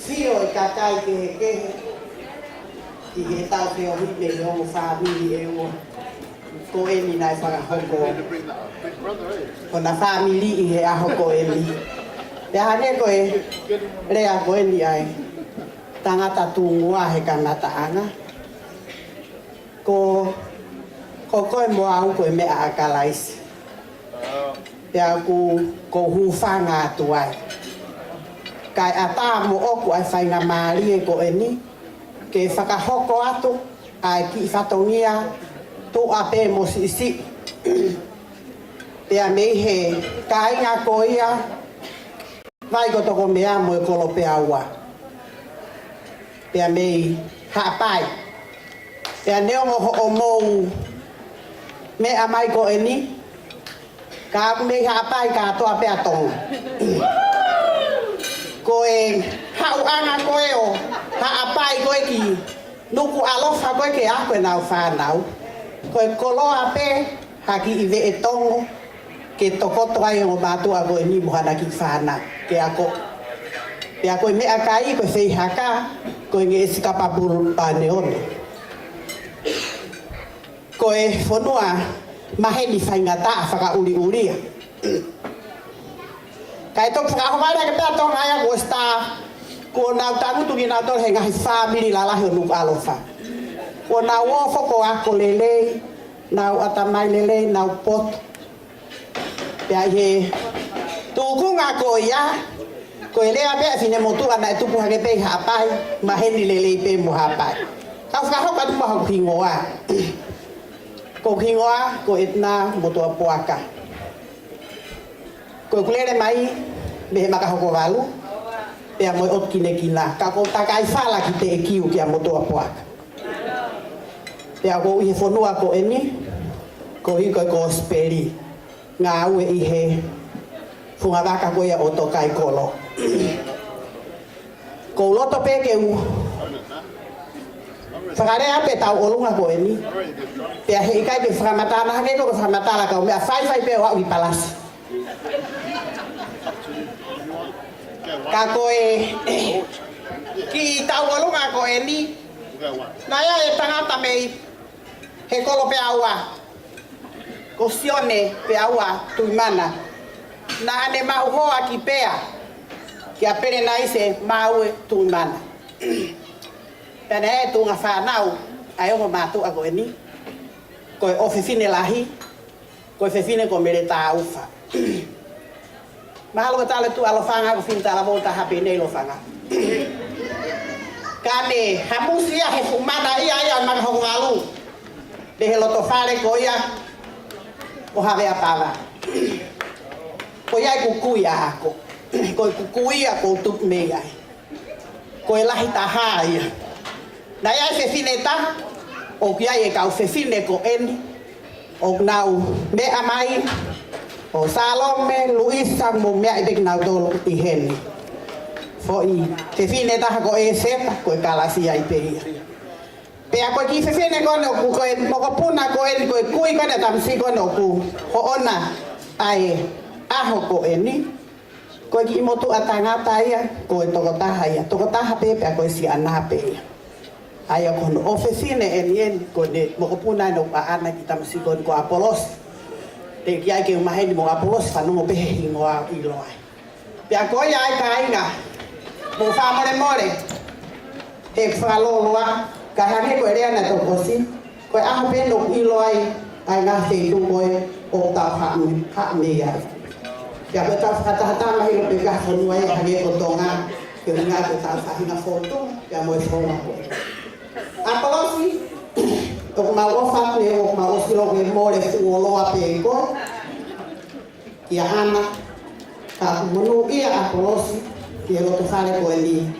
M: whio I kakai ke he kehe. I he tau whiohi me he ongo whāmiri e ua. Ko eni nai whakahoko. Ko na whāmiri I he ahoko eni. Pea hane koe rea ko eni ai. Tangata tūngua he kanata anga. Ko koe mo au koe mea akalaisi. Pea ko hūwhanga atu ai. Kai ata mo oku ai whainga maari e ko eni. Ke whakahoko atu ai ki whatongia tu ape mo sisi. Pea mei he kainga ko ia. Vai ko toko mea mo e kolo pea ua. Pea mei haapai. Pea neongo ho o mou me amai ko eni ka me haapai ka toa pea tonga ko e hau anga ko e o haapai ko e ki nuku alofa ko e ke ako e nau whanau ko e koloa pe haki I ve e tongo ke tokoto ai o mātua ko e ni muhana ki whana ke ako pe ako e mea kai ko e whei haka ko e nge e sikapapuru pane ono ko e whanua maheni whaingata whakauri-uria. Kai tōk whakahomara ke pēr tōng aia ko staff ko nau tangutu ki nau tōr he ngahi whāmiri la lahi o nuk alofa. Ko nau ofo ko ako lelei, nau atamai lelei, nau pot. Pea he tūkunga ko ia, ko e lea pēr whine motua na e tupu hake pei haapai, maheni lelei pē mo haapai. Kau whakahoka tupa hau hingoa. Ko hingoa ko etna motua poaka. Ko kulere mai me he makahoko walu. Pea moi ot kine kina. Ka ko takai whala ki te e kiu ki a motua poaka. Pea ko I he whanua ko eni. Ko hiko ko speri. Ngā ue I he whungawaka ko ia o tokai kolo. Ko loto pe ke u. Whakarea pe tau olunga ko eni. Pea he ikai ke whakamatana hake ko whakamatana ka o mea whai pe o au I palasi. Ka koe ki tau olunga ko eni. Naya e tangata mei he kolo pe aua. Ko sione pe aua tuimana. Na ane mahuhoa ki pea. Ki a pere naise maue tuimana. Pena e tunga whanau ai ongo mātua ko eni. Ko e ofefine lahi. Ko e fefine ko mere tā ufa. Mahalo ka tale tu alofanga ko finta la volta hape nei lofanga. Kane hamusia he fumana ia makahoku walu. De he loto fale ko ia o have apava. Ko ia kukuia ako. Ko kukuia ko tup mea. Ko e lahi taha ia. Na ia fefine ta o kia e kau fefine ko eni. O nau me amai o Salome Luisa mo mea ibek nau dolo I heni. Fo I fefine ta ko e seta ko e kalasia I peia. Pea ko ki fefine ko no ko e mokopuna ko eni ko e kui ko ne tamsi ko no ku ho ona ai aho ko eni. Ko ki motu atangata ia ko e tokotaha ia. Tokotaha pe ko e si ana peia. Ai ko no officine en ko ne mokopuna no pa ana ki tamsi ko Apolos. Te ki ai ke maheni mo Apolos fa no pe hingoa I loai. Pea ko ia ai kainga. Mo fa more. E fa loa ka hane ko rea na to kosi. Ko a pe no I loai ai nga te tu ko o ta ha me ya. Ya pe ta ta mai pe ka fo no ai hane ko tonga ke nga te ta fa hina foto ya mo fo na ko. Apolosi o ma ofa ne o ma osilo ke more fu lo ape ko ya ana Ka munu ia a polosi ki lo to fale ko eli.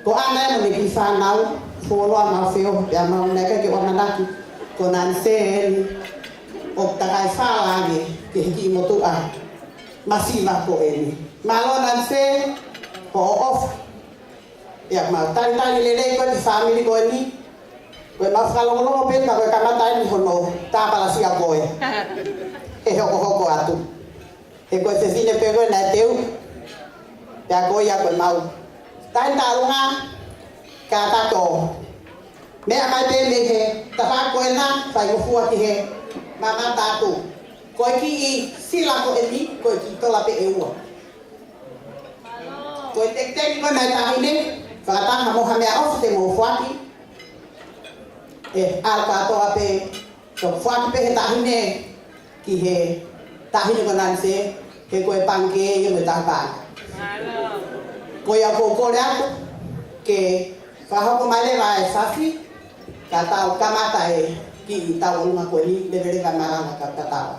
M: Ko ana mo ni fa nau fo lo ma feo ya ma na ka ke wana laki ko nan se eli o ta kai fa lagi ke ki mo tu a masiva ko eli. Ma lo nan se ko off ya ma tan tan le le ko di family ko eli. Ko ma fa lo lo pe ka ka mata ni hono ta pala si a ko e hoko atu. E ko se fine pego na teu ya ko ya ko mau tan ta lunga ka ta to me ama te me he ta fa ko na fa yo fu ati he mama ta tu ko ki I sila ko eni ko ki to la pe e wa ko te te ko na ta ine fa ta mo ha me off te mo fu ati e al ka to ape to fu ati pe ta ine ki he ta ine ko nan se ke koe panke e me tāpāna. Koe a kōkore aku, ke whahoko mai lewa e whawhi, ka tau kamata e ki I tau unga koe ni, lewere ka maranga ka tatawa.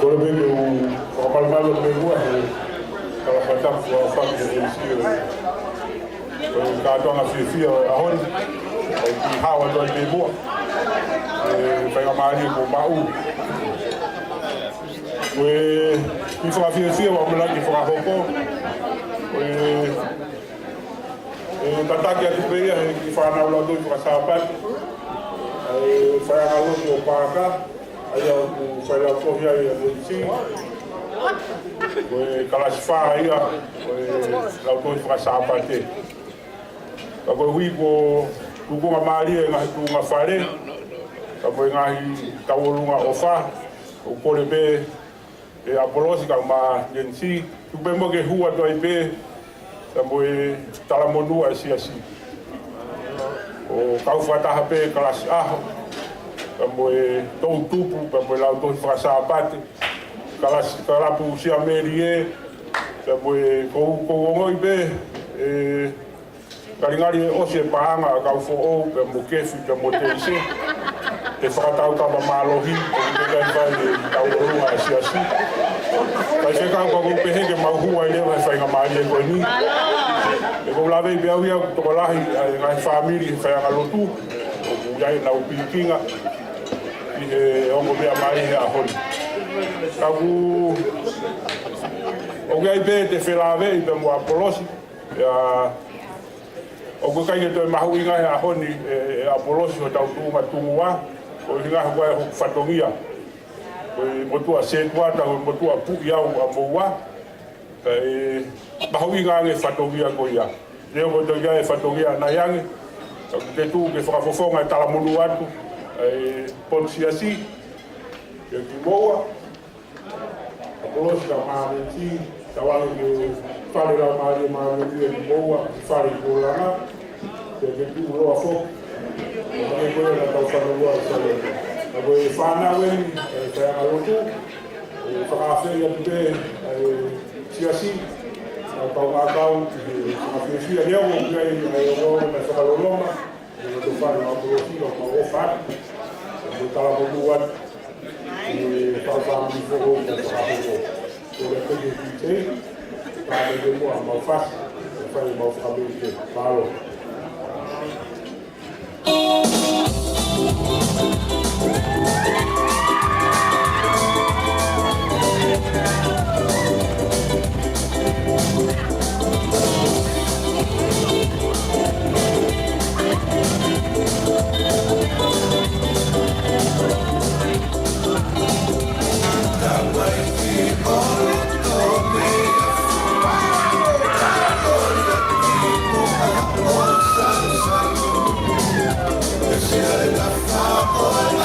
D: Kole bebe o whakapalmalo me mua he kalapatapu a whaki e MC o kātonga whiwhia o ahori o ki hawa doi me mua whainga maari ko mau koe ki whakawhiwhia wa mulaki whakahoko tataki atu peia he ki whanau doi whakasāpati whainga loki o pāka ai au whaia tohi ai a Luisi. Koe kalasi whaa ia, koe lau tohi whakasāpate. Ka koe hui ko tukunga maaria ngahi tukunga whare, ka koe ngahi tauolunga o wha, o kore be e Apolosi ka ma Yensi, tupe mo ke hua toi be, ka koe talamonua e siasi. O kau whataha pe kalasi aho, ka moe tau tupu, ka moe lau tohi whakasāpate, ka rapu sia merie, ka moe kou be, ka ringari e osi e pahanga a kau fo'ou, ka mo kefi, ka mo te ise, te whakatau kama mālohi, ka mo te kai e tau orunga e siasi. Kai whekau ka kou pehenge mauhua i lewa e whainga maari e koe ni. E kou lawe i beau ia toko lahi, ngai whamiri, whainga lotu, o iai nau pikinga, he ongo mea mai he ahori. Kaku o gai be te whelawe i pe mua Apolosi. O kai ke toi mahu inga he ahoni e Apolosi o tau tuunga tungua. O inga he koe hoku whatongia. O motua setua tau motua puki au a moua. Mahu inga nge whatongia ko ia. Reo ko toi ia e whatongia na yangi. Te tu ke whakafofonga e talamunu atu. Ponsiasi, que moa, Apolosi ka maareti, tawale ke whare rau maareti e moa, whare ko langa, ke tu roa fo, ke koe na tau whanarua e sale. Na koe whanawe, whainga rotu, whakawheri atu te siasi, na tau ngākau, whakawheri leo, kai o roa na whakaloloma, na tu whare na Apolosi, o ma o whare, o tala monuan e whakawhami whoro o whakahoko. O le peke ki te, tāne ke mua mau whasi, e whare mau whakabiri te whāro.
C: Oh,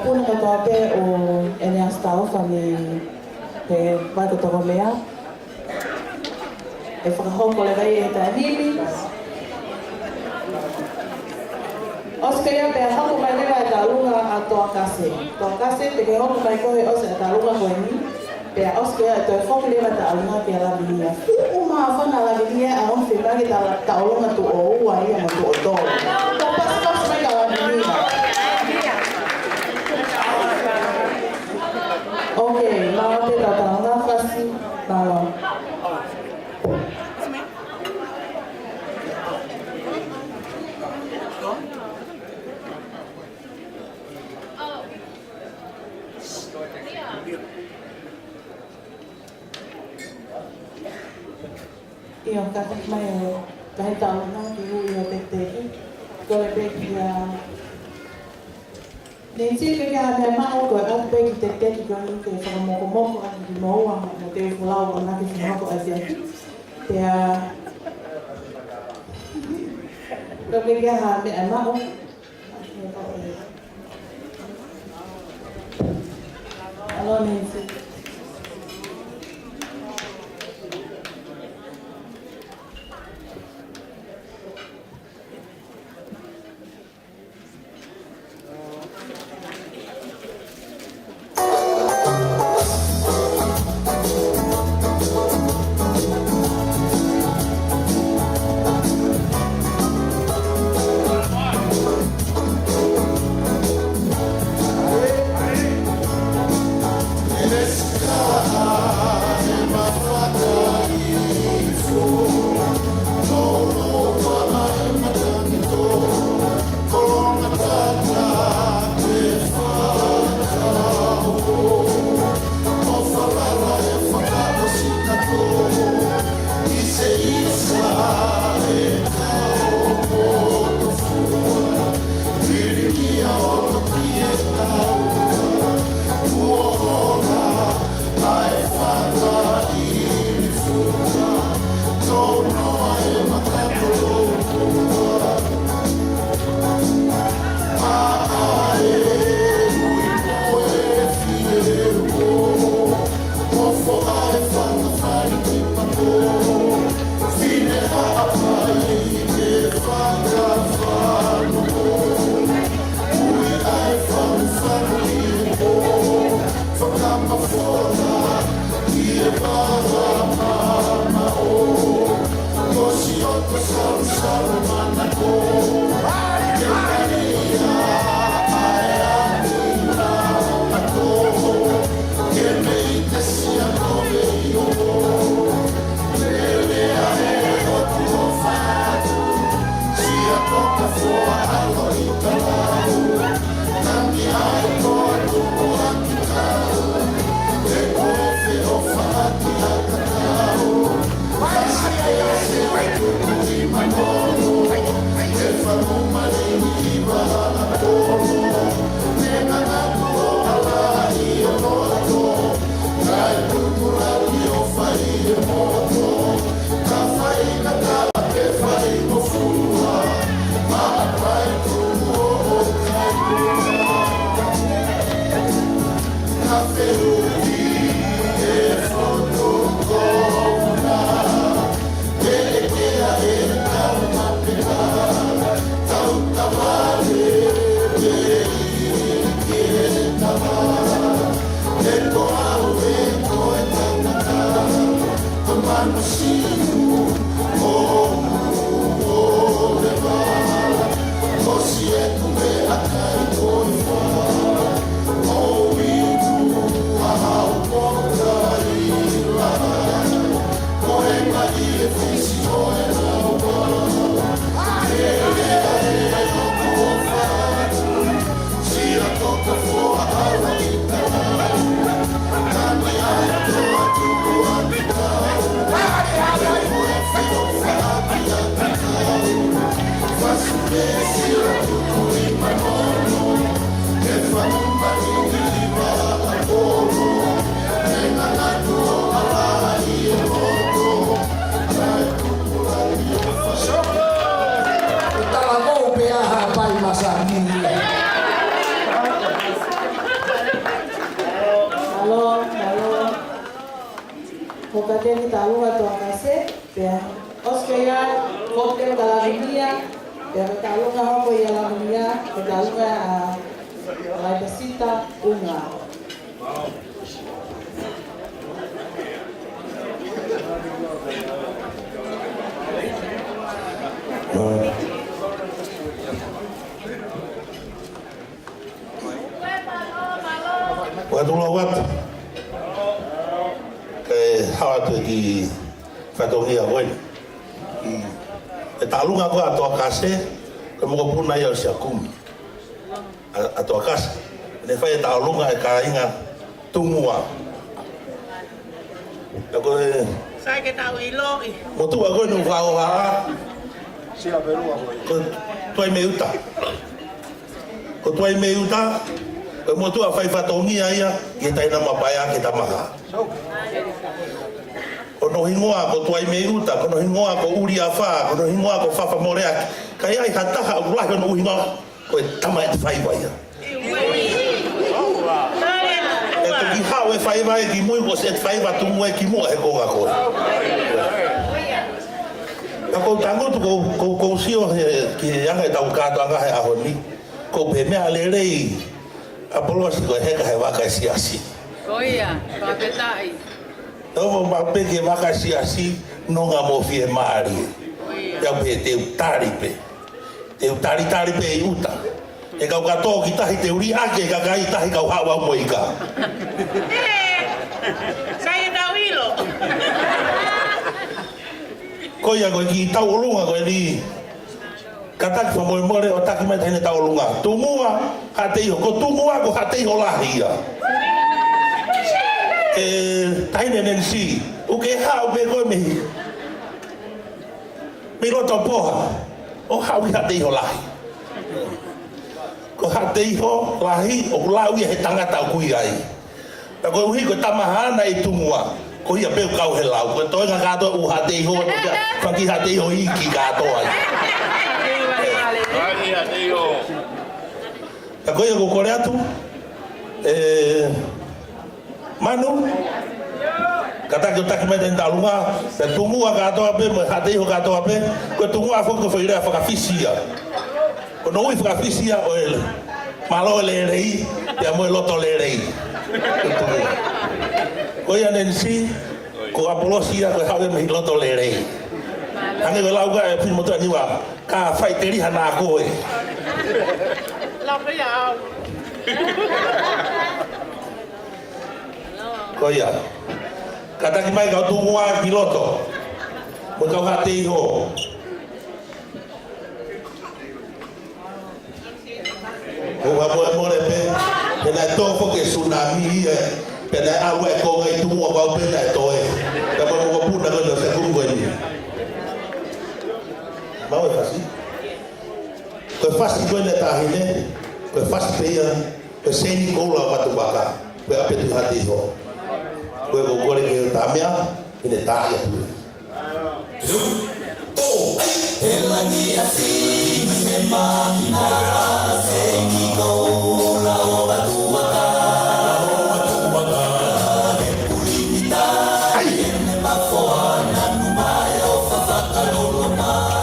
K: puna katoa pe o Eneas Taufa ni pe vai katoa mea. E whakahoko le vai e tā himi. Oske ia pe hoko mai lewa e tā lunga a toa kase. Toa kase te ke hoko mai kohe ose a tā lunga koe ni. Pe a oske ia e toi whoki lewa tā lunga pe a labinia. Uma a whana labinia a on whipagi tā lunga tu o ua ia ma tu o tō. Tō pas mai ka labinia. Ok, mau te tatanga kasi, mau. Iyo kata mai o kahit taon na kiu iyo teki kore peki ya Nancy ke ka me ma o ko at peki teki ko ni ke fa mo ko mo ko at di mo wa mo te fulau ko na ke mo ko asia te a ko ke ka ha me ma o Hello Nancy
D: Hey!
K: kateni talunga to kase pea oskaya kote kalagunia pea talunga homo ya lagunia talunga la besita unga.
N: Wadula wat hawa tu ki fatongia wen talunga ko ato kase ko mo puna ya siakum ato kase ne fai talunga e kainga tumua ko
G: sai ke tau ilo
N: mo tu ko no va va sila perua ko toi meuta ko toi meuta mo tu fai fatongia ia ke tai na mapaya ke tamaha kono hingoa ko tuai meuta kono hingoa ko uri afa kono hingoa ko fafa morea kai ai hataha ulai kono hingoa ko tama et fai vai e to ki hawe fai vai ki moi ko set fai va tu moi ki mo e ko ga ko ko tango tu ko sio ki anga ta ka to anga ha honi ko pe me alerei apolos ko he ka va ka siasi
J: Oia, papetai.
N: Ovo mapeke makasi asi nonga mofie mari. Ya pe te utaripe. Te utaripe uta. E kau kato ki tahi te uri ake ka kai tahi kau hawa moika.
G: sai tau ilo
N: Koia ko ki tau lunga ko ni. Katak fa mo more o taki mai tene tau lunga. Tumua hatei ko tumua ko hatei ho lahia. Taine nensi uke hau be ko me lo topoha o hau hatei ho lahi ko hatei ho lahi o lawi he tangata kui ai ta ko hui ko tamahana i tumua ko ia pe kau he lau ko to nga ka to u hatei ho fa ki hatei ho i ki ka to ai
C: Ai hatei ho
N: ta ko ia ko kore atu Manu kata kita kemai dan talunga dan tunggu agak atau apa hati agak atau apa kau tunggu apa kau fikir apa kafisia kau nui kafisia oil malo lerei dia mau loto lerei kau yang nensi kau apolosia kau harus mesti loto lerei ane kau lau kau film tu ni wah kau fight teri hana aku
G: lau pe ya
N: Koia. Kata ki mai kau tunggu piloto. Kau hati ho. Kau apa boleh pe? Pena to fo ke tsunami pena awe ko ngai tunggu kau pena to Kau mau pun nak kau se tunggu ni. Mau fasi? Kau fasi kau nak tahine. Kau fasi pe ya. Kau seni kau lah batu bakar. Kau apa tu hati ho. Kue kokore ke tamia ini tak ya tu. Oh, elani asi memang nara sengi kau lau batu bakar. Kulita ayam mafoan anu mayo fafakaloloma.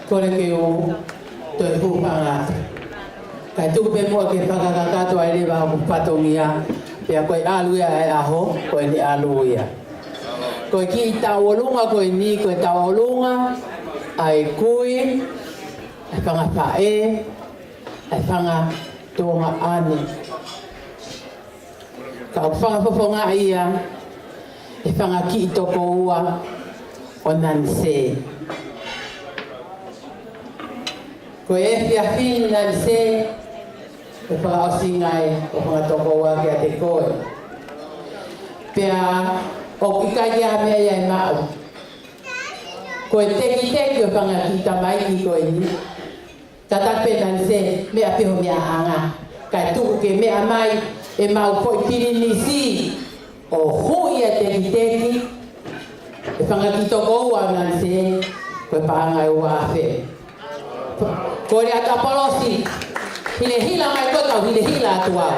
K: Kore ke o toi hupanga. Kai tuku pe mua ke whakakakato ai rewa o patongia. Pea koe alu ia e aho, koe ni alu ia. Koe ki i tauolunga koe ni, koe tauolunga ai kui, ai whanga pae, ai whanga tonga ane. Ka o whanga poponga ia, e whanga ki i toko ua o Nanse. Ko e fia fini Nanse, e whakaosi ngai o whanga toko ua kia te koe. Pea o kika ia mea ia e mau. Ko e teki o whanga ki tamaiki koe ni. Tata pe Nanse, mea peho mea anga. Kai tuku ke mea mai e mau poi piri nisi. O hui e teki, e whanga ki toko ua Nanse, koe paanga e ua awhe. Ko rea tapolosi, hile hila mai kotau, hile hila atu au.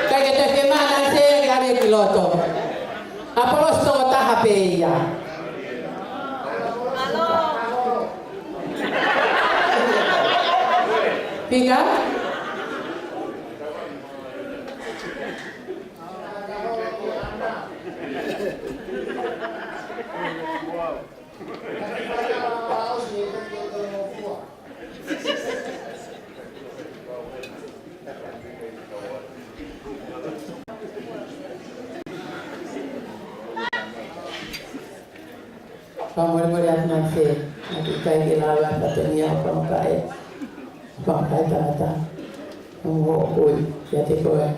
K: Kai ke te whema Nanse, kare ki loto. Apolosi toko taha pe ia. Pika? Pamore at Nanse, nakikay kilala patunia pangkae. Pangkae tata. Ang huokoy, yate koe.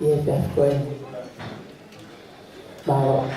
K: Yepef koe. Maro.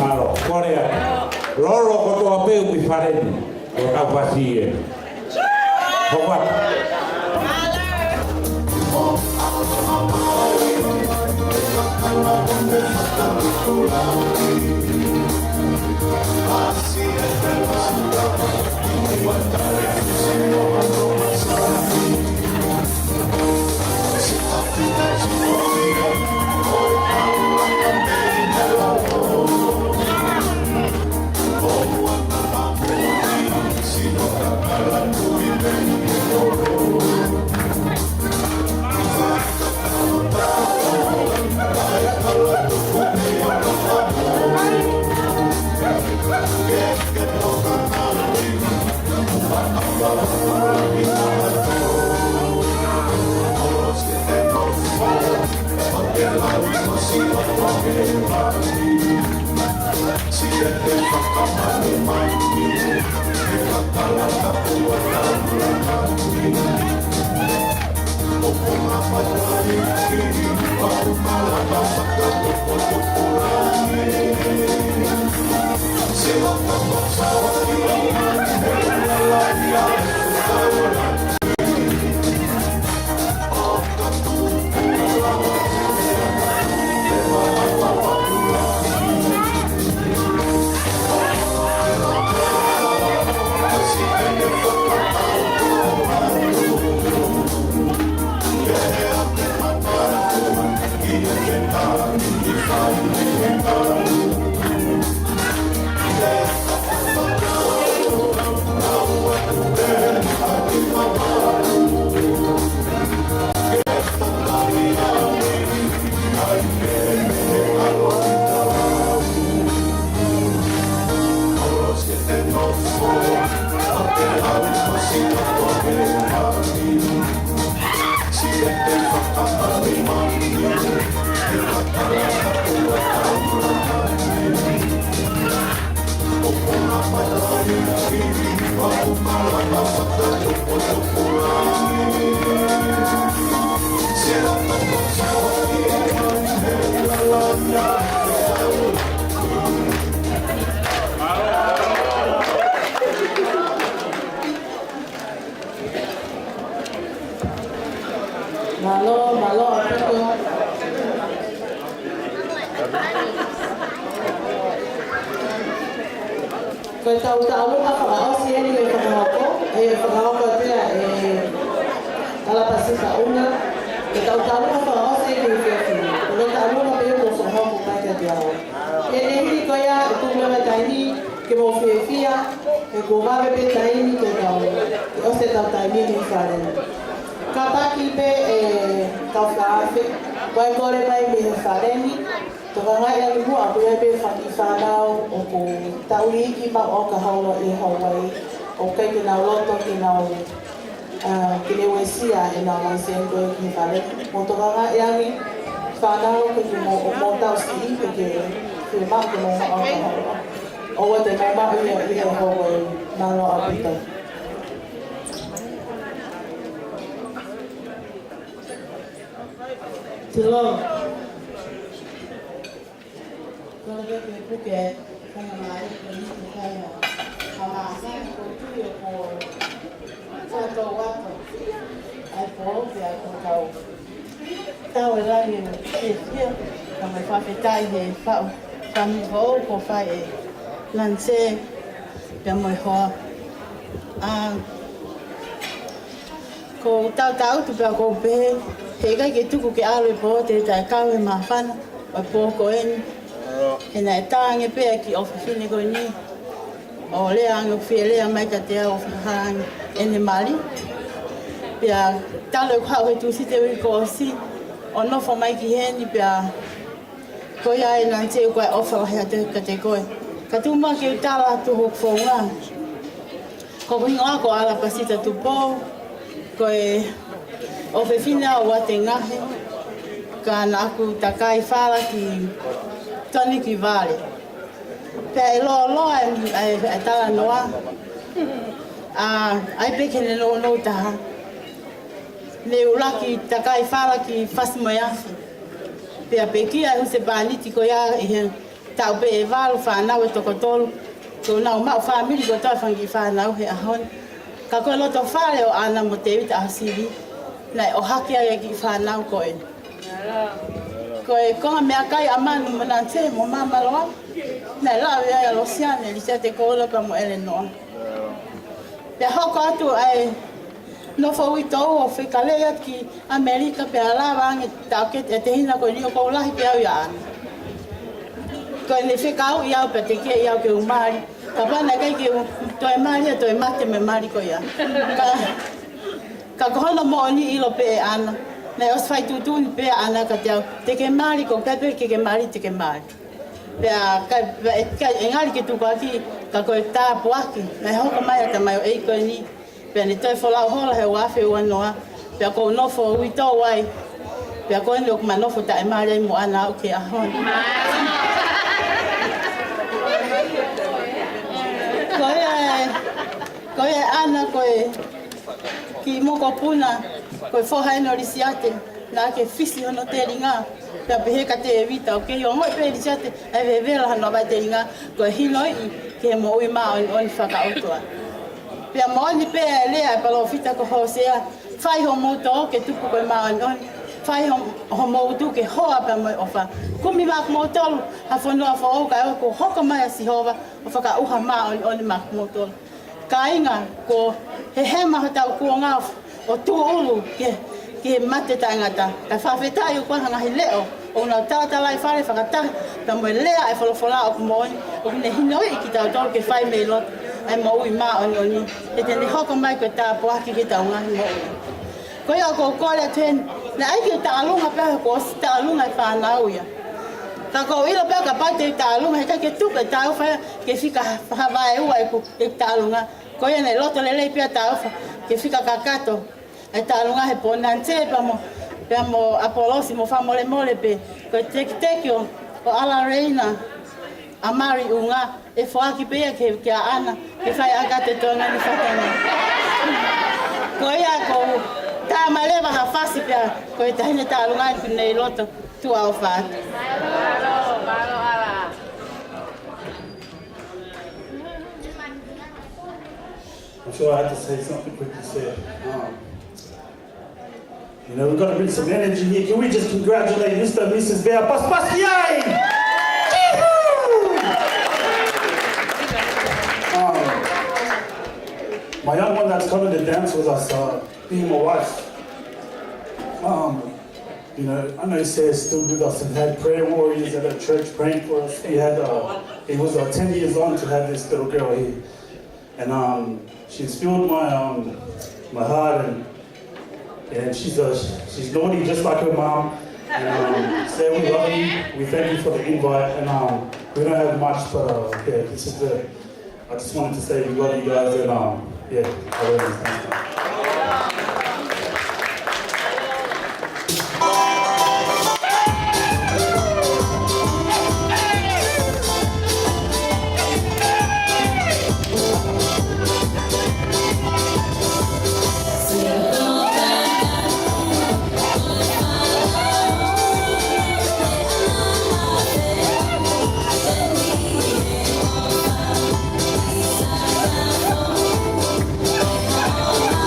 H: Malo, Korea. Lolo ko to ape upi fareni. Ko ka pasie. Hokwa.
K: Malo, apito. Koe tau ka whakaosi eni me whakahoko, whakahoko tia kalapasika una, ke tau ka whakaosi eni me whiawhini. Koe tau ka peo mo whakahoko kai ka te ao. E nehiri koia e tūmera taini ke mo whiawhia, e ko wawe pe taini ke tau, ke ose tau taini ni wharena. Ka paki pe e tau whaafe, koe kore mai me he whareni, to ngai ai mua ko ia pe whaki whanau o ko tauriki ma o ka haula I Hawaii o kai ki nau loto ki nau ki ne wesia e nau mai sen ko ki whare mo to ngai ai whanau ko ki mo tau ski ko ki ma ko mo ma o ka haula o wa te mo ma I Hawaii na lo apita Tilo Kalau dia Phuket, kan kemarin ini saya alasan itu ya ko tahu waktu, aku dia tahu tahu lagi dia kami fafitai dia tahu kami ko fai lance yang mai ko tahu tu ba ko be
M: He kai ke tuku ke alo e po te tai kau e mawhana, o po ko eni. E nai tānge pēa ki ofifine ko ni. O lea ange whia lea mai ka te au whahangi ene mali. Pea talo e hau he tūsi te ui ko o si. O nofo mai ki heni pea ko ia e nan te koe ofa wahi ate ka te koe. Ka tūma ke utala atu hok whaunga. Ko kuhinga ako ala pasita tu pō. Koe ofifine o wate ngahe. Ka na aku takai whala ki toni ki vale. Pea e loa e tala noa. Ai peke ne no taha. Ne ulaki takai whala ki whasmoi afi. Pea peki ai huse pāniti ko ia i he tau pe e walu whanau e toko tolu. Ko nau mau whamiri ko toi whangi whanau he ahon. Ka koe loto whare o ana mo te wita ahasiri. Nei o haki ai ki whanau koe. Koe konga mea kai amanu mana te mo mamaloa. Nei lau ia losiane li se te kola pa mo ele noa. Pea hoko atu ai no fo ito o whikalea ki Amerika pe alawa ange tauke e te hina koe ni o koulahi pe au ia ana. Koe ne whikau i au pe te kia i au ke umari. Ka pana kai ke toe mari a toe mate me mari koe ia. Ka kohono mo oni ilo pe e ana. Nei os whai tutuni pe ana ka te au. Te ke mari ko pepe ke mari te ke mari. Pea e ngari ke tuku aki ka koe tāpu aki. Nei hoko mai ata mai o ei koe ni. Pea ni toi wholau hola he wafe ua noa. Pea kou nofo uito wai. Pea koe ni o kuma nofo ta e mari ai mo ana au ke ahon. Koe e ana koe ki moko puna. Koe whohai no risiate. Nā ke fisi hono te ringa. Pea peheka te e vita. Ok, o moi pe risiate. Ai vevela hano vai te ringa. Koe hino i ke he mo ui maa oni whakaotua. Pea moani pe e lea e palo fita ko hosea. Whai ho mouto o ke tupu koe maa oni. Whai ho moutu ke hoa pa moi ofa. Kumi mak moutolu. Ha whanua whaoka e o ko hoko mai a sihova. O whaka uha maa oni mak moutolu. Ka inga ko he maha tau kua ngā o tū ulu ke mate tangata. Ka whawhetai o kua hangahi leo. O nā tātalai whare whakatahi. Ka moe lea e whalawhala o kumooni. O kune hinoi ki tau tolu ke whai mei lotu. Ai mo ui maa oni. E tene hoko mai koe tāpu aki ke tau ngahi mo ui. Koe au ko kore tuen. Na aiki o tālunga peha ko osi tālunga e whanau ia. Ka ko ilo peha ka pate i tālunga. He kai ke tuka e tāu whaya ke whika hawae ua e tālunga. Ko ia nei loto lelei pia taufa ke whika kakato e tālunga he ponante pia mo apolosi mo whamole mole pe ko teki o ala reina amari unga e whaaki pia ke a ana ke whai agate tonga ni whatanga. Ko ia ko tā malewa ha whasi pia ko e tahine tālunga i ku nei loto tu au whaati.
O: I'm sure I had to say something quick to say. You know, we've got to bring some energy here. Can we just congratulate Mr. and Mrs. Bea Paspastiai? My young one that's coming to dance with us, being my wife. You know, I know he says still with us and had prayer warriors at our church praying for us. He was 10 years on to have this little girl here. And she's filled my heart, and she's naughty just like her mom. And say we love you. We thank you for the invite, and we don't have much, but yeah, this is I just wanted to say we love you guys, and yeah, I love you. Thank you.
I: Oh,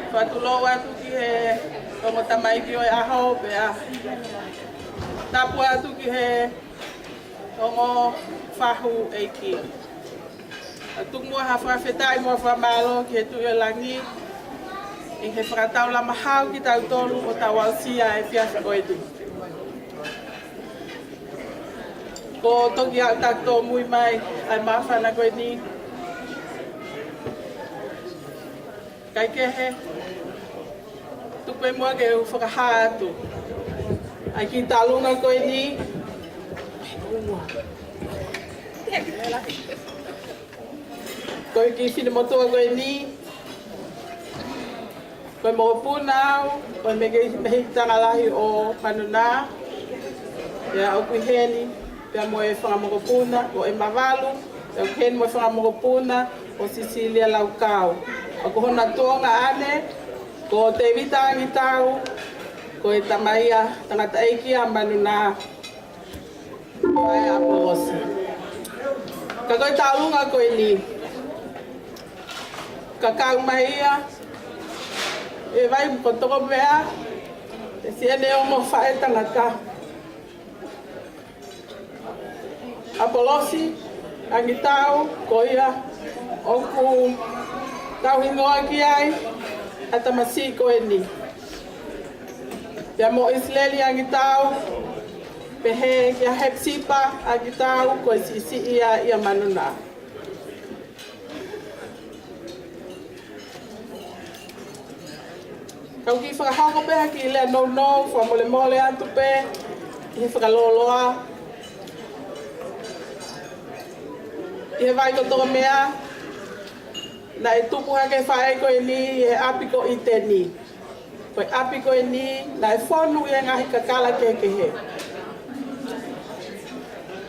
P: Whatulo atu ki he tongo tamai ki oi aho pe a. Tapu atu ki he tongo whahu eiki. Atuk mua ha whawhetai mua whamalo ki he tui o langi. I he whakatau la mahau ki tau tolu o tau ausia e whiawhi oetu. Ko toki au takto mui mai ai mawhana koe ni. Kai kehe, tupe mua ke whakaha atu. Ai ki talunga koe ni. Koe ki whinemotua koe ni. Koe mo punau, koe me ke hikitanga lahi o Panuna. Ia au kui heni, pia mo e whangamokopuna o e Mavalu. Pia au heni mo e whangamokopuna o Sicilia Laukau. Ako hona tonga ane, ko te vitangi tau, ko e tamaia tangata eiki a Manuna. Ai Apolosi. Ka koe taulunga koe ni. Ka kau maia, e vai ko toko mea, e siene o mo whae tangata. Apolosi, angi tau, ko ia, oku, tau hingoa ki ai, ata masi koe ni. Pia mo Isleli angi tau, pehe kia hepsipa angi tau, koe si ia Manuna. Kau ki whakahoko peha ki lea no, wha mole atu pe, ki he whakaloloa. I he vai kotoa mea, na e tupu hake whae koe ni e apiko i te ni. Koe apiko i ni, na e whonu i ngahi kakala kekehe.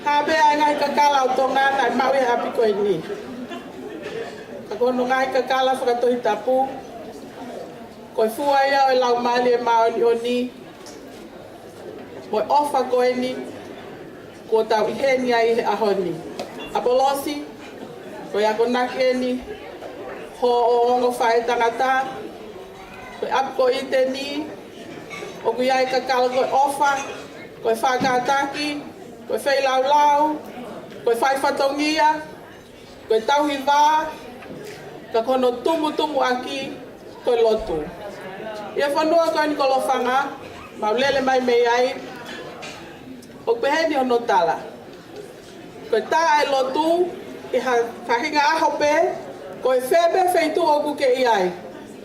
P: Habea ngahi kakala o tonga, na e mau i apiko i ni. Kakono ngahi kakala whakatohi tapu. Koe fua ia o e lau mali e maoni o ni. Moe ofa koe ni, ko tau i heni ai he ahoni. Apolosi, koe ako nake ni, ho o ongo whae tangata, koe apko i te ni, o kui ai kakala koe ofa, koe whakataki, koe whai lau, koe whai whatongia, koe tauhi wā, ka kono tumu aki, koe lotu. Ia whanua koe ni kolowhanga, maulele mai mei ai, o peheni ono tala. Koe tā ai lotu, i ha kahinga aho pe, koe whebe wheitu o kuke i ai.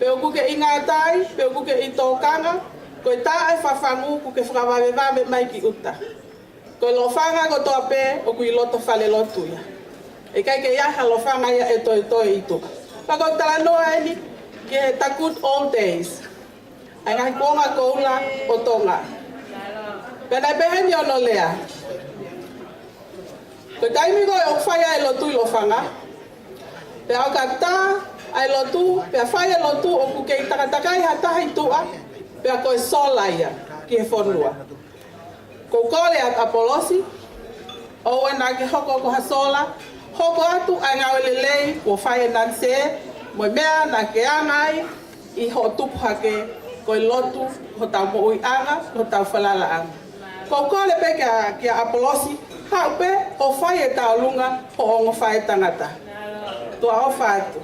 P: Pe o kuke i ngātai, pe o kuke i tōkanga, koe tā ai whawhangu kuke whakawawe mai ki uta. Koe lo whanga ko toa pe, o kui loto whale lotu ia. E kai ke iaha lo whanga ia e toi i tuka. Pako tala noa e ni, ki he ta good old days. Ai ngahi konga koula o tonga. Pena e beheni ono lea. Koe taimi koe o whai ai lotu i lo whanga. Pe au ka tā ai lotu, pe a whai ai lotu o kuke i takatakai ha tahi tua, pe a koe sola ia ki he whonua. Ko kore at Apolosi, o ena ke hoko ko ha sola, hoko atu ai ngau lelei o whai e nanse, moe mea na ke angai, i ho tupu hake koe lotu, ho tau mo ui anga, ho tau whalala anga. Ko kore pe ki a Apolosi, haupe o whai e tau lunga ho ongo whai tangata. Tua o whātu.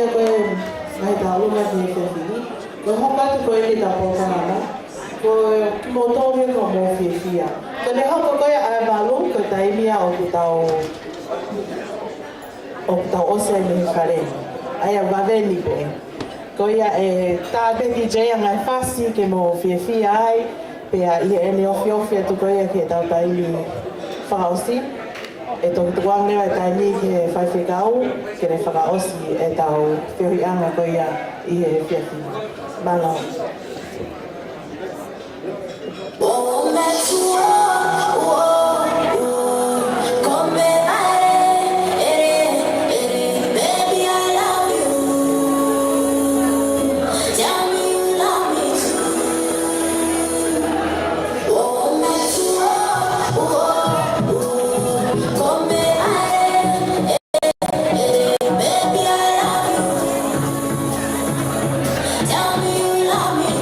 M: ia koe ngai tā lunga ki e whiawhiri. Koe hokatu koe ni tā pōkana. Koe mo tōme ko mō whiawhia. Koe ne hoko koe a malu, koe taimia o ku tau ose me whare. Ai a waweni pe. Koe ia e tā Becky J ngai whasi ke mō whiawhia ai. Pea ia e ne ofi atu koe ia ki e tau taimi whakaosi. E toki tuang lewa e taimi ke whaiwhikau, ke ne whakaosi e tau whiohianga koe ia i e whiawhia. Malo.
I: Tell me you love me.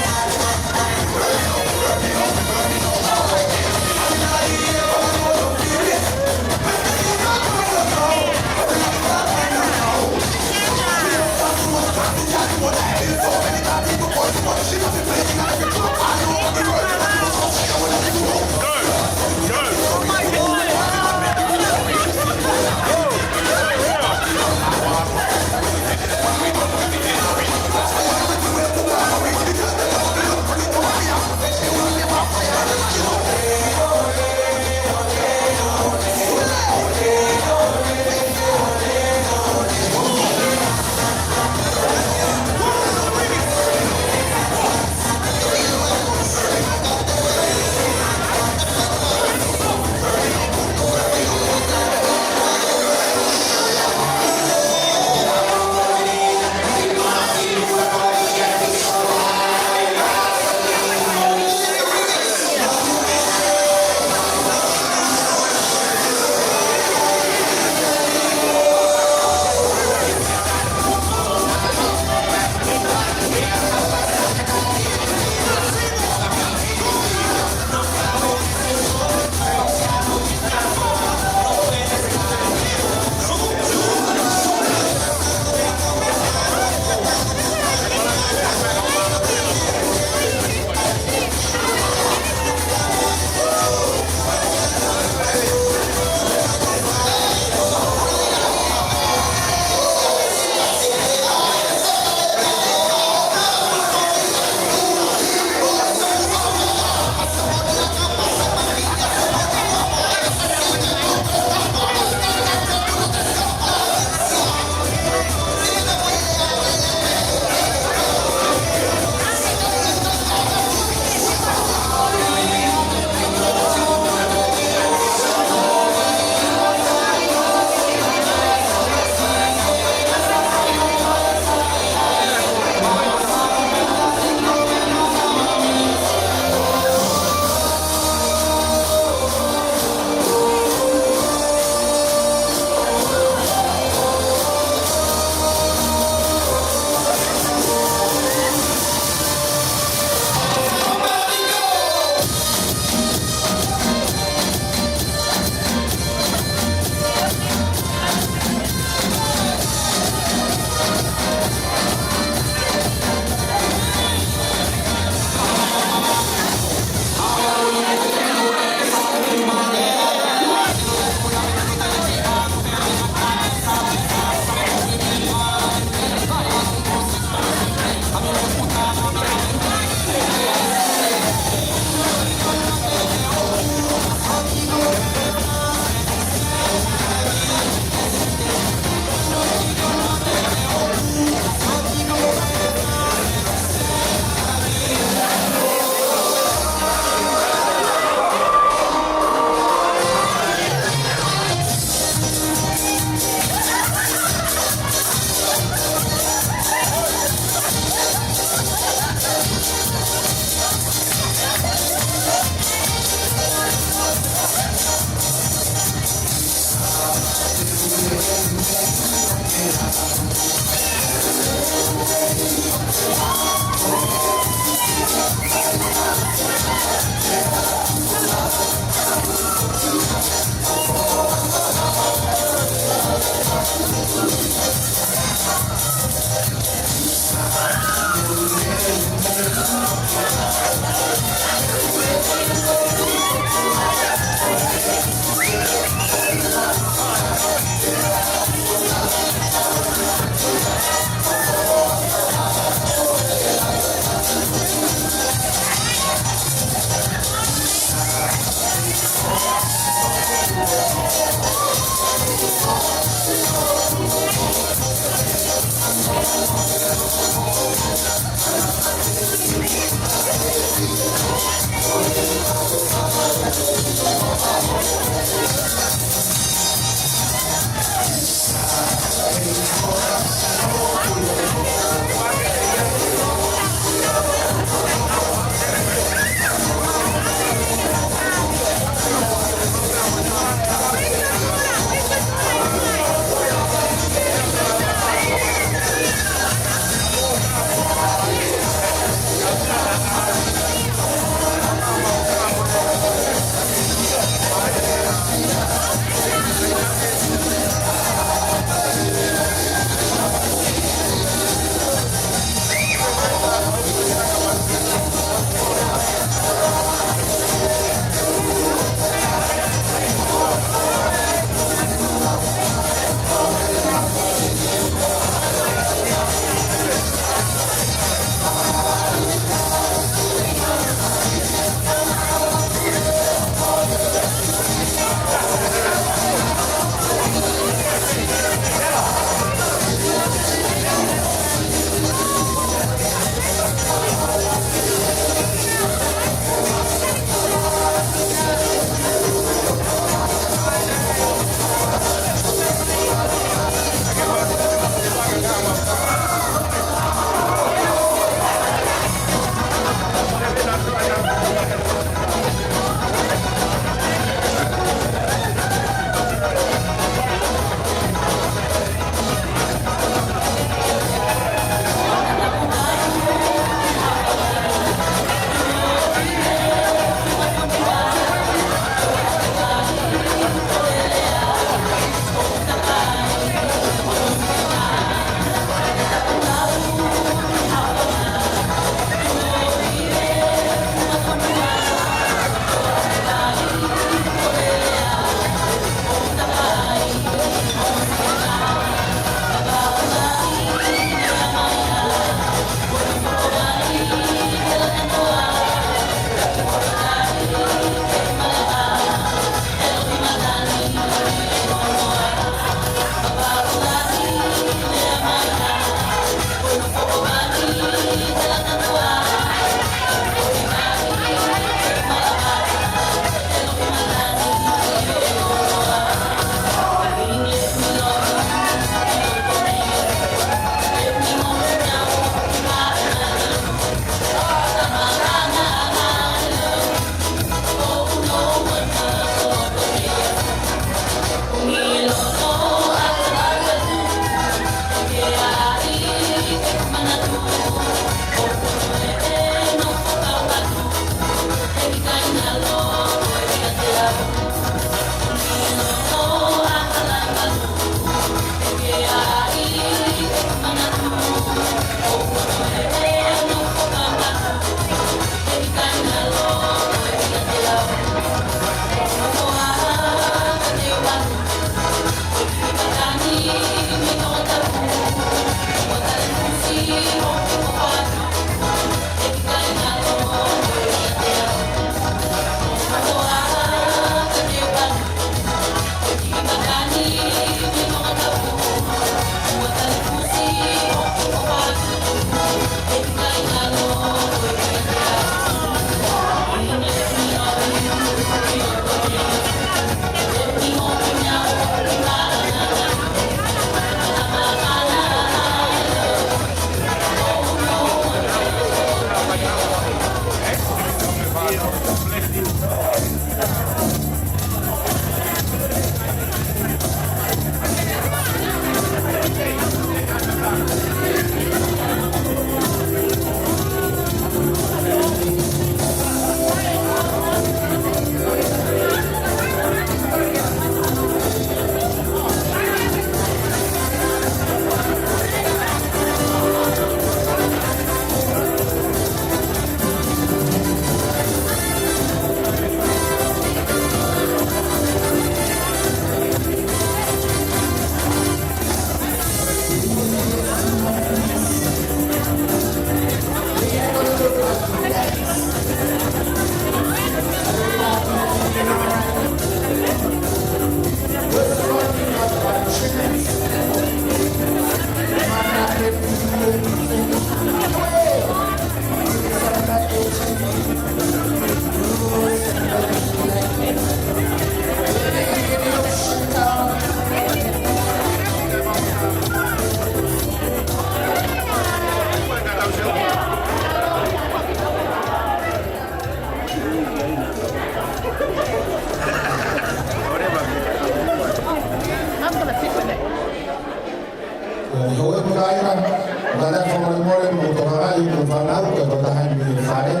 D: Walahi ko whanau ka ko tahan mi whare.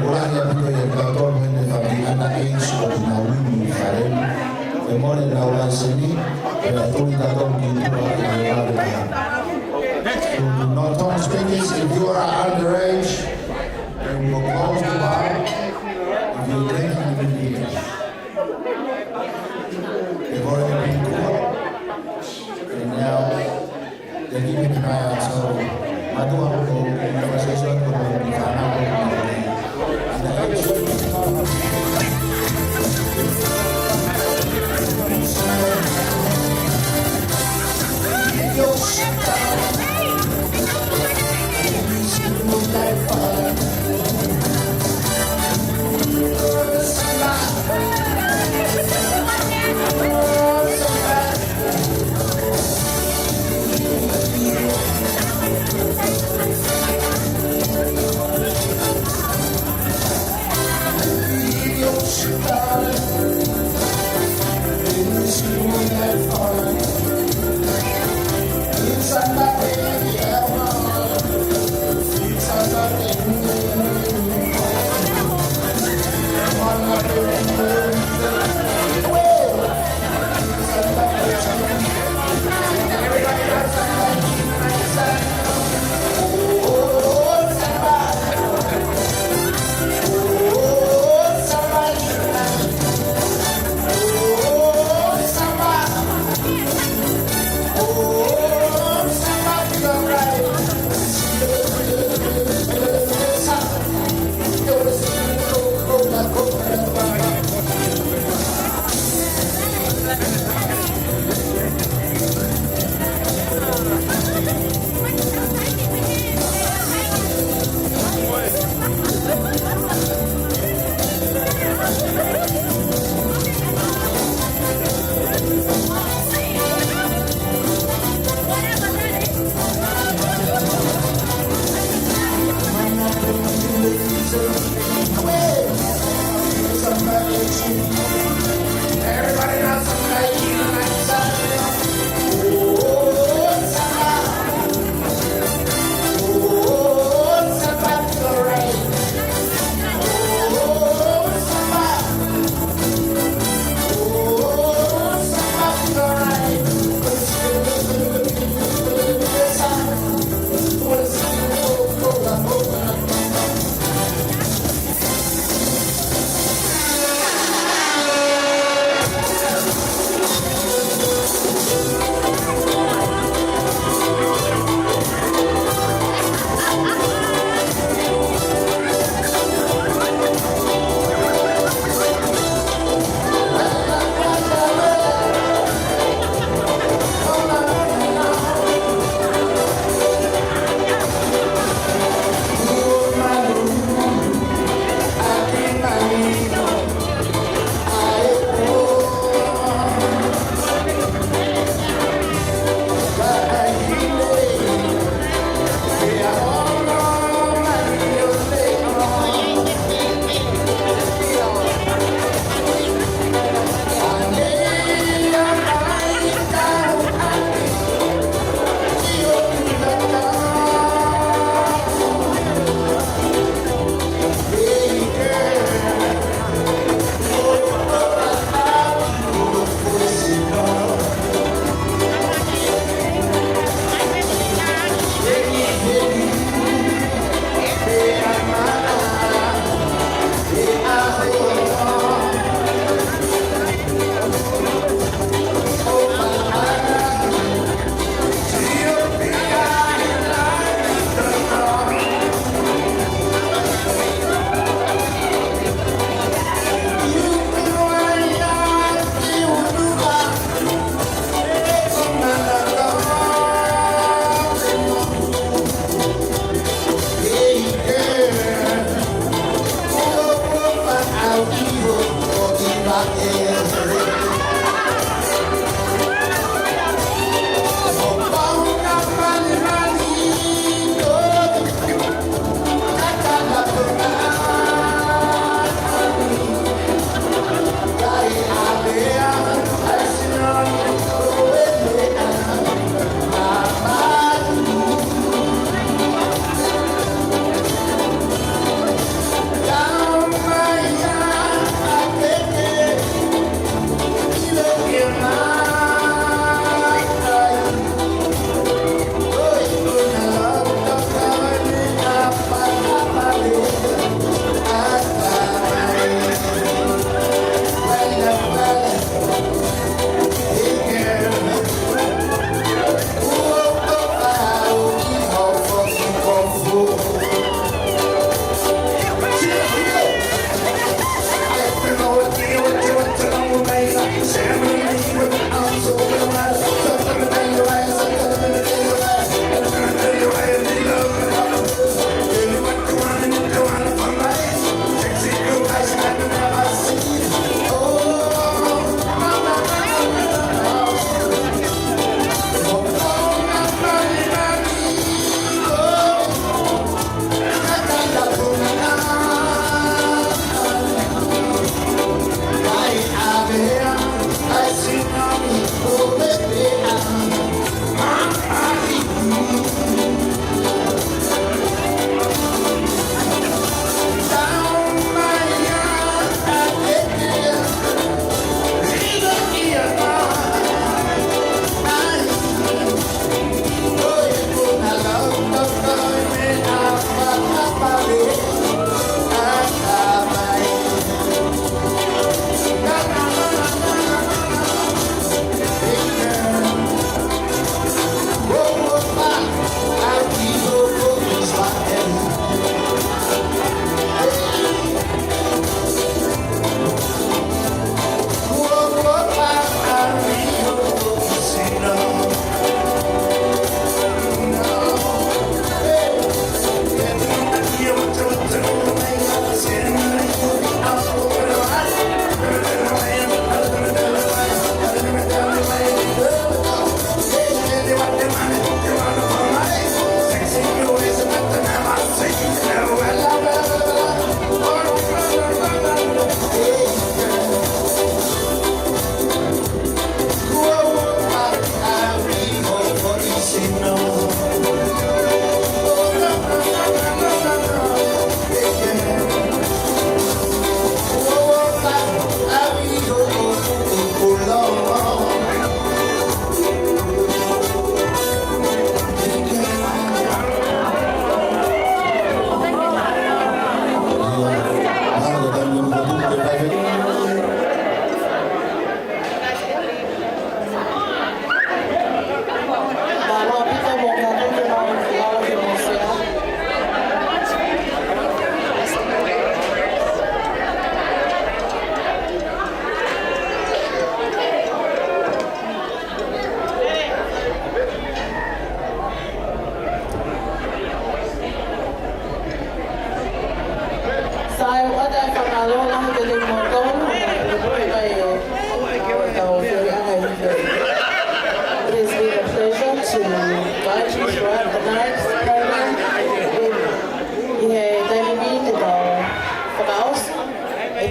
D: Walahi a piko e ka tōru hene whaki ana age o nga wini whare. E mone na ula sini, e a tūri tātou ki tua e a wāre. To non-Tom speakers, if you are underage, then we will close the bar. If you're drinking, you can leave. They've already been caught. And now, they're keeping an eye out. So, Madua ko, conversation ko, whanau ko,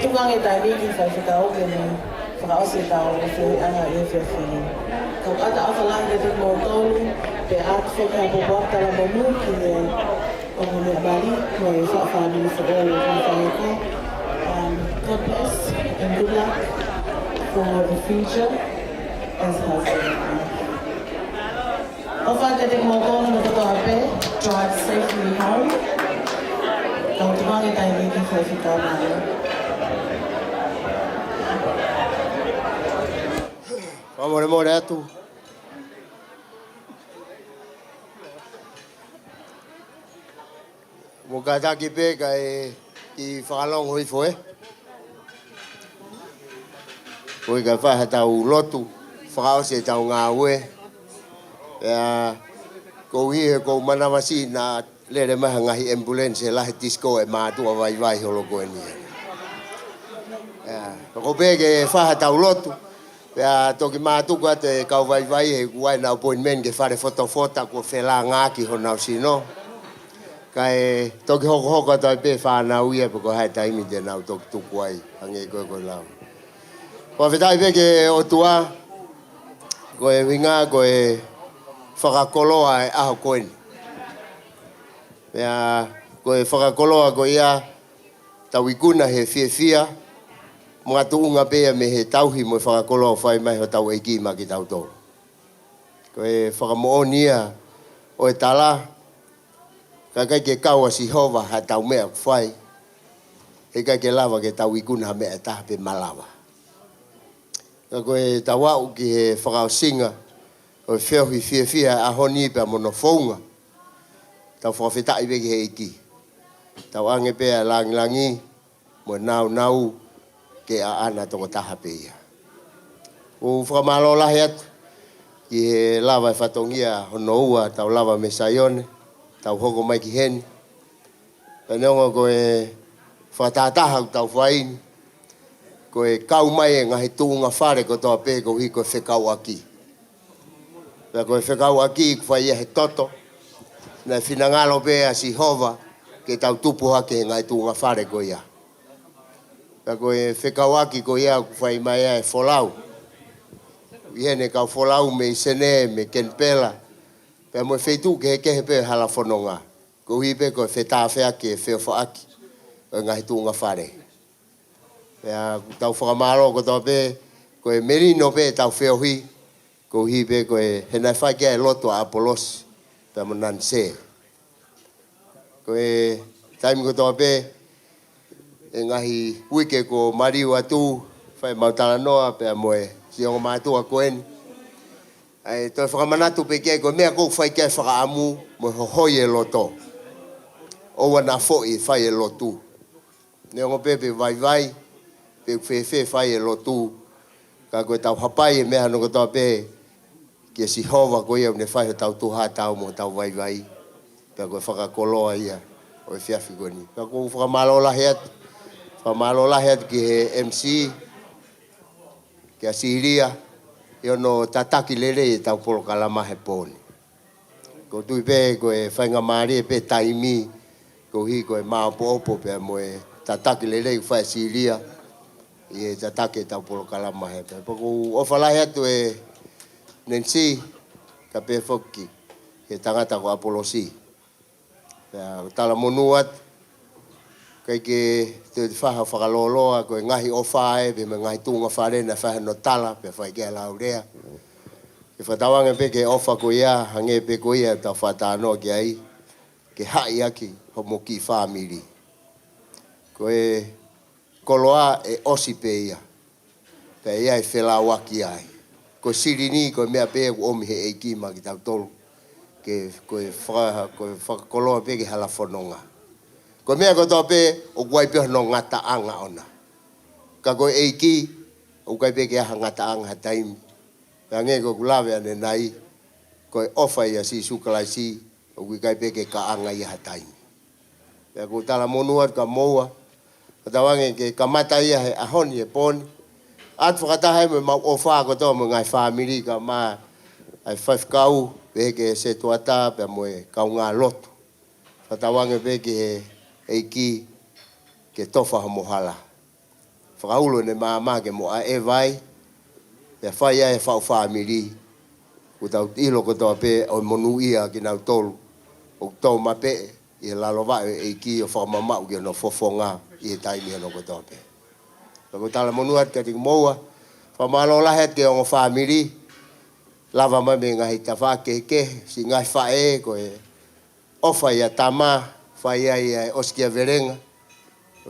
M: tukange tainiki whai whikaoke ni whakaose tau o whiu anga e whiawhini. Kau ata awhalahi te mō tolu, pe atu whekha po waktala monu ki e o mune bari, mo e whawhani for all of the God bless and good luck for the future as husband. Ofa te mō tolu no katoa pe, drive safely home. Kau tukange tainiki whai whikaoke.
Q: Amore more atu. Mo kata ki pe kai ki whakalong hoi foe. Koi ka whaha tau lotu, whakao se tau ngā ue. Kou hi he kou manawasi na lere maha ngahi ambulance e lahe disco e mātua vai vai holo koe ni. Kou pe ke whaha tau lotu. Pea toki mātuku ate kau vai vai he kuai na appointment ke whare fota ko whela ngāki ho nau sino. Kai toki hoko tai pe whanau ia pako hai taimi te nau toki tuku ai hange koe lau. Ko whetai pe ke o tua, koe winga koe whakakoloa e aho koeni. Pea koe whakakoloa koe ia tau ikuna he fia. Mga tuunga pea me he tauhi mo whakakoloa whai mai ho tau eiki ma ki tau tōru. Ko e whakamoonia o e tala, ka kai ke kaua si hova ha tau mea whai, e kai ke lava ke tau ikuna ha mea taha pe malawa. Ka ko e tau au ki he whakao singa, o e whiohi fia a honi pea mono whaunga, tau whakawhetai peki he eiki. Tau ange pea langi, mo nau, ke a ana toko taha pe ia. O whakamalo lahi atu, ki he lava e whatongia hono ua, tau lava me saione, tau hoko mai ki heni. Paneonga ko e whatataha tau whaini, ko e kau mai e ngahi tuunga whare ko toa pe ko hiko e whekau aki. Pea ko e whekau aki ku whai he toto, na whinangalo pe a si hova, ke tau tupu hake he ngai tuunga whare ko ia. Ka koe whekawaki ko ia ku whai mai e wholau. Ihene kau wholau me i sene, me kenpela. Pea mo e wheitu ke he kehe pe hala whanonga. Ko hipe ko e whetā wheake e wheo whaaki. O ngahi tūnga whare. Pea tau whakamaro ko tau pe, ko e merino pe tau wheo hi. Ko hipe ko e henai whaike e loto a Apolos. Pea mo nan se. Ko e taimi ko tau pe, e ngahi wike ko mariu atu, whai mautala noa, pea moe, si onga mātua koeni. Ai, toi whakamanatu pe kei, ko mea kou whai kei whakaamu, mo hohoi e loto. Owa na foi whai e lotu. Ne onga pepe vai, pe whewhe whai e lotu. Ka koe tau hapai e mea no kotoa pe, kia si hova koe au ne whai ho tau tuha tau mo tau vai. Pea koe whakakoloa ia, o e whiawhi koni. Ka koe whakamalo lahi atu. Whamalo lahi atu ki he MC, ki a Siria, i ono tataki lere e tau polo kalama he pōni. Ko tui pe ko e whainga maari e pe taimi, ko hi ko e maapo opo pe mo e tataki lere i whai Siria, i e tataki e tau polo kalama he pe. Poko ofa lahi atu e Nancy, ka pe whoki, he tangata ko Apolosi. Tala monu atu, kai ke te whaha whakaloloa, ko e ngahi o whae, pe me ngahi tūnga whare na whahe no tala, pe whai kia laurea. Ke whatawange pe ke ofa ko ia, hange pe ko ia, tau whatanoa ki ai, ke hai aki, homo ki whamiri. Ko e koloa e osi pe ia, pe ia e whela waki ai. Ko sirini, ko mea pe ku omi he eikima ki tau tolu, ko e whakakoloa pe ke hala whanonga. Ko mea ko tō pe, o kuai pe no ngata anga ona. Ka koe eiki, o kuai pe ke aha ngata anga ha taimi. Pea nge ko kulawe ane nai, koe ofa ia si sukalai si, o kuai pe ke ka anga ia ha taimi. Pea ko tala monua ka moua, ko tawange ke kamata ia he ahoni e poni. Atu whakatahai me mau ofa ko tō mo ngai whamiri ka maa, ai whaifkau, pe ke se tuata, pea moe kau ngā lotu. Whatawange pe ke he eiki ke tofa mohala. whakaulo ne mama ke mo a e vai, pia whai ai whau whamiri, o tau ilo ko toa pe o monu ia ki nau tolu, o tau mape, i lalo vai e ki o whamamau ki no fofonga i e taimi ano ko toa pe. Ko tala monu at ka tik moua, whamalo lahet ke o whamiri, lava mai me ngahi tawha ke, si ngai whae ko e ofa ia tama, whai ai oskia verenga,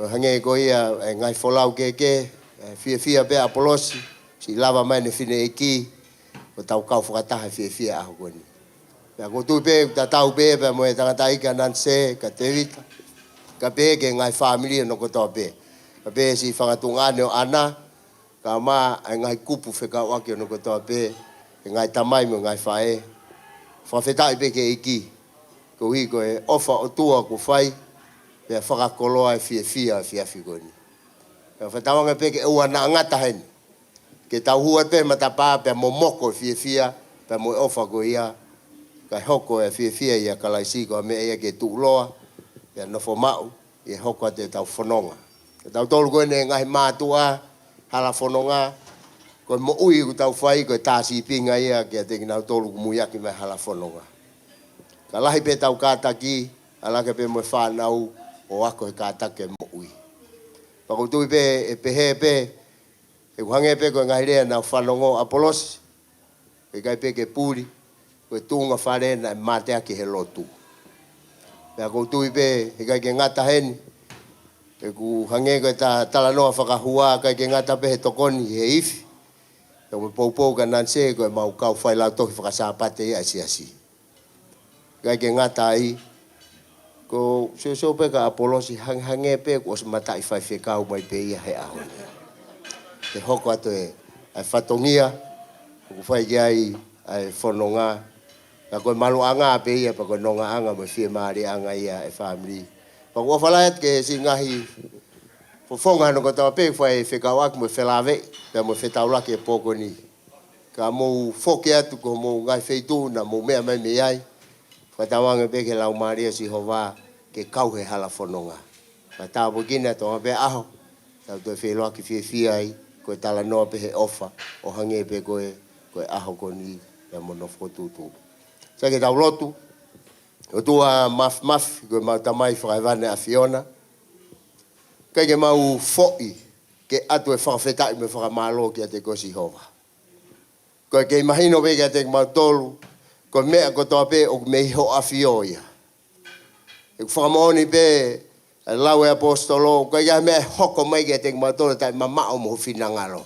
Q: hange ko ia ngai wholau ke, fia pe apolosi, si lava mai ne fine eki, ko tau kau whakataha fia aho koni. Pea ko tui pe, ta tau pe, pea mo e tangata ika nanse, ka tevita, ka pe ke ngai whamiri no ko tau pe. Ka pe si whakatungane o ana, ka ma ngai kupu wheka wake no ko tau pe, ngai tamai mo ngai whae, whawhetai pe ke eki, ko hi ko e ofa o tua ko whai, pea whakakoloa e fia koni. Pea whatawanga pe ke ua na ngata heni, ke tau hua pe matapa pe momoko fia pe mo ofa ko ia ka hoko e fia ia kalaisi ko me ia ke tuloa pe no fo mau e hoko te tau fononga ke tau tolu ko ne ngai matua hala fononga ko mo ui ko tau fai ko tasi pinga ia ke te nau tolu mu ia ki me hala fononga ka lahi pe tau kataki ala ke pe mo fa nau o ako e katake mo ui pa ko tu pe e pe e kuhange pe ko ngai rea na whanongo apolos, e kai pe ke puri, ko e tunga whare na matea ki he lotu. Pea ko tui pe, e kai ke ngata heni, e kuhange ko e ta talanoa whakahua, kai ke ngata pe he tokoni he ifi, e me poupou ka nanse, ko e mau kau whai lau tohi whakasapate ia asi. Kai ke ngata ai, ko so pe ka apolosi hange pe, ko os matai whai whekau mai pe ia he ahoni. Te hoko ato e whatongia, ko whai ki ai whanonga, ka koe malu anga pe ia, pa koe nonga anga mo whia maari anga ia e whamiri. Pa kua whalaiat ke si ngahi, whonga hano ko tawa pe, whai whekau aku mo whelave, pe mo whetaulake e poko ni. Ka mou whoke atu ko mou ngai wheitu na mou mea mai me ai, whatawanga pe ke lau maari si hova, ke kau he hala whanonga. Ka tāpo kina tonga pe aho, tau toi wheloa ki fia ai, koe tala noa pe he ofa, o hange pe koe aho koni, ya mono whotutu. Sa ke tau lotu, o tua maf, koe mau tamai whakaiwane a Fiona, kai ke mau foi, ke atu e whakawhetai me whakamalo ki a te kosi hova. Koe ke imahino pe ki a te mau tolu, koe mea ko toa pe o me iho a Fioia. E whakamaoni pe, lau e apostolo, koe ia mea hoko mai ke te matolo tai mamao mo whinangalo.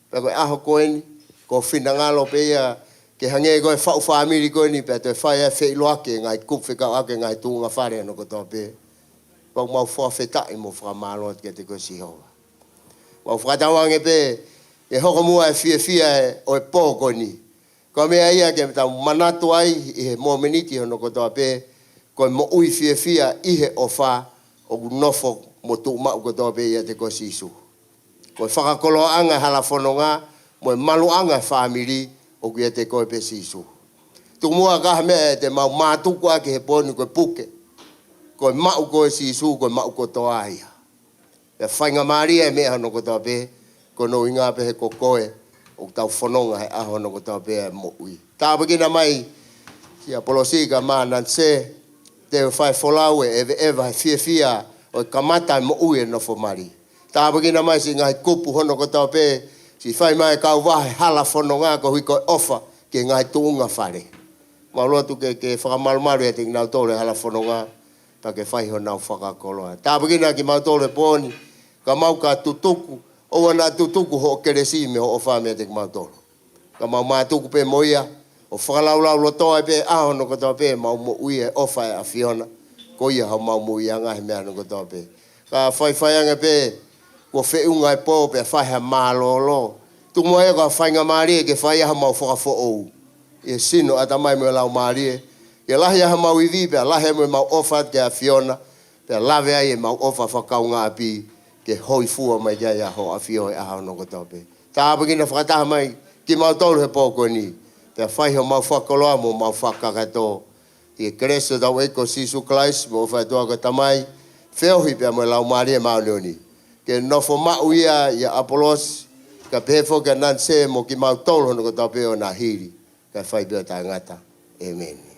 Q: Pea koe aho koeni, ko whinangalo pe ia, ke hange koe whau whamiri koeni, pea te whai e wheiloake, ngai kupwhikau ake, ngai tūnga whare ano kotoa pe. Pau mau whawhetai mo whakamalo at ke te koe sihova. Mau whakatawange pe, e hoko mua e fia o e pō koeni. Koe mea ia ke tau manatu ai, i he mō meniti ano kotoa pe, koe mo ui fia ihe o wha o nofo mo tu mau kotoa pe ia te ko sisu. Koe whakakolo anga hala whanonga, mo e malu anga whamiri o kia te koe pe sisu. Tu mua kaha mea te mau mātuku ake he pōni koe puke. Koe mau koe sisu, koe mau kotoa ia. E whainga maria e mea hano kotoa pe, ko no inga pe he kokoe, o tau whanonga he aho hano kotoa pe e mo ui. Tāpakina mai, si apolosika maa nanse, te whai wholau e ewa he fia o kamata mo ue no fo mari. Tāpakina mai si ngai kupu hono ko tau pe, si whai mai kau wahe hala whono ngā ko hui koe ofa ke ngai tuunga whare. Maulotu ke whakamalumaru e te nau tole hala whono ngā, pa ke whai ho nau whakakoloa. Tāpakina ki mau tole pōni, ka mau ka tutuku, owa nā tutuku ho keresi me ho ofa me te mau tole. Ka mau mātuku pe moia, o whakalaulau lotoa pe aho no kotoa pe, mau mo ui e ofa e a Fiona, ko ia hau mau mo ia ngahi mea no kotoa pe. Ka whaiwhaianga pe, ko whiunga e pō pe whaiha mālolo. Tu mo e ka whainga maari ke whaiha mau whakafo ou. E sino ata mai mo lau maari. Ke lahi aha mau iwi pe lahi mo mau ofa ke a Fiona, pe lawe ai e mau ofa whakaunga api, ke hoi fua mai jaya ho a Fiona e aho no kotoa pe. Tā apakina whakataha mai, ki mau tolu he pōko ni. Te whai ho mau whakoloa mo mau whakakato. I Kresto tau eko Sisu Kleis mo whai toa ka tamai. Wheohi pia mo lau maari e mau leoni. Ke ke nofo mau ia Apolos ka pefo ka nan se mo ki mau tolo no ko tapeo na hiri ka fai be tangata. Amen.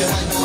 I: She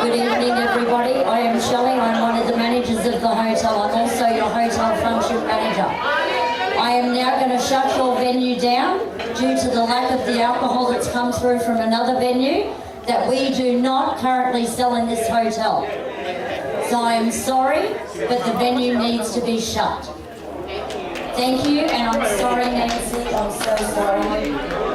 R: Good evening, everybody. I am Shelley. I'm one of the managers of the hotel. I'm also your hotel function manager. I am now going to shut your venue down due to the lack of the alcohol that's come through from another venue that we do not currently sell in this hotel. So I am sorry, but the venue needs to be shut. Thank you, and I'm sorry, Nancy. I'm so sorry.